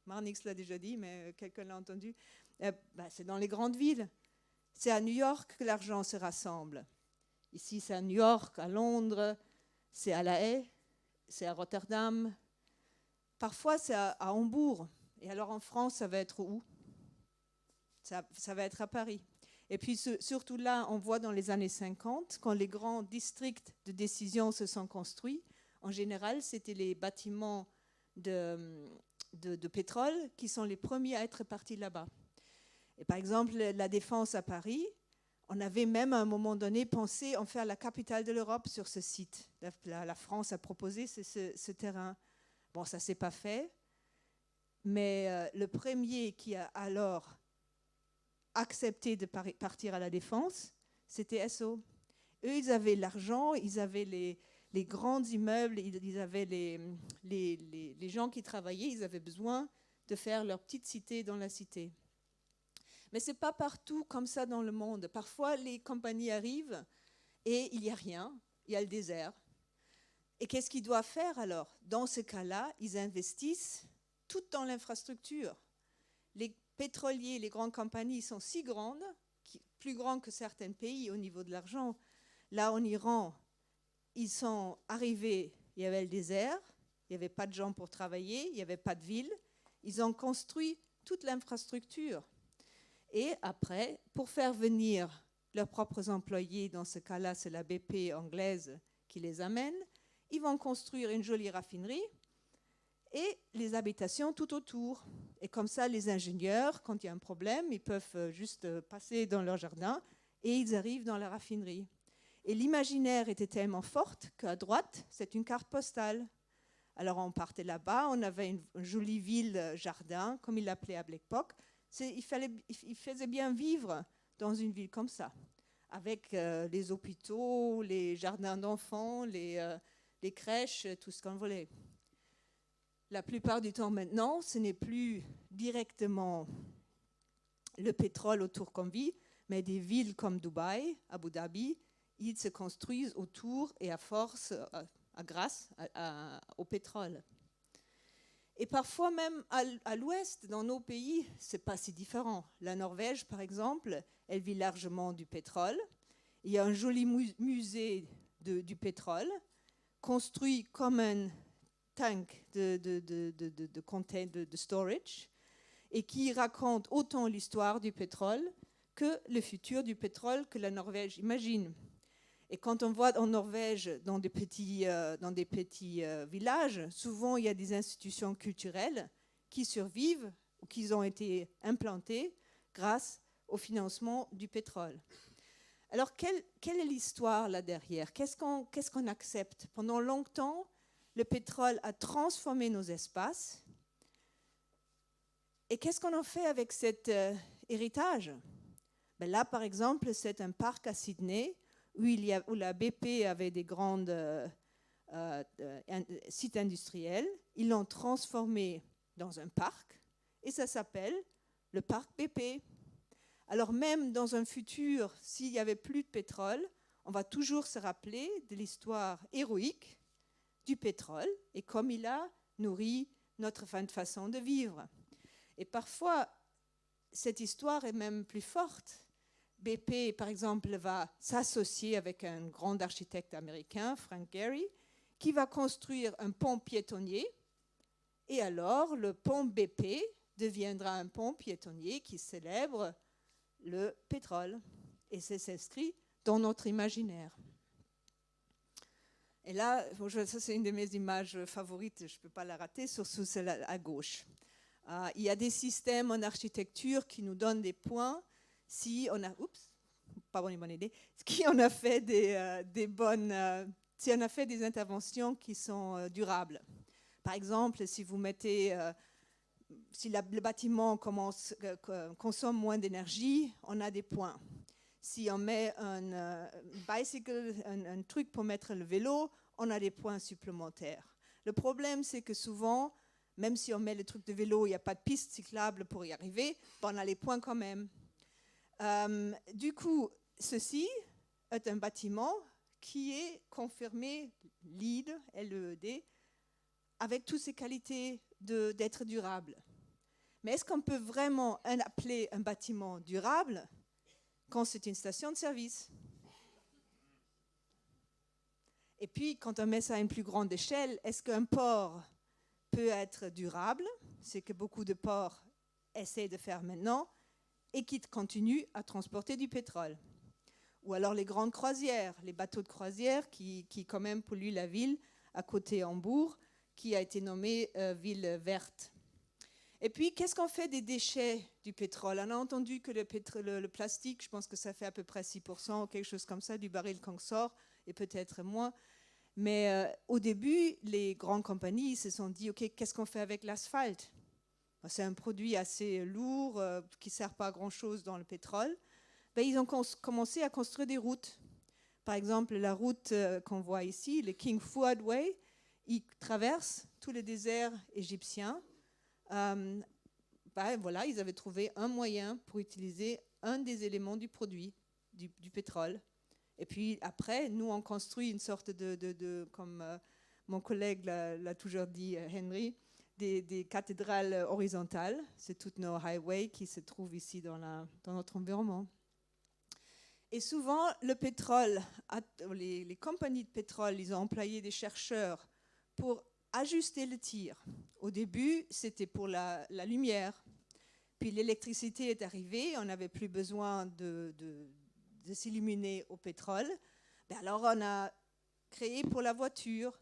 Marnix l'a déjà dit, mais quelqu'un l'a entendu. C'est dans les grandes villes. C'est à New York que l'argent se rassemble. Ici, c'est à New York, à Londres, c'est à La Haye, c'est à Rotterdam. Parfois, c'est à Hambourg. Et alors, en France, ça va être où? Ça va être à Paris. Et puis, surtout là, on voit dans les années 50, quand les grands districts de décision se sont construits, en général, c'était les bâtiments de pétrole qui sont les premiers à être partis là-bas. Et par exemple, la Défense à Paris, on avait même à un moment donné pensé en faire la capitale de l'Europe sur ce site. La France a proposé ce terrain. Bon, ça ne s'est pas fait, mais le premier qui a alors accepté de partir à la Défense, c'était SO. Eux, ils avaient l'argent, ils avaient les grands immeubles, ils avaient les gens qui travaillaient, ils avaient besoin de faire leur petite cité dans la cité. Mais ce n'est pas partout comme ça dans le monde. Parfois, les compagnies arrivent et il n'y a rien, il y a le désert. Et qu'est-ce qu'ils doivent faire alors? Dans ce cas-là, ils investissent tout dans l'infrastructure. Les pétroliers, les grandes compagnies sont si grandes, plus grandes que certains pays au niveau de l'argent. Là, en Iran, ils sont arrivés, il y avait le désert, il n'y avait pas de gens pour travailler, il n'y avait pas de ville. Ils ont construit toute l'infrastructure. Et après, pour faire venir leurs propres employés, dans ce cas-là, c'est la BP anglaise qui les amène, ils vont construire une jolie raffinerie et les habitations tout autour. Et comme ça, les ingénieurs, quand il y a un problème, ils peuvent juste passer dans leur jardin et ils arrivent dans la raffinerie. Et l'imaginaire était tellement forte qu'à droite, c'est une carte postale. Alors on partait là-bas, on avait une jolie ville-jardin, comme ils l'appelaient à l'époque. Il faisait bien vivre dans une ville comme ça, avec les hôpitaux, les jardins d'enfants, les crèches, tout ce qu'on voulait. La plupart du temps maintenant, ce n'est plus directement le pétrole autour qu'on vit, mais des villes comme Dubaï, Abu Dhabi, ils se construisent autour et à force, grâce au pétrole. Et parfois même à l'ouest, dans nos pays, ce n'est pas si différent. La Norvège, par exemple, elle vit largement du pétrole. Il y a un joli musée du pétrole, construit comme un tank de storage, et qui raconte autant l'histoire du pétrole que le futur du pétrole que la Norvège imagine. Et quand on voit en Norvège, dans des petits villages, souvent il y a des institutions culturelles qui survivent ou qui ont été implantées grâce au financement du pétrole. Alors, quelle est l'histoire là derrière? Qu'est-ce qu'on accepte? Pendant longtemps, le pétrole a transformé nos espaces. Et qu'est-ce qu'on en fait avec cet héritage? Là, par exemple, c'est un parc à Sydney où la BP avait des grands sites industriels. Ils l'ont transformé dans un parc et ça s'appelle le parc BP. Alors même dans un futur, s'il n'y avait plus de pétrole, on va toujours se rappeler de l'histoire héroïque du pétrole et comme il a nourri notre façon de vivre. Et parfois, cette histoire est même plus forte. BP, par exemple, va s'associer avec un grand architecte américain, Frank Gehry, qui va construire un pont piétonnier. Et alors, le pont BP deviendra un pont piétonnier qui célèbre le pétrole. Et c'est inscrit dans notre imaginaire. Et là, ça c'est une de mes images favorites, je ne peux pas la rater, surtout celle à gauche. Il y a des systèmes en architecture qui nous donnent des points si on a, si on a fait si on a fait des interventions qui sont durables. Par exemple, si vous mettez, si le bâtiment consomme moins d'énergie, on a des points. Si on met un bicycle, un truc pour mettre le vélo, on a des points supplémentaires. Le problème, c'est que souvent, même si on met le truc de vélo, il n'y a pas de piste cyclable pour y arriver, on a les points quand même. Du coup, ceci est un bâtiment qui est confirmé LEED, L-E-E-D, avec toutes ses qualités d'être durable. Mais est-ce qu'on peut vraiment appeler un bâtiment durable quand c'est une station de service? Et puis, quand on met ça à une plus grande échelle, est-ce qu'un port peut être durable? C'est que beaucoup de ports essaient de faire maintenant et qui continuent à transporter du pétrole. Ou alors les grandes croisières, les bateaux de croisière qui quand même polluent la ville à côté Hambourg, qui a été nommée ville verte. Et puis, qu'est-ce qu'on fait des déchets du pétrole? On a entendu que le plastique, je pense que ça fait à peu près 6% ou quelque chose comme ça du baril qu'on sort, et peut-être moins. Mais au début, les grandes compagnies se sont dit, OK, qu'est-ce qu'on fait avec l'asphalte? C'est un produit assez lourd qui ne sert pas à grand-chose dans le pétrole. Ils ont commencé à construire des routes. Par exemple, la route qu'on voit ici, le King Fouad Way, il traverse tout le désert égyptien. Voilà, ils avaient trouvé un moyen pour utiliser un des éléments du produit, du pétrole. Et puis après, nous, on construit une sorte comme mon collègue l'a toujours dit, Henry, des cathédrales horizontales. C'est toutes nos highways qui se trouvent ici dans notre environnement. Et souvent, le pétrole, les compagnies de pétrole, ils ont employé des chercheurs pour ajuster le tir. Au début, c'était pour la lumière. Puis l'électricité est arrivée, on n'avait plus besoin de s'illuminer au pétrole. Alors on a créé pour la voiture.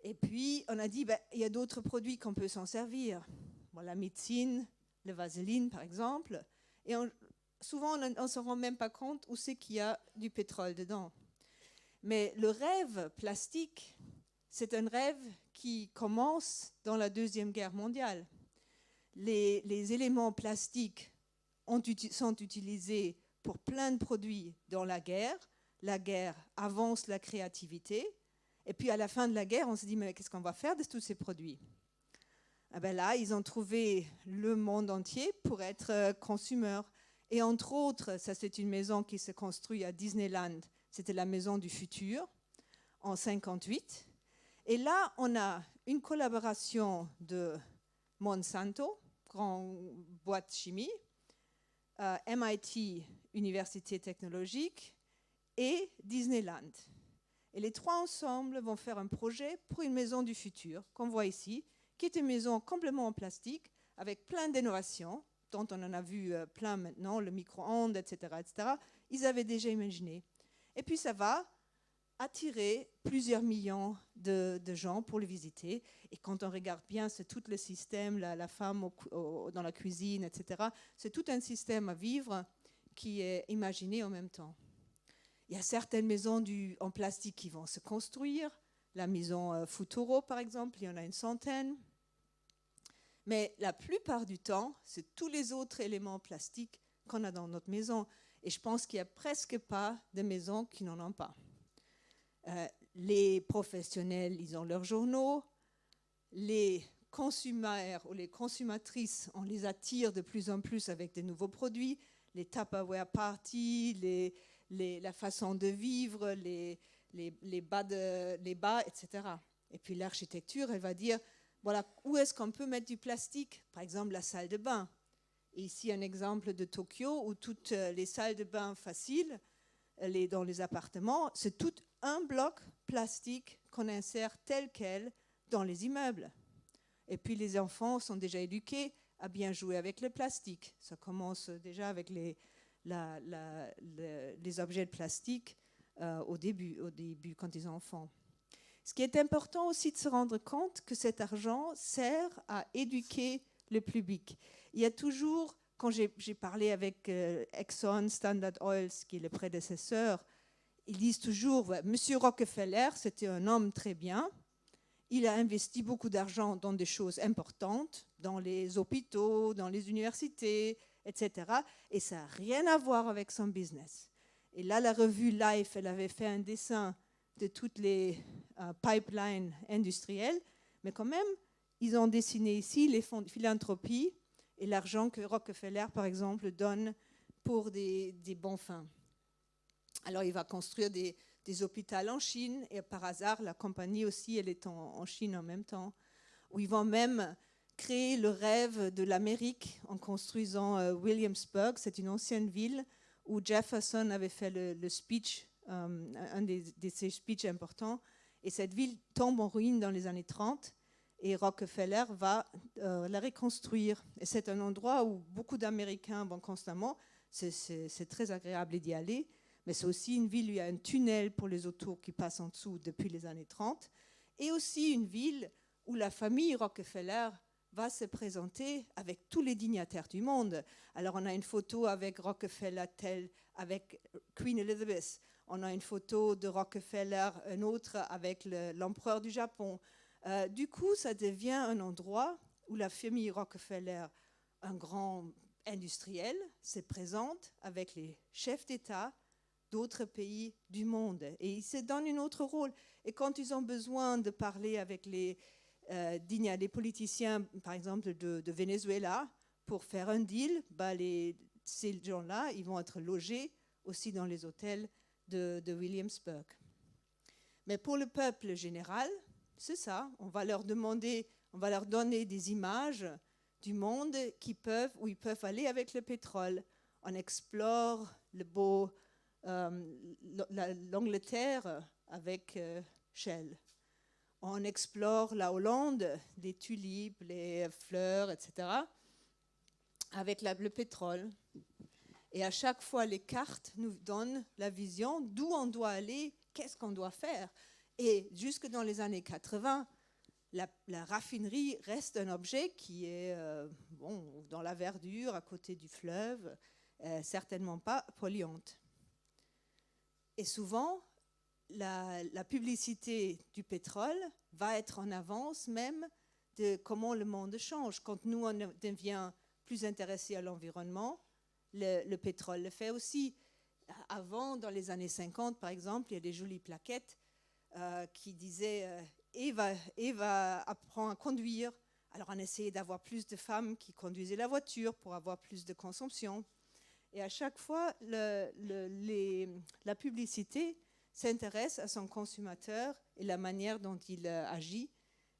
Et puis on a dit, il y a d'autres produits qu'on peut s'en servir. Bon, la médecine, le vaseline par exemple. Et souvent on ne se rend même pas compte où c'est qu'il y a du pétrole dedans. Mais le rêve plastique, c'est un rêve qui commence dans la Deuxième Guerre mondiale. Les éléments plastiques sont utilisés pour plein de produits dans la guerre. La guerre avance la créativité. Et puis à la fin de la guerre, on se dit, mais qu'est-ce qu'on va faire de tous ces produits? Là, ils ont trouvé le monde entier pour être consommateurs. Et entre autres, ça c'est une maison qui se construit à Disneyland. C'était la maison du futur en 1958. Et là, on a une collaboration de Monsanto, grande boîte chimie, MIT, Université technologique, et Disneyland. Et les trois ensemble vont faire un projet pour une maison du futur, qu'on voit ici, qui est une maison complètement en plastique, avec plein d'innovations, dont on en a vu plein maintenant, le micro-ondes, etc., etc. Ils avaient déjà imaginé. Et puis ça va attirer plusieurs millions de gens pour le visiter. Et quand on regarde bien, c'est tout le système, la femme dans la cuisine, etc. C'est tout un système à vivre qui est imaginé en même temps. Il y a certaines maisons en plastique qui vont se construire. La maison Futuro, par exemple, il y en a une centaine. Mais la plupart du temps, c'est tous les autres éléments plastiques qu'on a dans notre maison. Et je pense qu'il n'y a presque pas de maisons qui n'en ont pas. Les professionnels, ils ont leurs journaux. Les consommateurs ou les consommatrices, on les attire de plus en plus avec de nouveaux produits. Les Tupperware parties, la façon de vivre, les bas, etc. Et puis l'architecture, elle va dire, voilà, où est-ce qu'on peut mettre du plastique? Par exemple, la salle de bain. Et ici, un exemple de Tokyo, où toutes les salles de bain faciles, dans les appartements, c'est tout un bloc plastique qu'on insère tel quel dans les immeubles. Et puis les enfants sont déjà éduqués à bien jouer avec le plastique. Ça commence déjà avec les objets de plastique au début, quand ils sont enfants. Ce qui est important aussi de se rendre compte que cet argent sert à éduquer le public. Il y a toujours, quand j'ai parlé avec Exxon, Standard Oil, qui est le prédécesseur, ils disent toujours, Monsieur Rockefeller, c'était un homme très bien, il a investi beaucoup d'argent dans des choses importantes, dans les hôpitaux, dans les universités, etc. Et ça n'a rien à voir avec son business. Et là, la revue Life, elle avait fait un dessin de toutes les pipelines industrielles, mais quand même, ils ont dessiné ici les fonds de philanthropie et l'argent que Rockefeller, par exemple, donne pour des bons fins. Alors, il va construire des hôpitaux en Chine, et par hasard, la compagnie aussi, elle est en Chine en même temps, où ils vont même créé le rêve de l'Amérique en construisant Williamsburg. C'est une ancienne ville où Jefferson avait fait le speech, un de ses speeches importants. Et cette ville tombe en ruine dans les années 30 et Rockefeller va la reconstruire. Et c'est un endroit où beaucoup d'Américains vont constamment. C'est très agréable d'y aller, mais c'est aussi une ville où il y a un tunnel pour les autos qui passent en dessous depuis les années 30. Et aussi une ville où la famille Rockefeller va se présenter avec tous les dignitaires du monde. Alors on a une photo avec Rockefeller avec Queen Elizabeth. On a une photo de Rockefeller, une autre avec l'empereur du Japon. Du coup, ça devient un endroit où la famille Rockefeller, un grand industriel, se présente avec les chefs d'État d'autres pays du monde. Et ils se donnent un autre rôle. Et quand ils ont besoin de parler avec les politiciens, par exemple, de Venezuela, pour faire un deal, ces gens-là, ils vont être logés aussi dans les hôtels de Williamsburg. Mais pour le peuple général, c'est ça. On va leur donner des images du monde où ils peuvent aller avec le pétrole. On explore l'Angleterre avec Shell. On explore la Hollande, les tulipes, les fleurs, etc., avec le pétrole. Et à chaque fois, les cartes nous donnent la vision d'où on doit aller, qu'est-ce qu'on doit faire. Et jusque dans les années 80, la raffinerie reste un objet qui est dans la verdure, à côté du fleuve, certainement pas polluante. Et souvent, la publicité du pétrole va être en avance même de comment le monde change. Quand nous, on devient plus intéressés à l'environnement, le pétrole le fait aussi. Avant, dans les années 50, par exemple, il y a des jolies plaquettes qui disaient Eva apprend à conduire. Alors on essayait d'avoir plus de femmes qui conduisaient la voiture pour avoir plus de consommation. Et à chaque fois, la publicité s'intéresse à son consommateur et la manière dont il agit,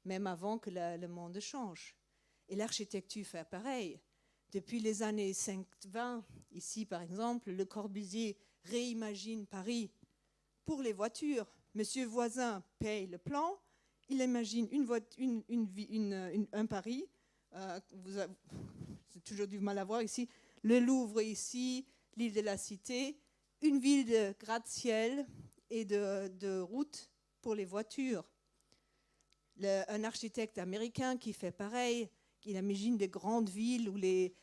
même avant que le monde change. Et l'architecture fait pareil. Depuis les années 20, ici par exemple, Le Corbusier réimagine Paris pour les voitures. Monsieur Voisin paye le plan, il imagine un Paris. C'est toujours du mal à voir ici. Le Louvre ici, l'île de la Cité, une ville de gratte-ciel et de routes pour les voitures. Un architecte américain qui fait pareil, il imagine des grandes villes où les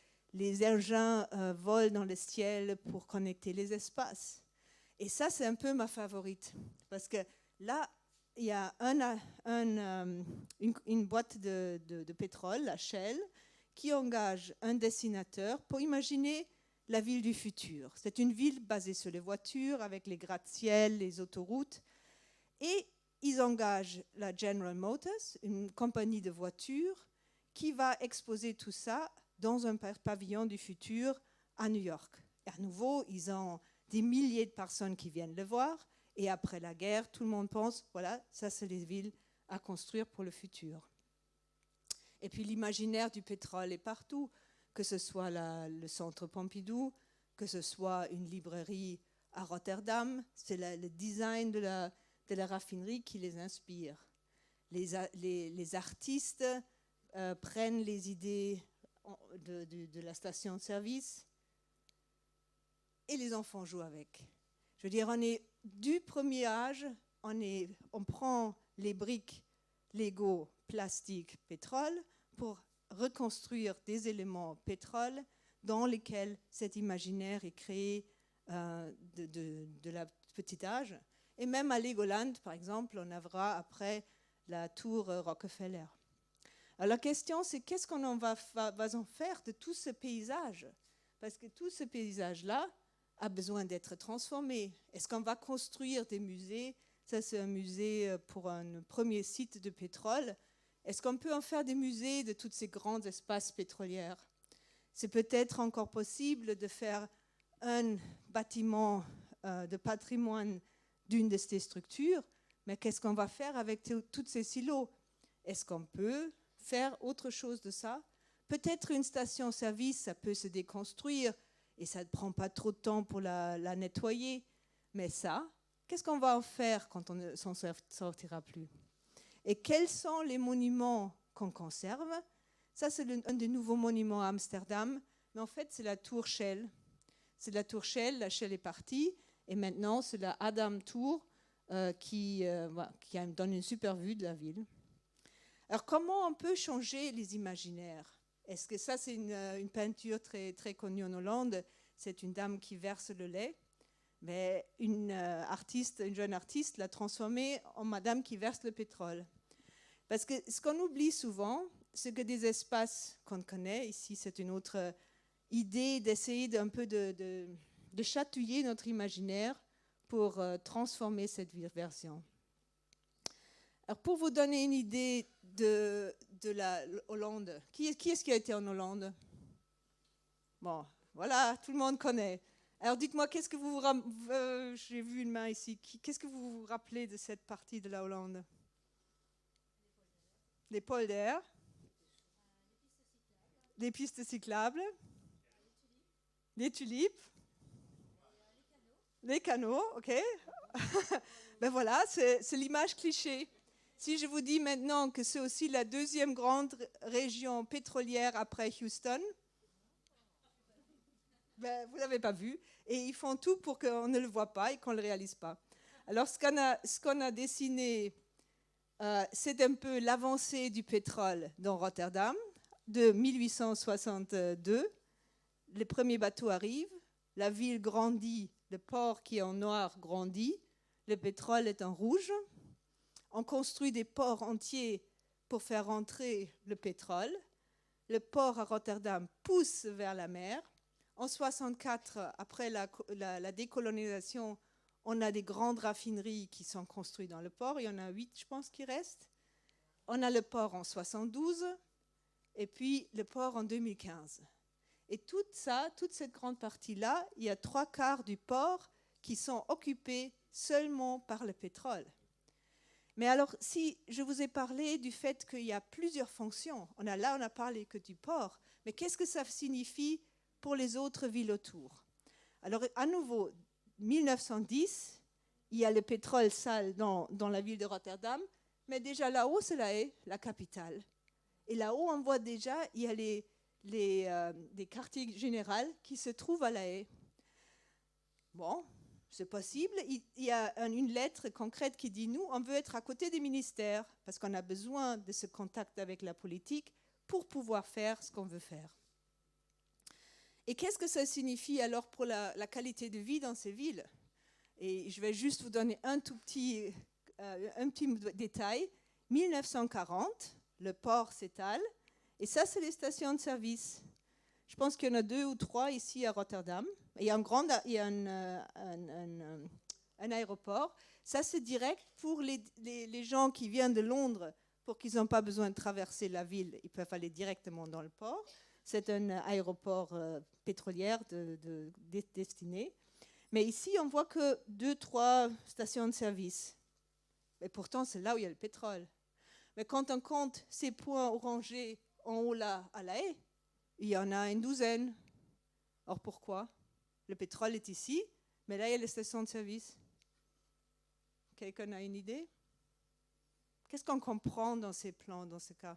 engins volent dans le ciel pour connecter les espaces. Et ça, c'est un peu ma favorite. Parce que là, il y a une boîte de pétrole, la Shell, qui engage un dessinateur pour imaginer la ville du futur. C'est une ville basée sur les voitures, avec les gratte-ciel, les autoroutes. Et ils engagent la General Motors, une compagnie de voitures, qui va exposer tout ça dans un pavillon du futur à New York. Et à nouveau, ils ont des milliers de personnes qui viennent le voir. Et après la guerre, tout le monde pense, voilà, ça c'est les villes à construire pour le futur. Et puis l'imaginaire du pétrole est partout, que ce soit le centre Pompidou, que ce soit une librairie à Rotterdam. C'est le design de la raffinerie qui les inspire. Les artistes prennent les idées de la station de service et les enfants jouent avec. Je veux dire, on est du premier âge, on prend les briques Lego, plastique, pétrole pour reconstruire des éléments pétrole dans lesquels cet imaginaire est créé de la petite âge. Et même à Legoland, par exemple, on verra après la tour Rockefeller. Alors la question, c'est qu'est-ce qu'on va en faire de tout ce paysage? Parce que tout ce paysage-là a besoin d'être transformé. Est-ce qu'on va construire des musées? Ça, c'est un musée pour un premier site de pétrole. Est-ce qu'on peut en faire des musées de tous ces grands espaces pétroliers? C'est peut-être encore possible de faire un bâtiment de patrimoine d'une de ces structures, mais qu'est-ce qu'on va faire avec tous ces silos? Est-ce qu'on peut faire autre chose de ça. Peut-être une station-service, ça peut se déconstruire et ça ne prend pas trop de temps pour la nettoyer. Mais ça, qu'est-ce qu'on va en faire quand on ne s'en sortira plus? Et quels sont les monuments qu'on conserve? Ça, c'est un des nouveaux monuments à Amsterdam. Mais en fait, c'est la tour Shell. C'est la tour Shell, la Shell est partie. Et maintenant, c'est la Adam Tour qui donne une super vue de la ville. Alors, comment on peut changer les imaginaires? Est-ce que ça, c'est une peinture très, très connue en Hollande? C'est une dame qui verse le lait. Mais une jeune artiste l'a transformée en madame qui verse le pétrole. Parce que ce qu'on oublie souvent, c'est que des espaces qu'on connaît, ici c'est une autre idée d'essayer d'un peu de chatouiller notre imaginaire pour transformer cette version. Alors pour vous donner une idée de la Hollande, qui est-ce qui a été en Hollande? Bon, voilà, tout le monde connaît. Alors dites-moi, qu'est-ce que vous j'ai vu une main ici. Qu'est-ce que vous vous rappelez de cette partie de la Hollande? Les polders, les pistes cyclables, les tulipes, les canaux, ok. Ben voilà, c'est l'image cliché. Si je vous dis maintenant que c'est aussi la deuxième grande région pétrolière après Houston, ben, vous ne l'avez pas vu. Et ils font tout pour qu'on ne le voit pas et qu'on ne le réalise pas. Alors, ce qu'on a dessiné, c'est un peu l'avancée du pétrole dans Rotterdam. De 1862, les premiers bateaux arrivent, la ville grandit, le port qui est en noir grandit, le pétrole est en rouge. On construit des ports entiers pour faire rentrer le pétrole. Le port à Rotterdam pousse vers la mer. En 1964, après la décolonisation, on a des grandes raffineries qui sont construites dans le port. Il y en a 8, je pense, qui restent. On a le port en 1972 et puis le port en 2015. Et toute cette grande partie-là, il y a 3/4 du port qui sont occupés seulement par le pétrole. Mais alors, si je vous ai parlé du fait qu'il y a plusieurs fonctions, on a parlé que du port, mais qu'est-ce que ça signifie pour les autres villes autour? Alors, à nouveau, 1910, il y a le pétrole sale dans la ville de Rotterdam, mais déjà là-haut, c'est La Haye, la capitale. Et là-haut, on voit déjà, il y a des quartiers généraux qui se trouvent à La Haye. Bon, c'est possible. Il y a une lettre concrète qui dit, nous, on veut être à côté des ministères, parce qu'on a besoin de ce contact avec la politique pour pouvoir faire ce qu'on veut faire. Et qu'est-ce que ça signifie alors pour la qualité de vie dans ces villes? Et je vais juste vous donner un petit détail. 1940, le port s'étale, et ça, c'est les stations de service. Je pense qu'il y en a 2 ou 3 ici à Rotterdam. Il y a un aéroport. Ça, c'est direct pour les gens qui viennent de Londres, pour qu'ils n'ont pas besoin de traverser la ville. Ils peuvent aller directement dans le port. C'est un aéroport pétrolier destiné. Mais ici, on voit que 2-3 stations de service. Et pourtant, c'est là où il y a le pétrole. Mais quand on compte ces points orangés en haut là, à La Haye, il y en a une 12aine. Or, pourquoi? Le pétrole est ici, mais là, il y a les stations de service. Quelqu'un a une idée? Qu'est-ce qu'on comprend dans ces plans, dans ce cas?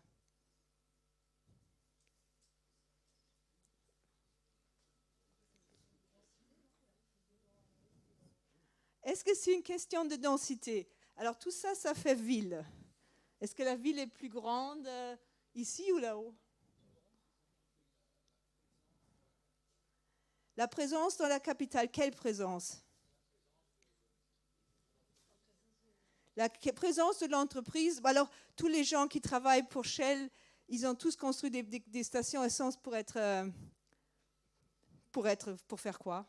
Est-ce que c'est une question de densité? Alors tout ça, ça fait ville. Est-ce que la ville est plus grande ici ou là-haut? La présence dans la capitale, quelle présence? La présence de l'entreprise. Alors tous les gens qui travaillent pour Shell, ils ont tous construit des stations essence pour faire quoi?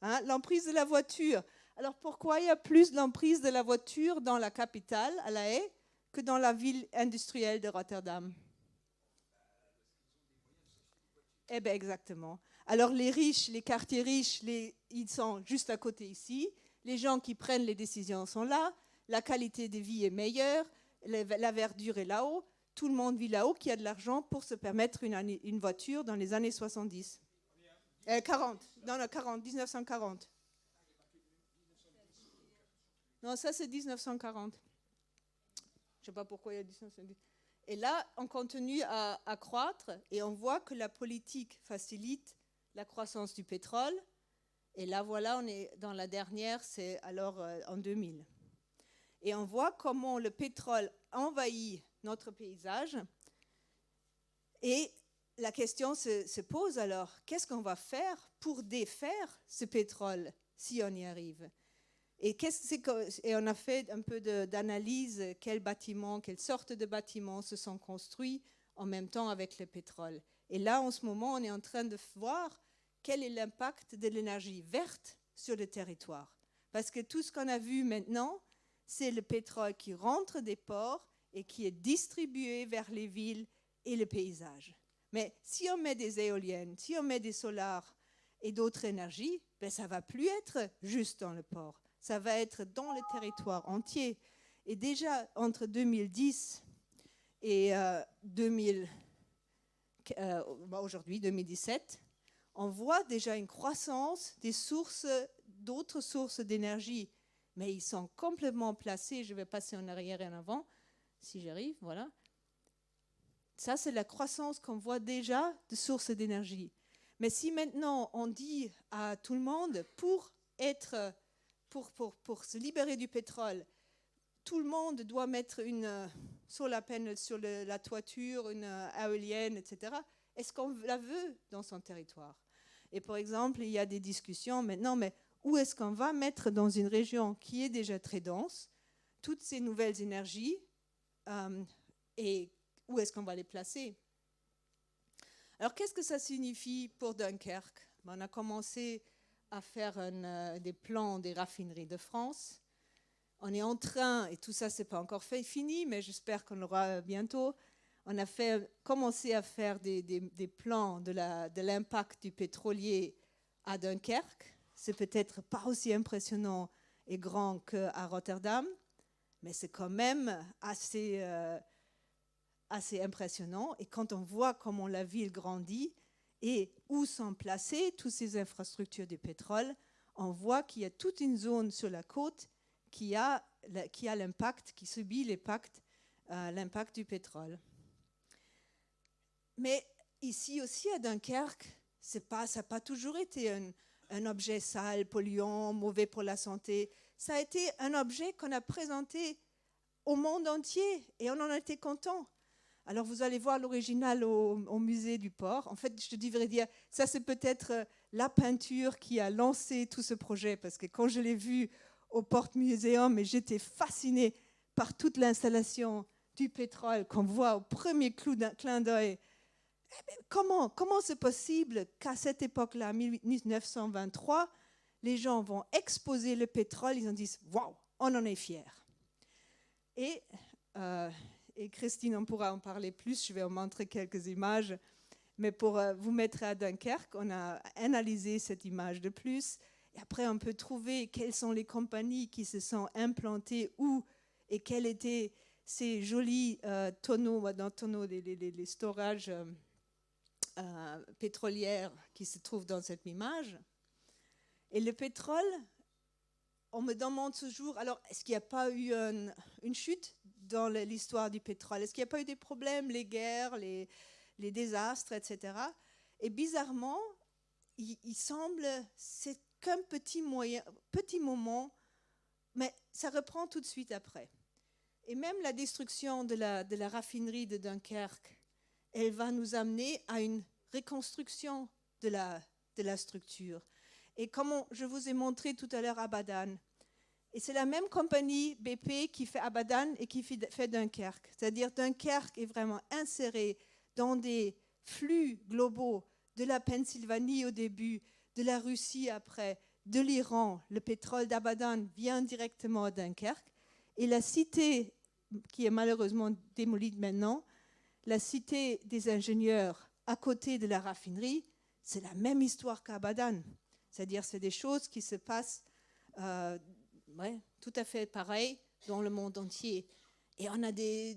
Hein, l'emprise de la voiture. Alors pourquoi il y a plus d'emprise de la voiture dans la capitale, à La Haye, que dans la ville industrielle de Rotterdam? Eh bien exactement. Alors les riches, les quartiers riches, ils sont juste à côté ici. Les gens qui prennent les décisions sont là. la qualité de vie est meilleure, la verdure est là-haut, tout le monde vit là-haut qui a de l'argent pour se permettre une voiture dans les années 70. 40, non, 40, 1940. Non, ça c'est 1940. Je ne sais pas pourquoi il y a 1970. Et là, on continue à croître et on voit que la politique facilite la croissance du pétrole. Et là, voilà, on est dans la dernière, c'est alors en 2000. Et on voit comment le pétrole envahit notre paysage. Et la question se pose alors, qu'est-ce qu'on va faire pour défaire ce pétrole si on y arrive ? Et on a fait un peu d'analyse, quels bâtiments, quelles sortes de bâtiments se sont construits en même temps avec le pétrole. Et là, en ce moment, on est en train de voir quel est l'impact de l'énergie verte sur le territoire. Parce que tout ce qu'on a vu maintenant, c'est le pétrole qui rentre des ports et qui est distribué vers les villes et le paysage. Mais si on met des éoliennes, si on met des solars et d'autres énergies, ben ça ne va plus être juste dans le port. Ça va être dans le territoire entier. Et déjà, entre 2010 et aujourd'hui, 2017, on voit déjà une croissance d'autres sources d'énergie. Mais ils sont complètement placés. Je vais passer en arrière et en avant, si j'arrive, voilà. Ça, c'est la croissance qu'on voit déjà de sources d'énergie. Mais si maintenant, on dit à tout le monde, pour se libérer du pétrole, tout le monde doit mettre une solar panel sur la toiture, une éolienne, etc. Est-ce qu'on la veut dans son territoire ? Et par exemple, il y a des discussions maintenant, mais où est-ce qu'on va mettre dans une région qui est déjà très dense toutes ces nouvelles énergies et où est-ce qu'on va les placer ? Alors, qu'est-ce que ça signifie pour Dunkerque ? On a commencé à faire des plans des raffineries de France. On est en train, et tout ça, ce n'est pas encore fini, mais j'espère qu'on l'aura bientôt. On a commencé à faire des plans de l'impact du pétrolier à Dunkerque. C'est peut-être pas aussi impressionnant et grand qu'à Rotterdam, mais c'est quand même assez impressionnant. Et quand on voit comment la ville grandit et où sont placées toutes ces infrastructures de pétrole, on voit qu'il y a toute une zone sur la côte qui a l'impact, qui subit l'impact du pétrole. Mais ici aussi à Dunkerque, ça n'a pas toujours été un objet sale, polluant, mauvais pour la santé. Ça a été un objet qu'on a présenté au monde entier et on en a été content. Alors vous allez voir l'original au musée du port. En fait, je devrais dire, ça c'est peut-être la peinture qui a lancé tout ce projet, parce que quand je l'ai vu au Port Museum, j'étais fascinée par toute l'installation du pétrole qu'on voit au premier clin d'œil. Comment c'est possible qu'à cette époque-là, 1923, les gens vont exposer le pétrole, ils en disent « Waouh, on en est fiers ». Et Christine, on pourra en parler plus, je vais vous montrer quelques images. Mais pour vous mettre à Dunkerque, on a analysé cette image de plus. Et après, on peut trouver quelles sont les compagnies qui se sont implantées où et quels étaient ces jolis tonneaux, les storages pétrolières qui se trouvent dans cette image. Et le pétrole, on me demande toujours, alors est-ce qu'il n'y a pas eu une chute dans l'histoire du pétrole? Est-ce qu'il n'y a pas eu des problèmes, les guerres, les désastres, etc. Et bizarrement, il semble, c'est qu'un petit moment, mais ça reprend tout de suite après. Et même la destruction de la raffinerie de Dunkerque, elle va nous amener à une reconstruction de la structure. Et comme je vous ai montré tout à l'heure Abadan, et c'est la même compagnie BP qui fait Abadan et qui fait Dunkerque. C'est-à-dire Dunkerque est vraiment inséré dans des flux globaux de la Pennsylvanie au début, de la Russie après, de l'Iran. Le pétrole d'Abadan vient directement à Dunkerque. Et la cité, qui est malheureusement démolie maintenant, la cité des ingénieurs à côté de la raffinerie, c'est la même histoire qu'Abadan. C'est-à-dire c'est des choses qui se passent tout à fait pareilles dans le monde entier. Et on a des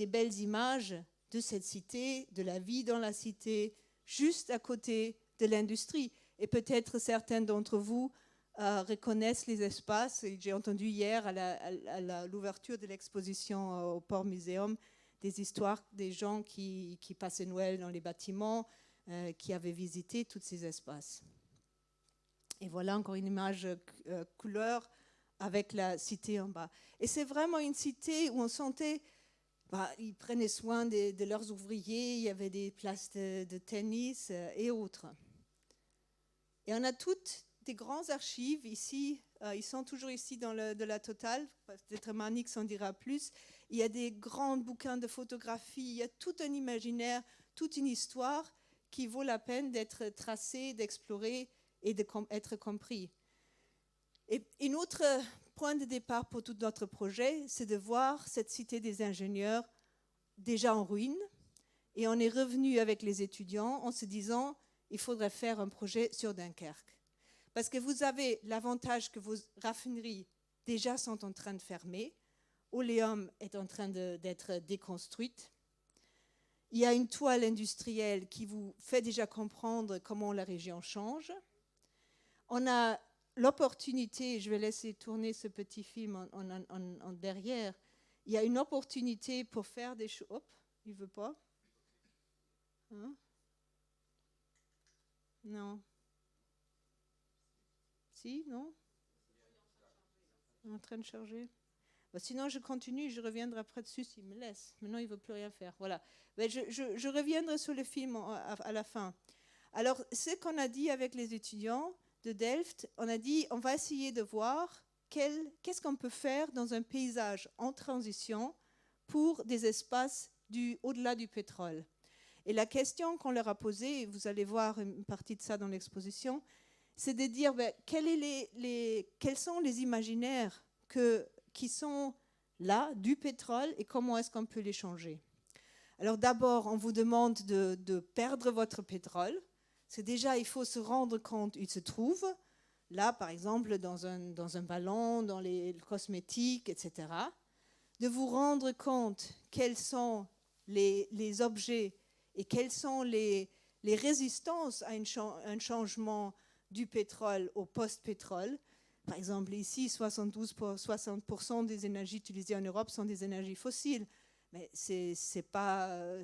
belles images de cette cité, de la vie dans la cité, juste à côté de l'industrie. Et peut-être certains d'entre vous reconnaissent les espaces. Et j'ai entendu hier à l'ouverture de l'exposition au Port Muséum des histoires des gens qui passaient Noël dans les bâtiments, qui avaient visité tous ces espaces. Et voilà encore une image couleur avec la cité en bas. Et c'est vraiment une cité où on sentait, ils prenaient soin de leurs ouvriers, il y avait des places de tennis et autres. Et on a toutes des grandes archives ici, ils sont toujours ici dans de la Total, peut-être Manix en dira plus. Il y a des grands bouquins de photographie, il y a tout un imaginaire, toute une histoire qui vaut la peine d'être tracée, d'explorer et d'être compris. Et un autre point de départ pour tout notre projet, c'est de voir cette cité des ingénieurs déjà en ruine. Et on est revenu avec les étudiants en se disant il faudrait faire un projet sur Dunkerque. Parce que vous avez l'avantage que vos raffineries déjà sont en train de fermer, Oleum est en train d'être déconstruite. Il y a une toile industrielle qui vous fait déjà comprendre comment la région change. On a l'opportunité, je vais laisser tourner ce petit film en derrière, il y a une opportunité pour faire des choses. Hop, il ne veut pas. Hein? Non. Si, non? En train de charger. Sinon, je continue, je reviendrai après dessus s'il me laisse. Maintenant, il ne veut plus rien faire. Voilà. Je reviendrai sur le film à la fin. Alors, ce qu'on a dit avec les étudiants de Delft, on a dit on va essayer de voir qu'est-ce qu'on peut faire dans un paysage en transition pour des espaces au-delà du pétrole. Et la question qu'on leur a posée, et vous allez voir une partie de ça dans l'exposition, c'est de dire quels sont les imaginaires qui sont là, du pétrole, et comment est-ce qu'on peut les changer. Alors d'abord, on vous demande de perdre votre pétrole. C'est déjà, il faut se rendre compte où il se trouve. Là, par exemple, dans un ballon, dans les cosmétiques, etc. De vous rendre compte quels sont les objets et quelles sont les résistances à un changement du pétrole au post-pétrole. Par exemple, ici, 60% des énergies utilisées en Europe sont des énergies fossiles. Mais c'est pas...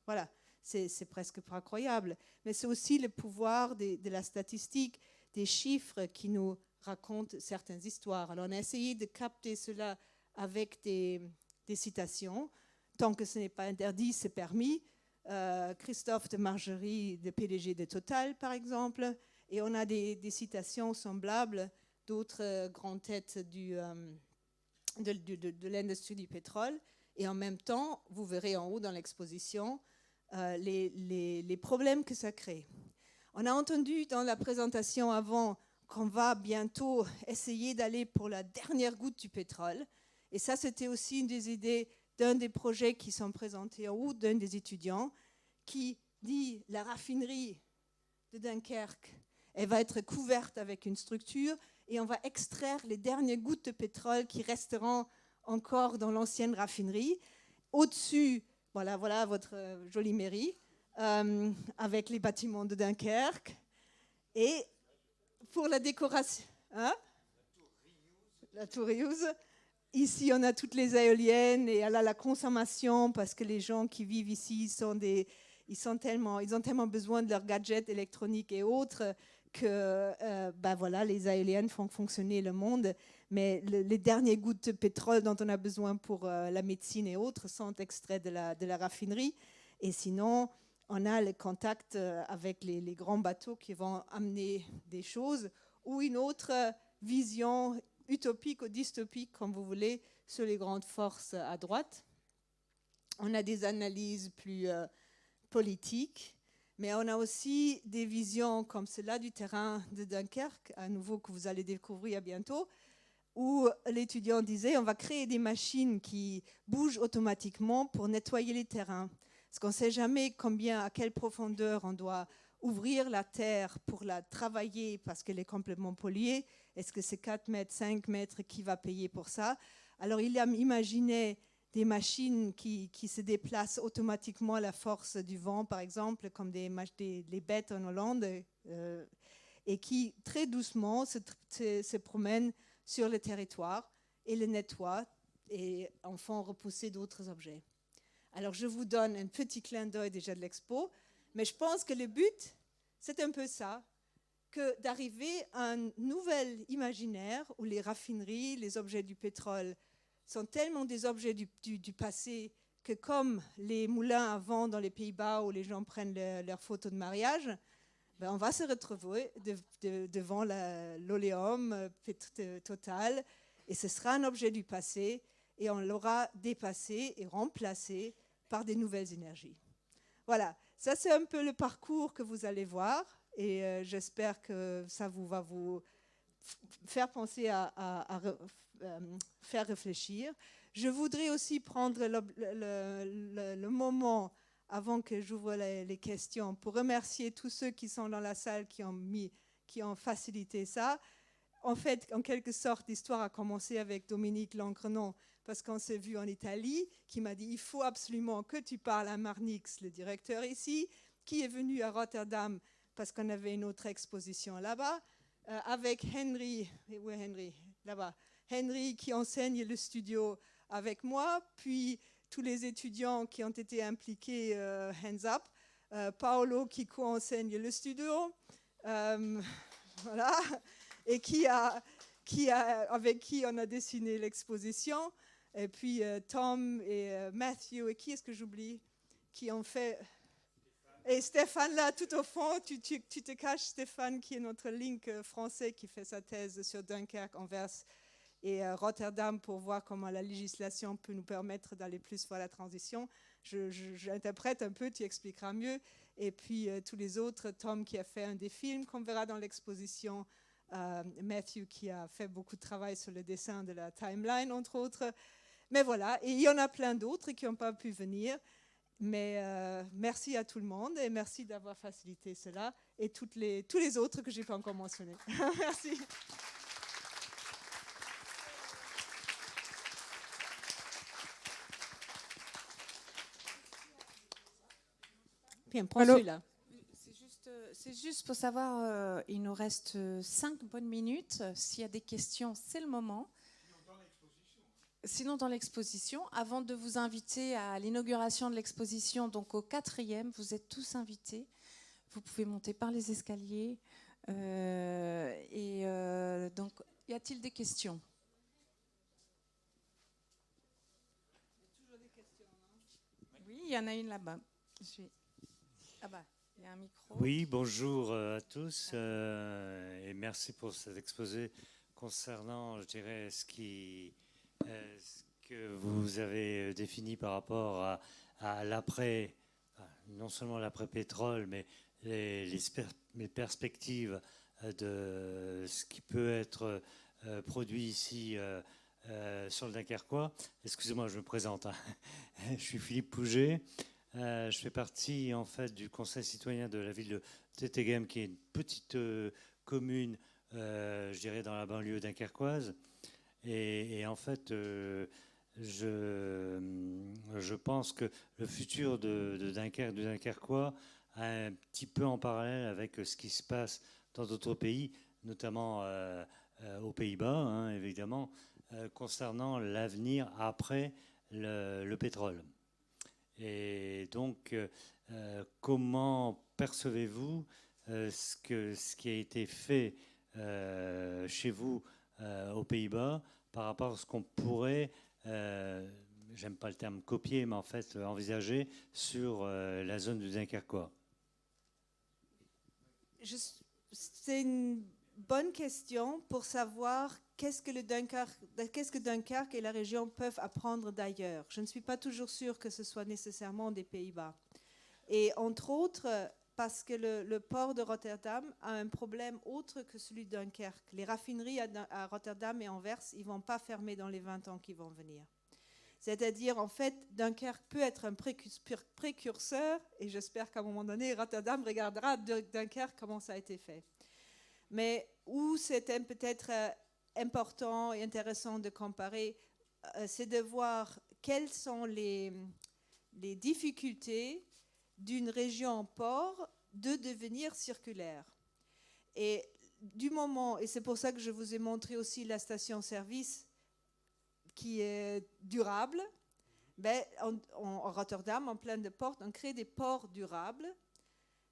voilà, c'est presque pas incroyable. Mais c'est aussi le pouvoir de la statistique, des chiffres qui nous racontent certaines histoires. Alors, on a essayé de capter cela avec des citations. Tant que ce n'est pas interdit, c'est permis. Christophe de Margerie, le PDG de Total, par exemple. Et on a des citations semblables d'autres grandes têtes de l'industrie du pétrole. Et en même temps, vous verrez en haut dans l'exposition les problèmes que ça crée. On a entendu dans la présentation avant qu'on va bientôt essayer d'aller pour la dernière goutte du pétrole. Et ça, c'était aussi une des idées d'un des projets qui sont présentés en haut, d'un des étudiants, qui dit la raffinerie de Dunkerque, elle va être couverte avec une structure et on va extraire les dernières gouttes de pétrole qui resteront encore dans l'ancienne raffinerie. Au-dessus, voilà votre jolie mairie, avec les bâtiments de Dunkerque. Et pour la décoration, hein, la tour Rius. Ici, on a toutes les éoliennes et là, la consommation, parce que les gens qui vivent ici ils ont tellement besoin de leurs gadgets électroniques et autres que voilà, les éoliennes font fonctionner le monde. Mais les dernières gouttes de pétrole dont on a besoin pour la médecine et autres sont extraits de la raffinerie. Et sinon, on a le contact avec les grands bateaux qui vont amener des choses, ou une autre vision utopique ou dystopique, comme vous voulez, sur les grandes forces à droite. On a des analyses plus politiques, mais on a aussi des visions comme celle-là du terrain de Dunkerque, à nouveau que vous allez découvrir bientôt, où l'étudiant disait on va créer des machines qui bougent automatiquement pour nettoyer les terrains. Parce qu'on ne sait jamais à quelle profondeur on doit ouvrir la terre pour la travailler parce qu'elle est complètement polluée. Est-ce que c'est 4 mètres, 5 mètres, qui va payer pour ça? Alors il a imaginé des machines qui se déplacent automatiquement à la force du vent, par exemple, comme les bêtes en Hollande, et qui très doucement se promènent sur le territoire et le nettoient et en font repousser d'autres objets. Alors je vous donne un petit clin d'œil déjà de l'expo, mais je pense que le but, c'est un peu ça, que d'arriver à un nouvel imaginaire où les raffineries, les objets du pétrole sont tellement des objets du passé que comme les moulins à vent dans les Pays-Bas où les gens prennent leurs photos de mariage, ben on va se retrouver devant l'oléum total et ce sera un objet du passé et on l'aura dépassé et remplacé par des nouvelles énergies. Voilà, ça c'est un peu le parcours que vous allez voir et j'espère que ça va vous faire penser à faire réfléchir. Je voudrais aussi prendre le moment avant que j'ouvre les questions pour remercier tous ceux qui sont dans la salle qui ont facilité ça. En fait, en quelque sorte, l'histoire a commencé avec Dominique Lancrenon parce qu'on s'est vu en Italie, qui m'a dit « il faut absolument que tu parles à Marnix, le directeur ici », qui est venu à Rotterdam parce qu'on avait une autre exposition là-bas, avec Henry, où est Henry ? Là-bas. Henry qui enseigne le studio avec moi, puis tous les étudiants qui ont été impliqués, hands up, Paolo qui co-enseigne le studio, voilà, et avec qui on a dessiné l'exposition, et puis Tom et Matthew, et qui est-ce que j'oublie, qui ont fait... Et Stéphane, là, tout au fond, tu te caches, Stéphane, qui est notre link français, qui fait sa thèse sur Dunkerque, Anvers et Rotterdam pour voir comment la législation peut nous permettre d'aller plus vers la transition. J'interprète un peu, tu expliqueras mieux. Et puis tous les autres, Tom qui a fait un des films qu'on verra dans l'exposition, Matthew qui a fait beaucoup de travail sur le dessin de la timeline, entre autres. Mais voilà, et il y en a plein d'autres qui n'ont pas pu venir. Mais merci à tout le monde et merci d'avoir facilité cela et tous les autres que je n'ai pas encore mentionnés. Merci. Bien, prends celui-là. C'est juste pour savoir, il nous reste 5 bonnes minutes. S'il y a des questions, c'est le moment. Sinon, dans l'exposition, avant de vous inviter à l'inauguration de l'exposition, donc au 4e, vous êtes tous invités. Vous pouvez monter par les escaliers. Donc, y a-t-il des questions ? Oui, il y en a une là-bas. Ah bah, il y a un micro. Oui, bonjour à tous et merci pour cet exposé concernant, je dirais, ce que vous avez défini par rapport à l'après, non seulement l'après-pétrole, mais les perspectives de ce qui peut être produit ici sur le Dunkerquois. Excusez-moi, je me présente. Je suis Philippe Pouget. Je fais partie en fait du conseil citoyen de la ville de Tettegem, qui est une petite commune, je dirais, dans la banlieue dunkerquoise. Et en fait, je pense que le futur de Dunkerque, du Dunkerquois, a un petit peu en parallèle avec ce qui se passe dans d'autres pays, notamment aux Pays-Bas, hein, évidemment, concernant l'avenir après le pétrole. Et donc, comment percevez-vous ce qui a été fait chez vous aux Pays-Bas par rapport à ce qu'on pourrait, j'aime pas le terme copier, mais en fait envisager sur la zone du Dunkerquois? C'est une bonne question pour savoir qu'est-ce que Dunkerque et la région peuvent apprendre d'ailleurs. Je ne suis pas toujours sûre que ce soit nécessairement des Pays-Bas. Et entre autres, parce que le port de Rotterdam a un problème autre que celui de Dunkerque. Les raffineries à Rotterdam et Anvers, ils ne vont pas fermer dans les 20 ans qui vont venir. C'est-à-dire, en fait, Dunkerque peut être un précurseur, et j'espère qu'à un moment donné, Rotterdam regardera Dunkerque comment ça a été fait. Mais où c'était peut-être important et intéressant de comparer, c'est de voir quelles sont les difficultés d'une région port de devenir circulaire. Et du moment, et c'est pour ça que je vous ai montré aussi la station-service qui est durable, ben, en Rotterdam, en plein de ports, on crée des ports durables,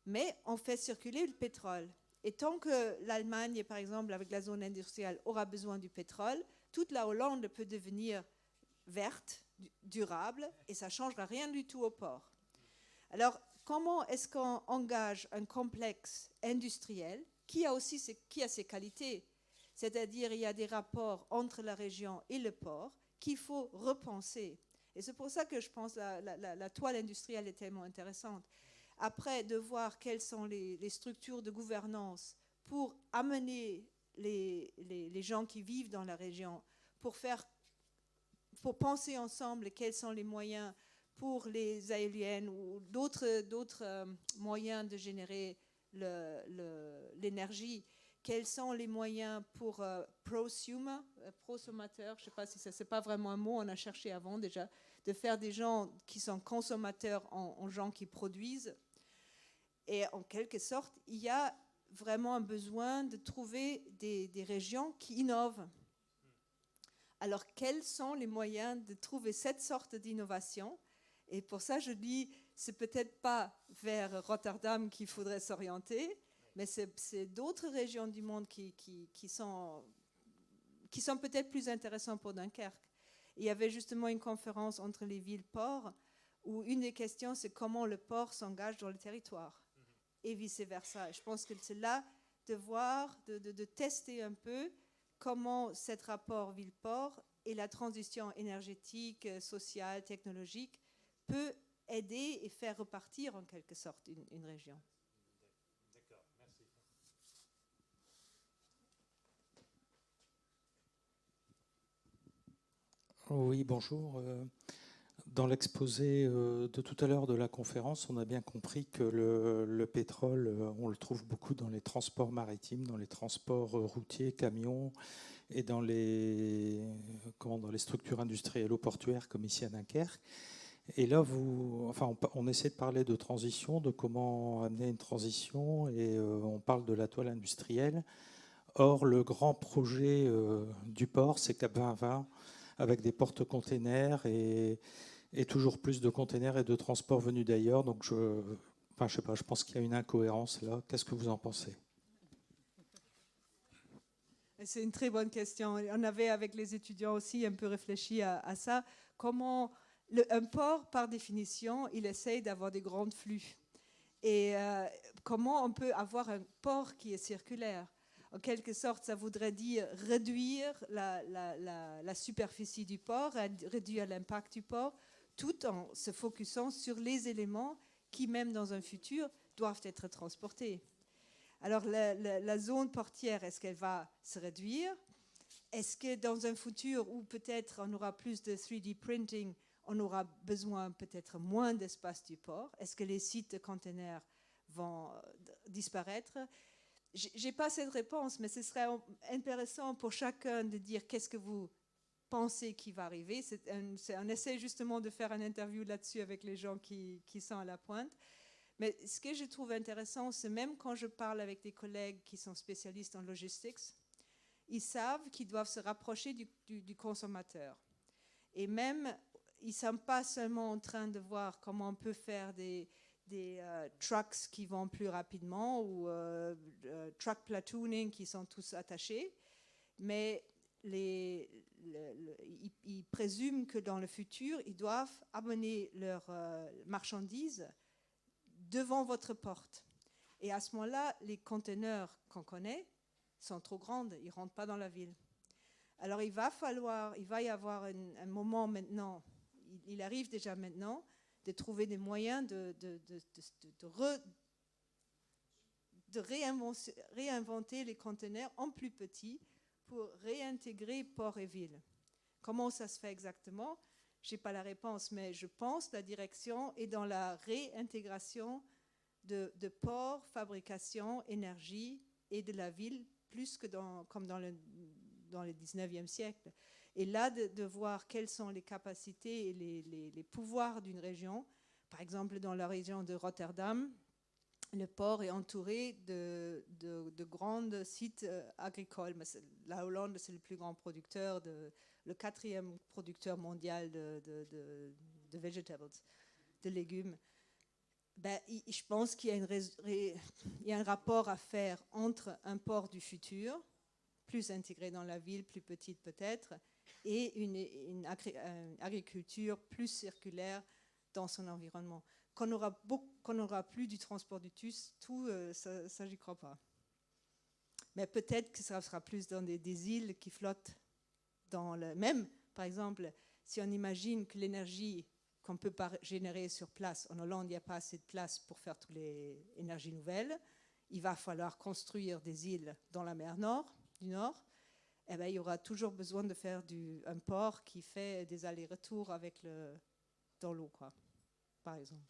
mais on fait circuler le pétrole. Et tant que l'Allemagne, par exemple, avec la zone industrielle, aura besoin du pétrole, toute la Hollande peut devenir verte, durable, et ça ne changera rien du tout au port. Alors, comment est-ce qu'on engage un complexe industriel qui a aussi ses qualités? C'est-à-dire, il y a des rapports entre la région et le port qu'il faut repenser. Et c'est pour ça que je pense que la toile industrielle est tellement intéressante. Après, de voir quelles sont les structures de gouvernance pour amener les gens qui vivent dans la région, pour penser ensemble quels sont les moyens pour les éoliennes ou d'autres moyens de générer l'énergie. Quels sont les moyens pour prosommateurs, je ne sais pas si ça, c'est pas vraiment un mot, on a cherché avant déjà, de faire des gens qui sont consommateurs en gens qui produisent. Et en quelque sorte, il y a vraiment un besoin de trouver des régions qui innovent. Alors, quels sont les moyens de trouver cette sorte d'innovation? Et pour ça, je dis, c'est peut-être pas vers Rotterdam qu'il faudrait s'orienter, mais c'est d'autres régions du monde qui sont peut-être plus intéressantes pour Dunkerque. Il y avait justement une conférence entre les villes-ports où une des questions, c'est comment le port s'engage dans le territoire et vice-versa. Je pense que c'est là de voir, de tester un peu comment cet rapport ville-port et la transition énergétique, sociale, technologique peut aider et faire repartir en quelque sorte une région. D'accord, merci. Oui, bonjour. Dans l'exposé de tout à l'heure de la conférence, on a bien compris que le pétrole, on le trouve beaucoup dans les transports maritimes, dans les transports routiers, camions, et dans les structures industrielles ou portuaires comme ici à Dunkerque. Et là, on essaie de parler de transition, de comment amener une transition, et on parle de la toile industrielle. Or, le grand projet du port, c'est Cap 2020, avec des porte-containers et toujours plus de containers et de transports venus d'ailleurs. Donc, je sais pas, je pense qu'il y a une incohérence là. Qu'est-ce que vous en pensez? C'est une très bonne question. On avait, avec les étudiants aussi, un peu réfléchi à ça. Comment un port, par définition, il essaye d'avoir des grands flux. Et comment on peut avoir un port qui est circulaire? En quelque sorte, ça voudrait dire réduire la superficie du port, réduire l'impact du port, tout en se focusant sur les éléments qui, même dans un futur, doivent être transportés. Alors, la zone portière, est-ce qu'elle va se réduire? Est-ce que dans un futur où peut-être on aura plus de 3D printing, on aura besoin peut-être moins d'espace du port? Est-ce que les sites de containers vont disparaître? Je n'ai pas cette réponse, mais ce serait intéressant pour chacun de dire qu'est-ce que vous pensez qui va arriver. On essaie justement de faire une interview là-dessus avec les gens qui sont à la pointe. Mais ce que je trouve intéressant, c'est même quand je parle avec des collègues qui sont spécialistes en logistics, ils savent qu'ils doivent se rapprocher du consommateur. Et même, ils ne sont pas seulement en train de voir comment on peut faire des trucks qui vont plus rapidement ou truck platooning qui sont tous attachés, mais ils présument que dans le futur, ils doivent amener leurs marchandises devant votre porte. Et à ce moment-là, les conteneurs qu'on connaît sont trop grands, ils ne rentrent pas dans la ville. Alors il va y avoir un moment maintenant, il arrive déjà maintenant, de trouver des moyens de réinventer les conteneurs en plus petits pour réintégrer port et ville. Comment ça se fait exactement? Je n'ai pas la réponse, mais je pense que la direction est dans la réintégration de port, fabrication, énergie et de la ville, plus que comme dans le 19e siècle. Et là, de voir quelles sont les capacités et les pouvoirs d'une région. Par exemple, dans la région de Rotterdam, le port est entouré de grands sites agricoles. La Hollande, c'est le plus grand producteur, le 4e producteur mondial de vegetables, de légumes. Je pense qu'il y a un rapport à faire entre un port du futur, plus intégré dans la ville, plus petite peut-être, et une agriculture plus circulaire dans son environnement. Qu'on n'aura plus du transport du tout, ça j'y crois pas. Mais peut-être que ça sera plus dans des îles qui flottent dans le... Même, par exemple, si on imagine que l'énergie qu'on peut pas générer sur place, en Hollande, il n'y a pas assez de place pour faire toutes les énergies nouvelles, il va falloir construire des îles dans la mer du Nord, eh ben, il y aura toujours besoin de faire un port qui fait des allers-retours dans l'eau, quoi, par exemple.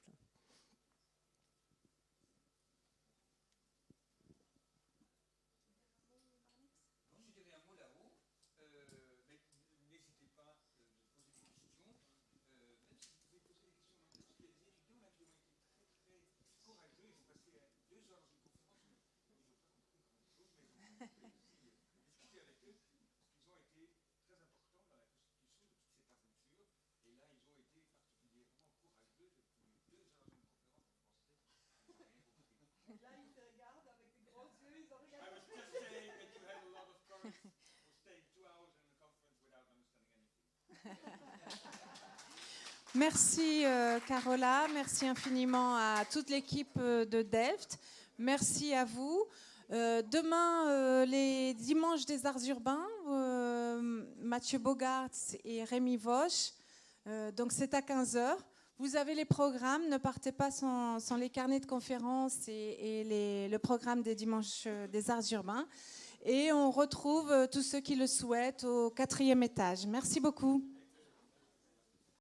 Merci Carola, merci infiniment à toute l'équipe de Delft, merci à vous. Demain, les dimanches des arts urbains, Mathieu Bogarts et Rémi Vosch, donc c'est à 15h. Vous avez les programmes, ne partez pas sans les carnets de conférences et le programme des dimanches des arts urbains. Et on retrouve tous ceux qui le souhaitent au 4e étage. Merci beaucoup.